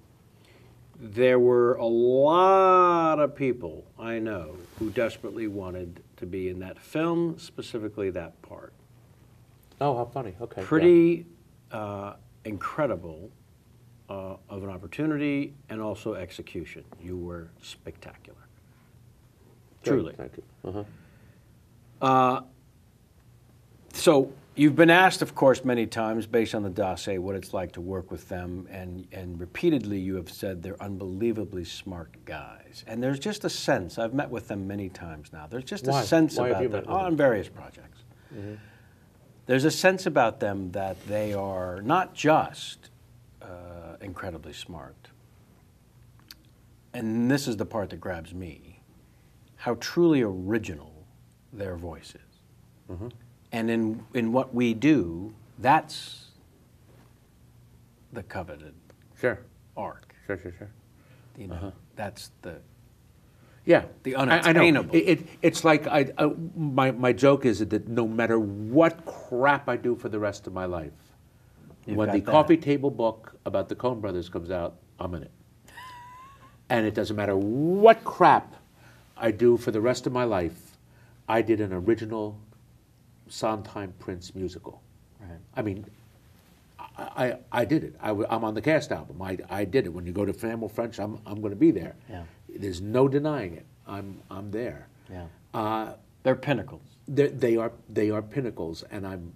there were a lot of people I know who desperately wanted to be in that film, specifically that part. Oh, how funny. Okay. Pretty incredible of an opportunity and also execution. You were spectacular. Yeah. Truly. Thank you. So you've been asked, of course, many times, based on the dossier, what it's like to work with them, and repeatedly you have said they're unbelievably smart guys. And there's just a sense, I've met with them many times now, there's just Why? a sense Why have about you them, met with them? on various projects. Mm-hmm. There's a sense about them that they are not just incredibly smart, and this is the part that grabs me, how truly original their voice is. Mm-hmm. And in what we do, that's the coveted Sure. arc. Sure. You know, that's the Yeah. The I know. unattainable. It's like my joke is that no matter what crap I do for the rest of my life, You've when got the that. coffee table book about the Coen Brothers comes out, I'm in it. And it doesn't matter what crap I do for the rest of my life. I did an original Sondheim Prince musical. Right. I mean, I did it. I'm on the cast album. I did it. When you go to Family French, I'm going to be there. Yeah. There's no denying it. I'm there. Yeah. They're pinnacles. They are pinnacles, and I'm.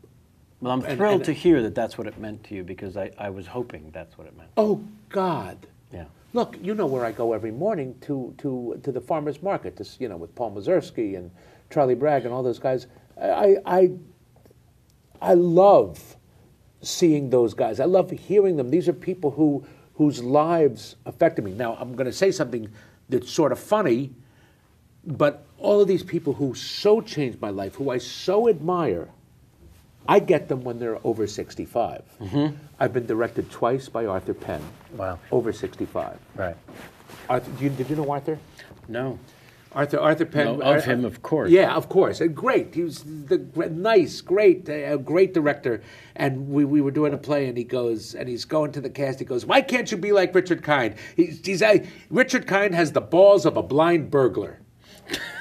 Well, I'm thrilled to hear that that's what it meant to you, because I was hoping that's what it meant. Oh God. Yeah. Look, you know where I go every morning to the farmers market, with Paul Mazursky and Charlie Bragg and all those guys. I love seeing those guys. I love hearing them. These are people whose lives affected me. Now, I'm going to say something that's sort of funny, but all of these people who so changed my life, who I so admire, I get them when they're over 65. Mm-hmm. I've been directed twice by Arthur Penn. Wow. Over 65. Right. Arthur, did you know Arthur? No. Arthur Penn. No, of him, of course. Yeah, of course. And great. He was great director. And we were doing a play, and he's going to the cast. He goes, "Why can't you be like Richard Kind? Richard Kind has the balls of a blind burglar."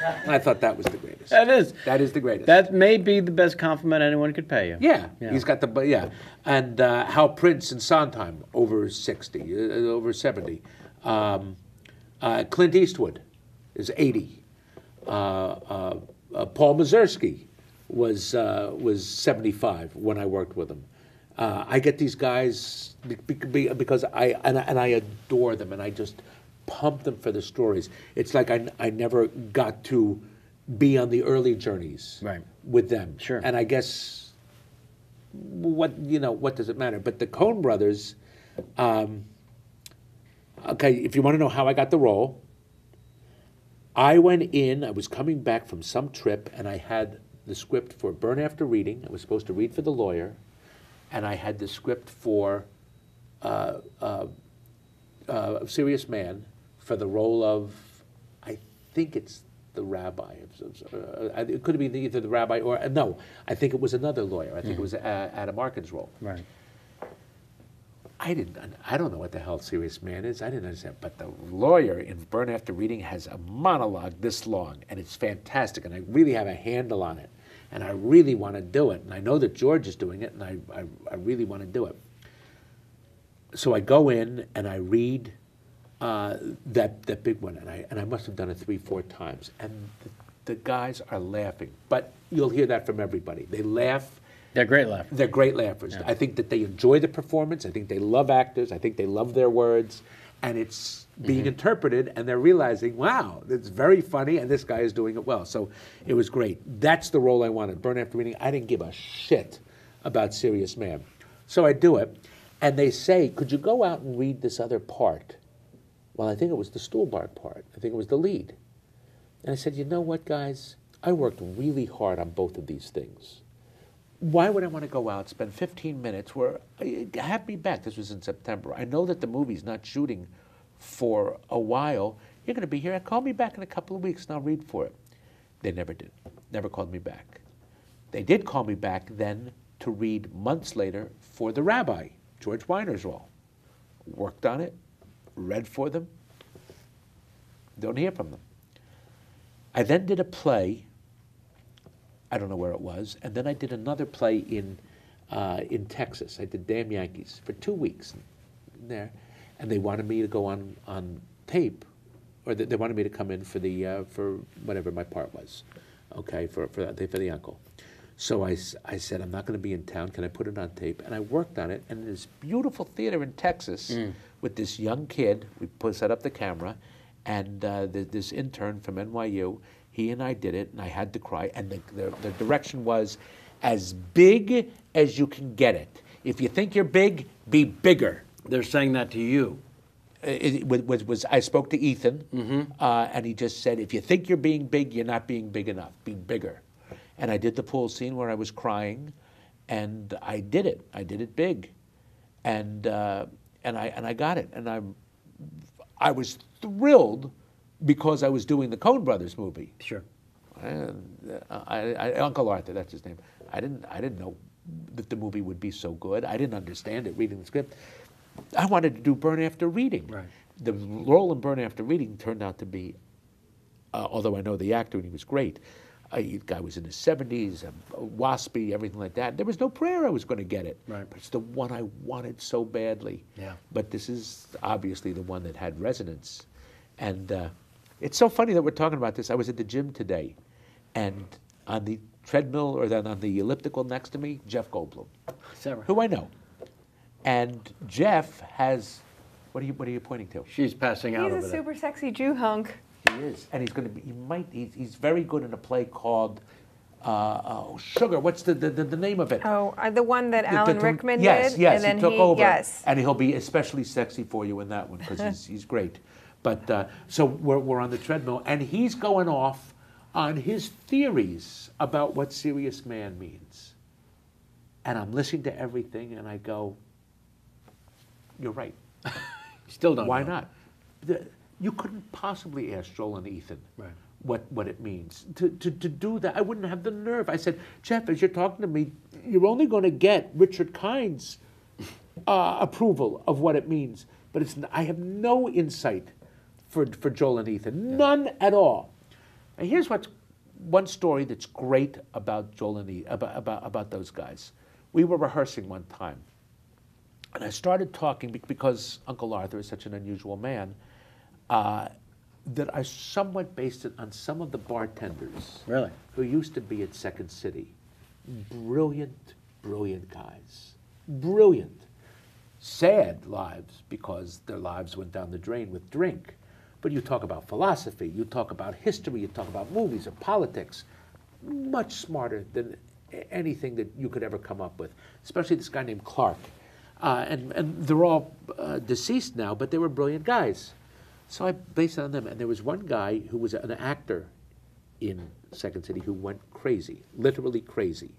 And I thought that was the greatest. That is. That is the greatest. That may be the best compliment anyone could pay you. Yeah. He's got and Hal Prince and Sondheim over 60, over 70. Clint Eastwood is 80. Paul Mazursky was 75 when I worked with him. I get these guys because I adore them, and I just pump them for the stories. It's like I never got to be on the early journeys with them. Sure. And I guess what does it matter? But the Coen brothers. Okay, if you want to know how I got the role, I went in. I was coming back from some trip, and I had the script for Burn After Reading. I was supposed to read for the lawyer, and I had the script for Serious Man for the role of, I think it's the rabbi. It could have been either the rabbi or no. I think it was another lawyer. I think it was Adam Arkin's role. Right. I don't know what the hell Serious Man is. I didn't understand. But the lawyer in Burn After Reading has a monologue this long, and it's fantastic, and I really have a handle on it, and I really want to do it. And I know that George is doing it, and I really want to do it. So I go in, and I read that big one, and I must have done it 3-4 times. And the guys are laughing. But you'll hear that from everybody. They laugh. They're great laughers. They're great laughers. Yeah. I think that they enjoy the performance. I think they love actors. I think they love their words. And it's being interpreted, and they're realizing, wow, it's very funny, and this guy is doing it well. So it was great. That's the role I wanted. Burn After Reading. I didn't give a shit about Serious Man. So I do it, and they say, could you go out and read this other part? Well, I think it was the Stuhlbarg part. I think it was the lead. And I said, you know what, guys? I worked really hard on both of these things. Why would I want to go out, spend 15 minutes where, have me back. This was in September. I know that the movie's not shooting for a while. You're going to be here. Call me back in a couple of weeks and I'll read for it. They never did. Never called me back. They did call me back then to read months later for The Rabbi, George Weiner's role. Worked on it, read for them. Don't hear from them. I then did a play. I don't know where it was. And then I did another play in Texas. I did Damn Yankees for 2 weeks there. And they wanted me to go on tape, or they wanted me to come in for whatever my part was, okay, for the uncle. So I said, I'm not going to be in town. Can I put it on tape? And I worked on it. And in this beautiful theater in Texas with this young kid, we set up the camera, and this intern from NYU, he and I did it, and I had to cry. And the direction was as big as you can get it. If you think you're big, be bigger. They're saying that to you. I spoke to Ethan, and he just said, if you think you're being big, you're not being big enough. Be bigger. And I did the pool scene where I was crying, and I did it. I did it big, and I got it. And I was thrilled because I was doing the Coen Brothers movie. Sure. Uncle Arthur, that's his name. I didn't know that the movie would be so good. I didn't understand it reading the script. I wanted to do Burn After Reading. Right. The role in Burn After Reading turned out to be although I know the actor and he was great. The guy was in his 70s, waspy, everything like that. There was no prayer I was going to get it. Right. But it's the one I wanted so badly. Yeah. But this is obviously the one that had resonance. And it's so funny that we're talking about this. I was at the gym today, and on the treadmill or then on the elliptical next to me, Jeff Goldblum, who I know. And Jeff has, what are you pointing to? She's passing out He's over a there. super sexy Jew hunk. He is, and he's going to be. He's very good in a play called Sugar. What's the name of it? Oh, the one that Alan Rickman yes, did? Yes, and then he took over. Yes. And he'll be especially sexy for you in that one because he's great. But so we're on the treadmill, and he's going off on his theories about what serious man means. And I'm listening to everything, and I go, "You're right." Still don't Why know. not? You couldn't possibly ask Joel and Ethan Right. what it means. To do that, I wouldn't have the nerve. I said, Jeff, as you're talking to me, you're only going to get Richard Kind's approval of what it means. But I have no insight for Joel and Ethan. None at all. And here's one story that's great about Joel and Ethan, about those guys. We were rehearsing one time. And I started talking because Uncle Arthur is such an unusual man, that I somewhat based it on some of the bartenders Really? who used to be at Second City. Brilliant, brilliant guys. Brilliant. Sad lives because their lives went down the drain with drink. But you talk about philosophy, you talk about history, you talk about movies or politics. Much smarter than anything that you could ever come up with, especially this guy named Clark. And they're all deceased now, but they were brilliant guys. So I based it on them. And there was one guy who was an actor in Second City who went crazy, literally crazy.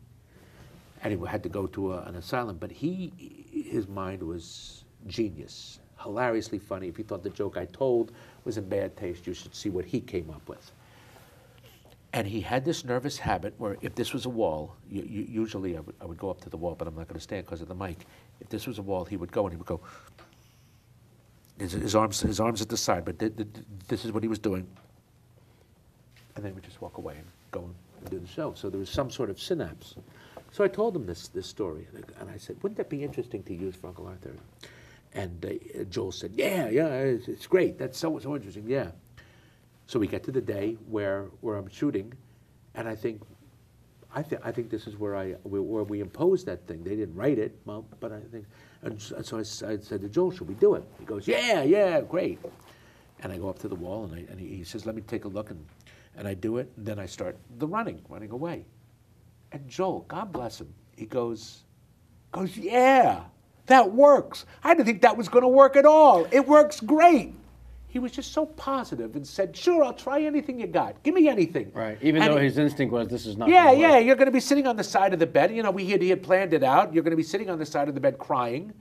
And he had to go to an asylum. But his mind was genius, hilariously funny. If you thought the joke I told was in bad taste, you should see what he came up with. And he had this nervous habit where if this was a wall, usually I would go up to the wall, but I'm not going to stand because of the mic. If this was a wall, he would go and he would go. His arms at the side, but this is what he was doing. And then he would just walk away and go and do the show. So there was some sort of synapse. So I told him this story, and I said, "Wouldn't that be interesting to use for Uncle Arthur?" And Joel said, "Yeah, it's great. That's so interesting. Yeah." So we get to the day where I'm shooting, and I think this is where we imposed that thing. They didn't write it, well, but I think, and so I said to Joel, "Should we do it?" He goes, "Yeah, great." And I go up to the wall, and he says, "Let me take a look," and I do it, and then I start running away. And Joel, God bless him, he goes, "Yeah, that works. I didn't think that was going to work at all. It works great." He was just so positive and said, "Sure, I'll try anything you got. Give me anything." Right. Even though his instinct was, this is not. Yeah, gonna work. you're going to be sitting on the side of the bed. You know, he had planned it out. You're going to be sitting on the side of the bed crying,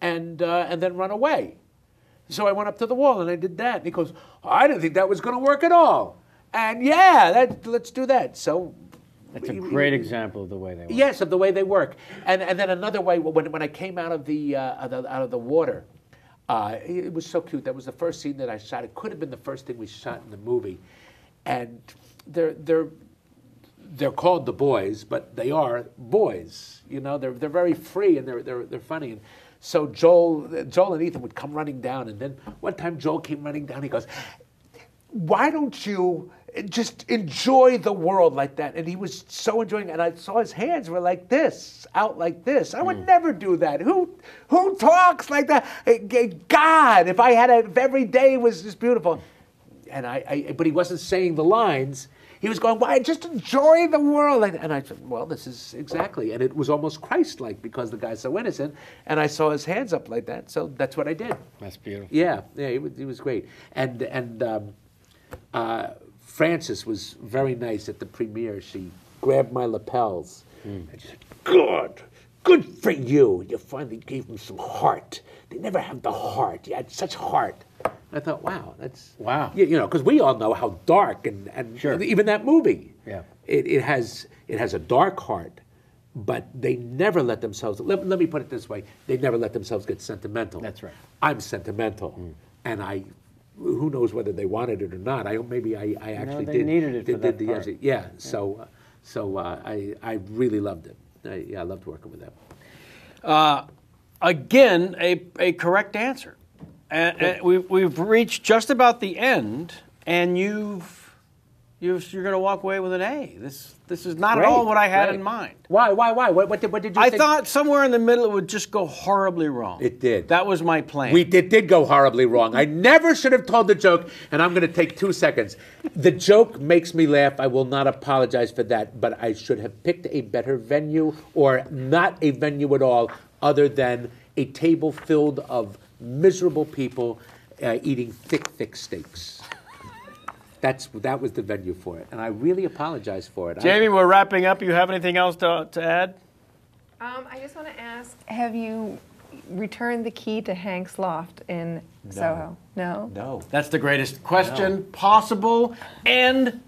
and then run away. So I went up to the wall and I did that. And he goes, "I didn't think that was going to work at all." And let's do that. So. It's a great example of the way they work. Yes, of the way they work. And then another way, when I came out of the water, it was so cute. That was the first scene that I shot. It could have been the first thing we shot in the movie. And they're called the boys, but they are boys. You know, they're very free and they're funny. And so Joel and Ethan would come running down, and then one time Joel came running down. He goes, "Why don't you just enjoy the world like that?" And he was so enjoying it. And I saw his hands were like this, out like this. I would never do that. Who talks like that? God, if every day was just beautiful. And but he wasn't saying the lines. He was going, "Why, just enjoy the world." And I said, "Well, this is exactly." And it was almost Christ-like because the guy's so innocent. And I saw his hands up like that. So that's what I did. That's beautiful. Yeah, he was great. And Frances was very nice at the premiere. She grabbed my lapels and she said, good for you. You finally gave them some heart. They never have the heart. You had such heart." And I thought, wow, that's... Wow. You know, because we all know how dark and Sure. even that movie. Yeah. It has a dark heart, but they never let themselves... Let me put it this way. They never let themselves get sentimental. That's right. I'm sentimental, and I who knows whether they wanted it or not. Maybe I actually they did. needed it for that the part. yeah. So I really loved it. I loved working with them. Again, a correct answer. And we've reached just about the end, and you're going to walk away with an A. This is not at all what I had in mind. Why? What did you I think? thought somewhere in the middle it would just go horribly wrong. It did. That was my plan. It did go horribly wrong. I never should have told the joke, and I'm going to take 2 seconds. The joke makes me laugh. I will not apologize for that, but I should have picked a better venue, or not a venue at all, other than a table filled of miserable people eating thick steaks. That was the venue for it, and I really apologize for it. Jamie, we're wrapping up. You have anything else to add? I just want to ask, have you returned the key to Hank's loft in Soho? No? No. That's the greatest question possible, and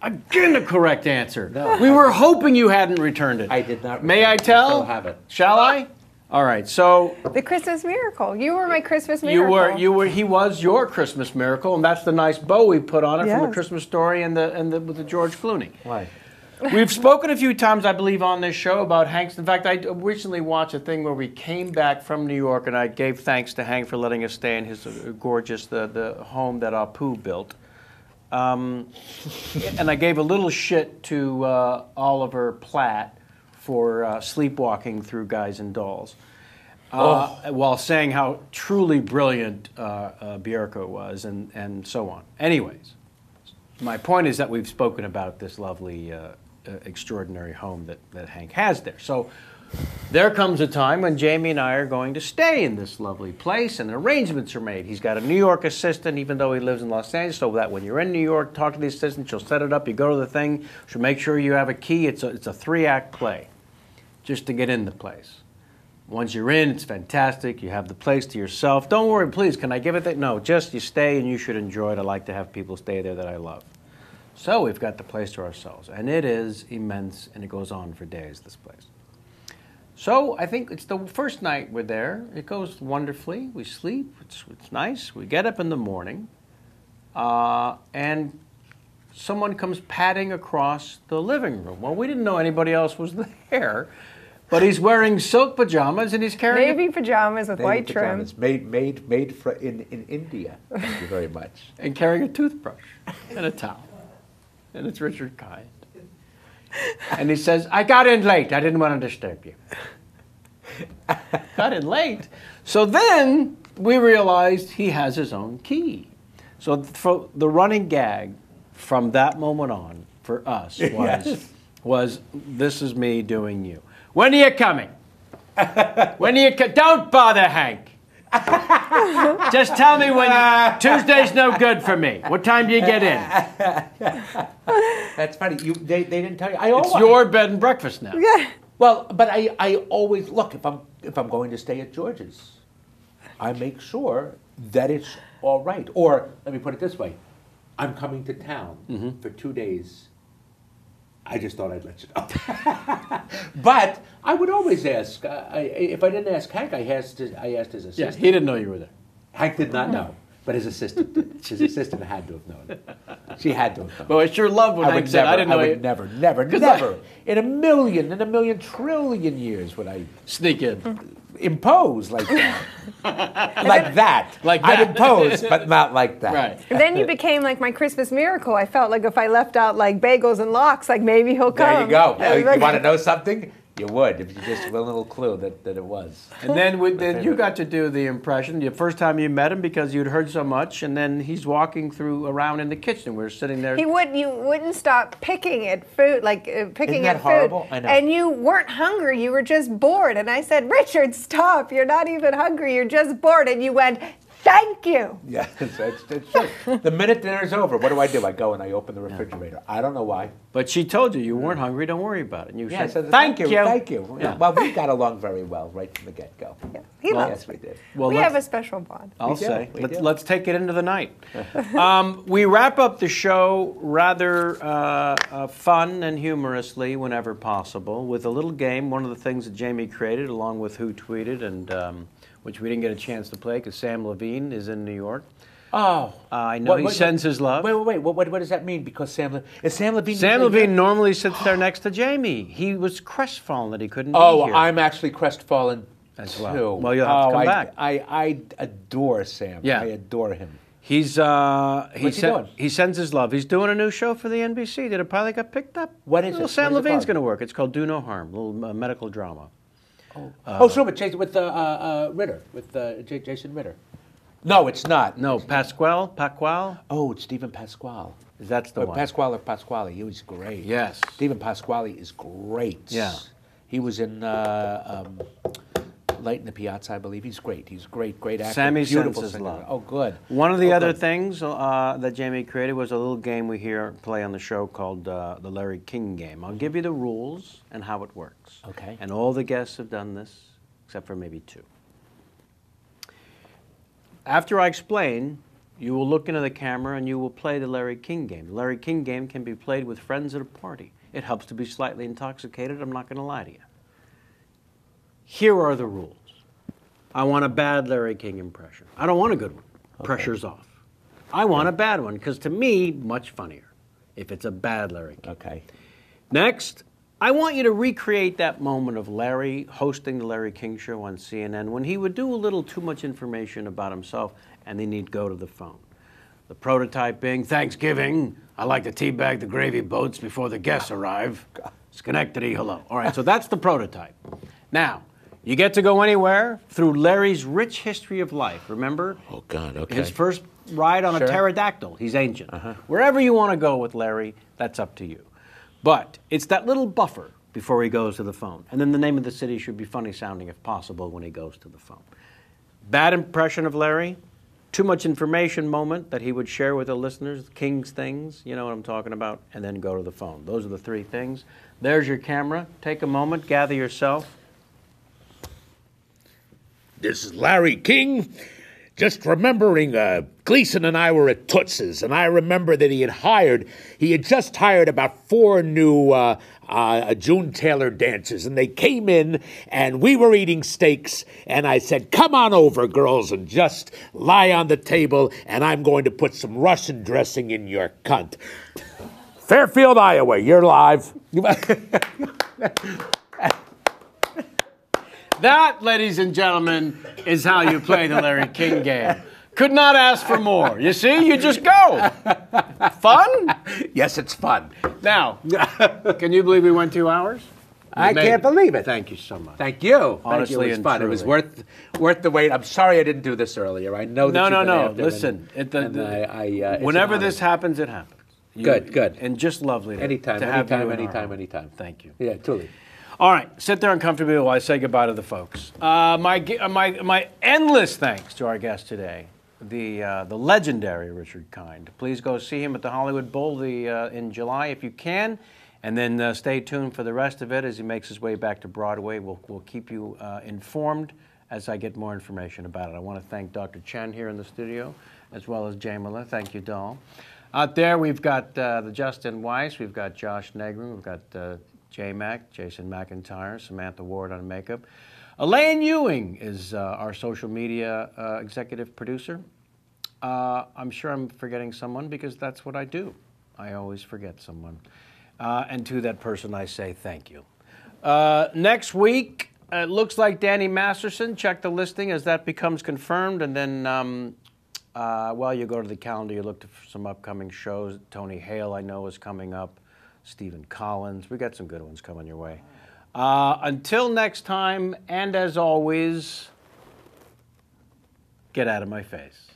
again, the correct answer. No, we were hoping you hadn't returned it. I did not. May I return it. tell? I still have it. Shall I? All right. So The Christmas miracle. You were my Christmas miracle. he was your Christmas miracle, and that's the nice bow we put on it from the Yes. Christmas Story and with the George Clooney. Why? We've spoken a few times, I believe, on this show about Hank's. In fact, I recently watched a thing where we came back from New York, and I gave thanks to Hank for letting us stay in his gorgeous the home that Apu built. And I gave a little shit to Oliver Platt for sleepwalking through Guys and Dolls, while saying how truly brilliant Bierko was, and so on. Anyways, my point is that we've spoken about this lovely, extraordinary home that Hank has there. So there comes a time when Jamie and I are going to stay in this lovely place, and arrangements are made. He's got a New York assistant, even though he lives in Los Angeles, so that when you're in New York, talk to the assistant, she'll set it up, you go to the thing, she'll make sure you have a key. It's a 3-act play, just to get in the place. Once you're in, it's fantastic. You have the place to yourself. Don't worry, please, can I give it that? No, just you stay, and you should enjoy it. I like to have people stay there that I love. So we've got the place to ourselves, and it is immense, and it goes on for days, this place. So I think it's the first night we're there. It goes wonderfully. We sleep. It's nice. We get up in the morning, and someone comes padding across the living room. Well, we didn't know anybody else was there, but he's wearing silk pajamas, and he's carrying Navy pajamas with Navy white trim. pajamas, made in India. Thank you very much. and carrying a toothbrush and a towel. And it's Richard Kind. And he says, I got in late. I didn't want to disturb you. Got in late. So then we realized he has his own key. So for the running gag from that moment on for us was this is me doing you. When are you coming? When are you Don't bother Hank. Just tell me when Tuesday's no good for me. What time do you get in? That's funny. They didn't tell you. It's your bed and breakfast now. Yeah. Well, but I always look if I'm going to stay at George's, I make sure that it's all right. Or let me put it this way: I'm coming to town for 2 days. I just thought I'd let you know. But I would always ask. If I didn't ask Hank, I asked his assistant. Yeah, he didn't know you were there. Hank did not know, but his assistant did. His assistant had to have known it. She had to have known. But I sure love when Hank said, I didn't know you. Never. In a million trillion years would I Sneak in. impose like that. Like that. Like I'd that. impose, but not like that. Right. And then you became like my Christmas miracle. I felt like if I left out like bagels and lox, like maybe he'll come. There you go. I was You like- want to know something? You would, if you just a little clue that it was. And then you got to do the impression, the first time you met him because you'd heard so much, and then he's walking around in the kitchen. We're sitting there. You wouldn't stop picking at food, like picking Isn't that at horrible? food. I know. And you weren't hungry, you were just bored. And I said, Richard, stop, you're not even hungry, you're just bored. And you went, thank you. Yeah, it's true. The minute dinner's over, what do? I go and I open the refrigerator. I don't know why. But she told you weren't hungry, don't worry about it. And you Yeah, I said, said, thank you. Thank you. Yeah. Well, we got along very well right from the get-go. Yeah, he loves Yes, me. we did. Well, We have a special bond. I'll We do, say. we do. Let's take it into the night. We wrap up the show rather fun and humorously whenever possible with a little game, one of the things that Jamie created along with Who Tweeted, and which we didn't get a chance to play because Sam Levine is in New York. Oh. I know he sends his love. Wait. What does that mean? Because is Sam Levine? Sam Levine normally sits there next to Jamie. He was crestfallen that he couldn't be here. I'm actually crestfallen as too. well. Well, you'll have to come back. I adore Sam. Yeah. I adore him. What's he doing? He sends his love. He's doing a new show for the NBC. Did it probably got picked up? What is it? Sam What is it Levine's called? going to work. It's called Do No Harm, a little medical drama. Sure, with Ritter, with Jason Ritter. No, it's not. No, Pasquale? Oh, it's Stephen Pasquale. That's the one. Pasquale or Pasquale. He was great. Yes. Stephen Pasquale is great. Yeah. He was in Light in the Piazza, I believe. He's great. He's a great actor. Sammy Beautiful sends his singer. love. Oh, good. One of the other good. things that Jamie created was a little game we play on the show called the Larry King game. I'll give you the rules and how it works. Okay. And all the guests have done this, except for maybe 2. After I explain, you will look into the camera and you will play the Larry King game. The Larry King game can be played with friends at a party. It helps to be slightly intoxicated, I'm not going to lie to you. Here are the rules. I want a bad Larry King impression. I don't want a good one. Okay. Pressure's off. I want a bad one, because to me, much funnier if it's a bad Larry King. Okay. Next, I want you to recreate that moment of Larry hosting the Larry King Show on CNN when he would do a little too much information about himself and then he'd go to the phone. The prototype being, Thanksgiving, I like to teabag the gravy boats before the guests arrive. Schenectady, hello. All right, so that's the prototype. Now, you get to go anywhere through Larry's rich history of life, remember? Oh, God, okay. His first ride on a pterodactyl, he's ancient. Wherever you want to go with Larry, that's up to you. But it's that little buffer before he goes to the phone. And then the name of the city should be funny sounding if possible when he goes to the phone. Bad impression of Larry, too much information moment that he would share with the listeners, King's things, you know what I'm talking about, and then go to the phone. Those are the 3 things. There's your camera. Take a moment, gather yourself. This is Larry King. Just remembering, Gleason and I were at Toots's, and I remember that he had just hired about 4 new June Taylor dancers, and they came in, and we were eating steaks, and I said, come on over, girls, and just lie on the table, and I'm going to put some Russian dressing in your cunt. Fairfield, Iowa, you're live. That, ladies and gentlemen, is how you play the Larry King game. Could not ask for more. You see, you just go. Fun? Yes, it's fun. Now, can you believe we went 2 hours? I can't believe it. Thank you so much. Thank you. Honestly, Thank you. It was and fun. truly. It was worth the wait. I'm sorry I didn't do this earlier. I know that No. Listen, whenever this happens, it happens. Good. And just lovely to Anytime. Thank you. Yeah, totally. All right, sit there uncomfortably while I say goodbye to the folks. My endless thanks to our guest today, the legendary Richard Kind. Please go see him at the Hollywood Bowl in July if you can, and then stay tuned for the rest of it as he makes his way back to Broadway. We'll keep you informed as I get more information about it. I want to thank Dr. Chen here in the studio, as well as Jamila. Thank you, doll. Out there, we've got the Justin Weiss, we've got Josh Negron, we've got J-Mac, Jason McIntyre, Samantha Ward on makeup. Elaine Ewing is our social media executive producer. I'm sure I'm forgetting someone because that's what I do. I always forget someone. And to that person, I say thank you. Next week, it looks like Danny Masterson. Check the listing as that becomes confirmed. And then, well, you go to the calendar, you look for some upcoming shows. Tony Hale, I know, is coming up. Stephen Collins. We got some good ones coming your way. Until next time, and as always, get out of my face.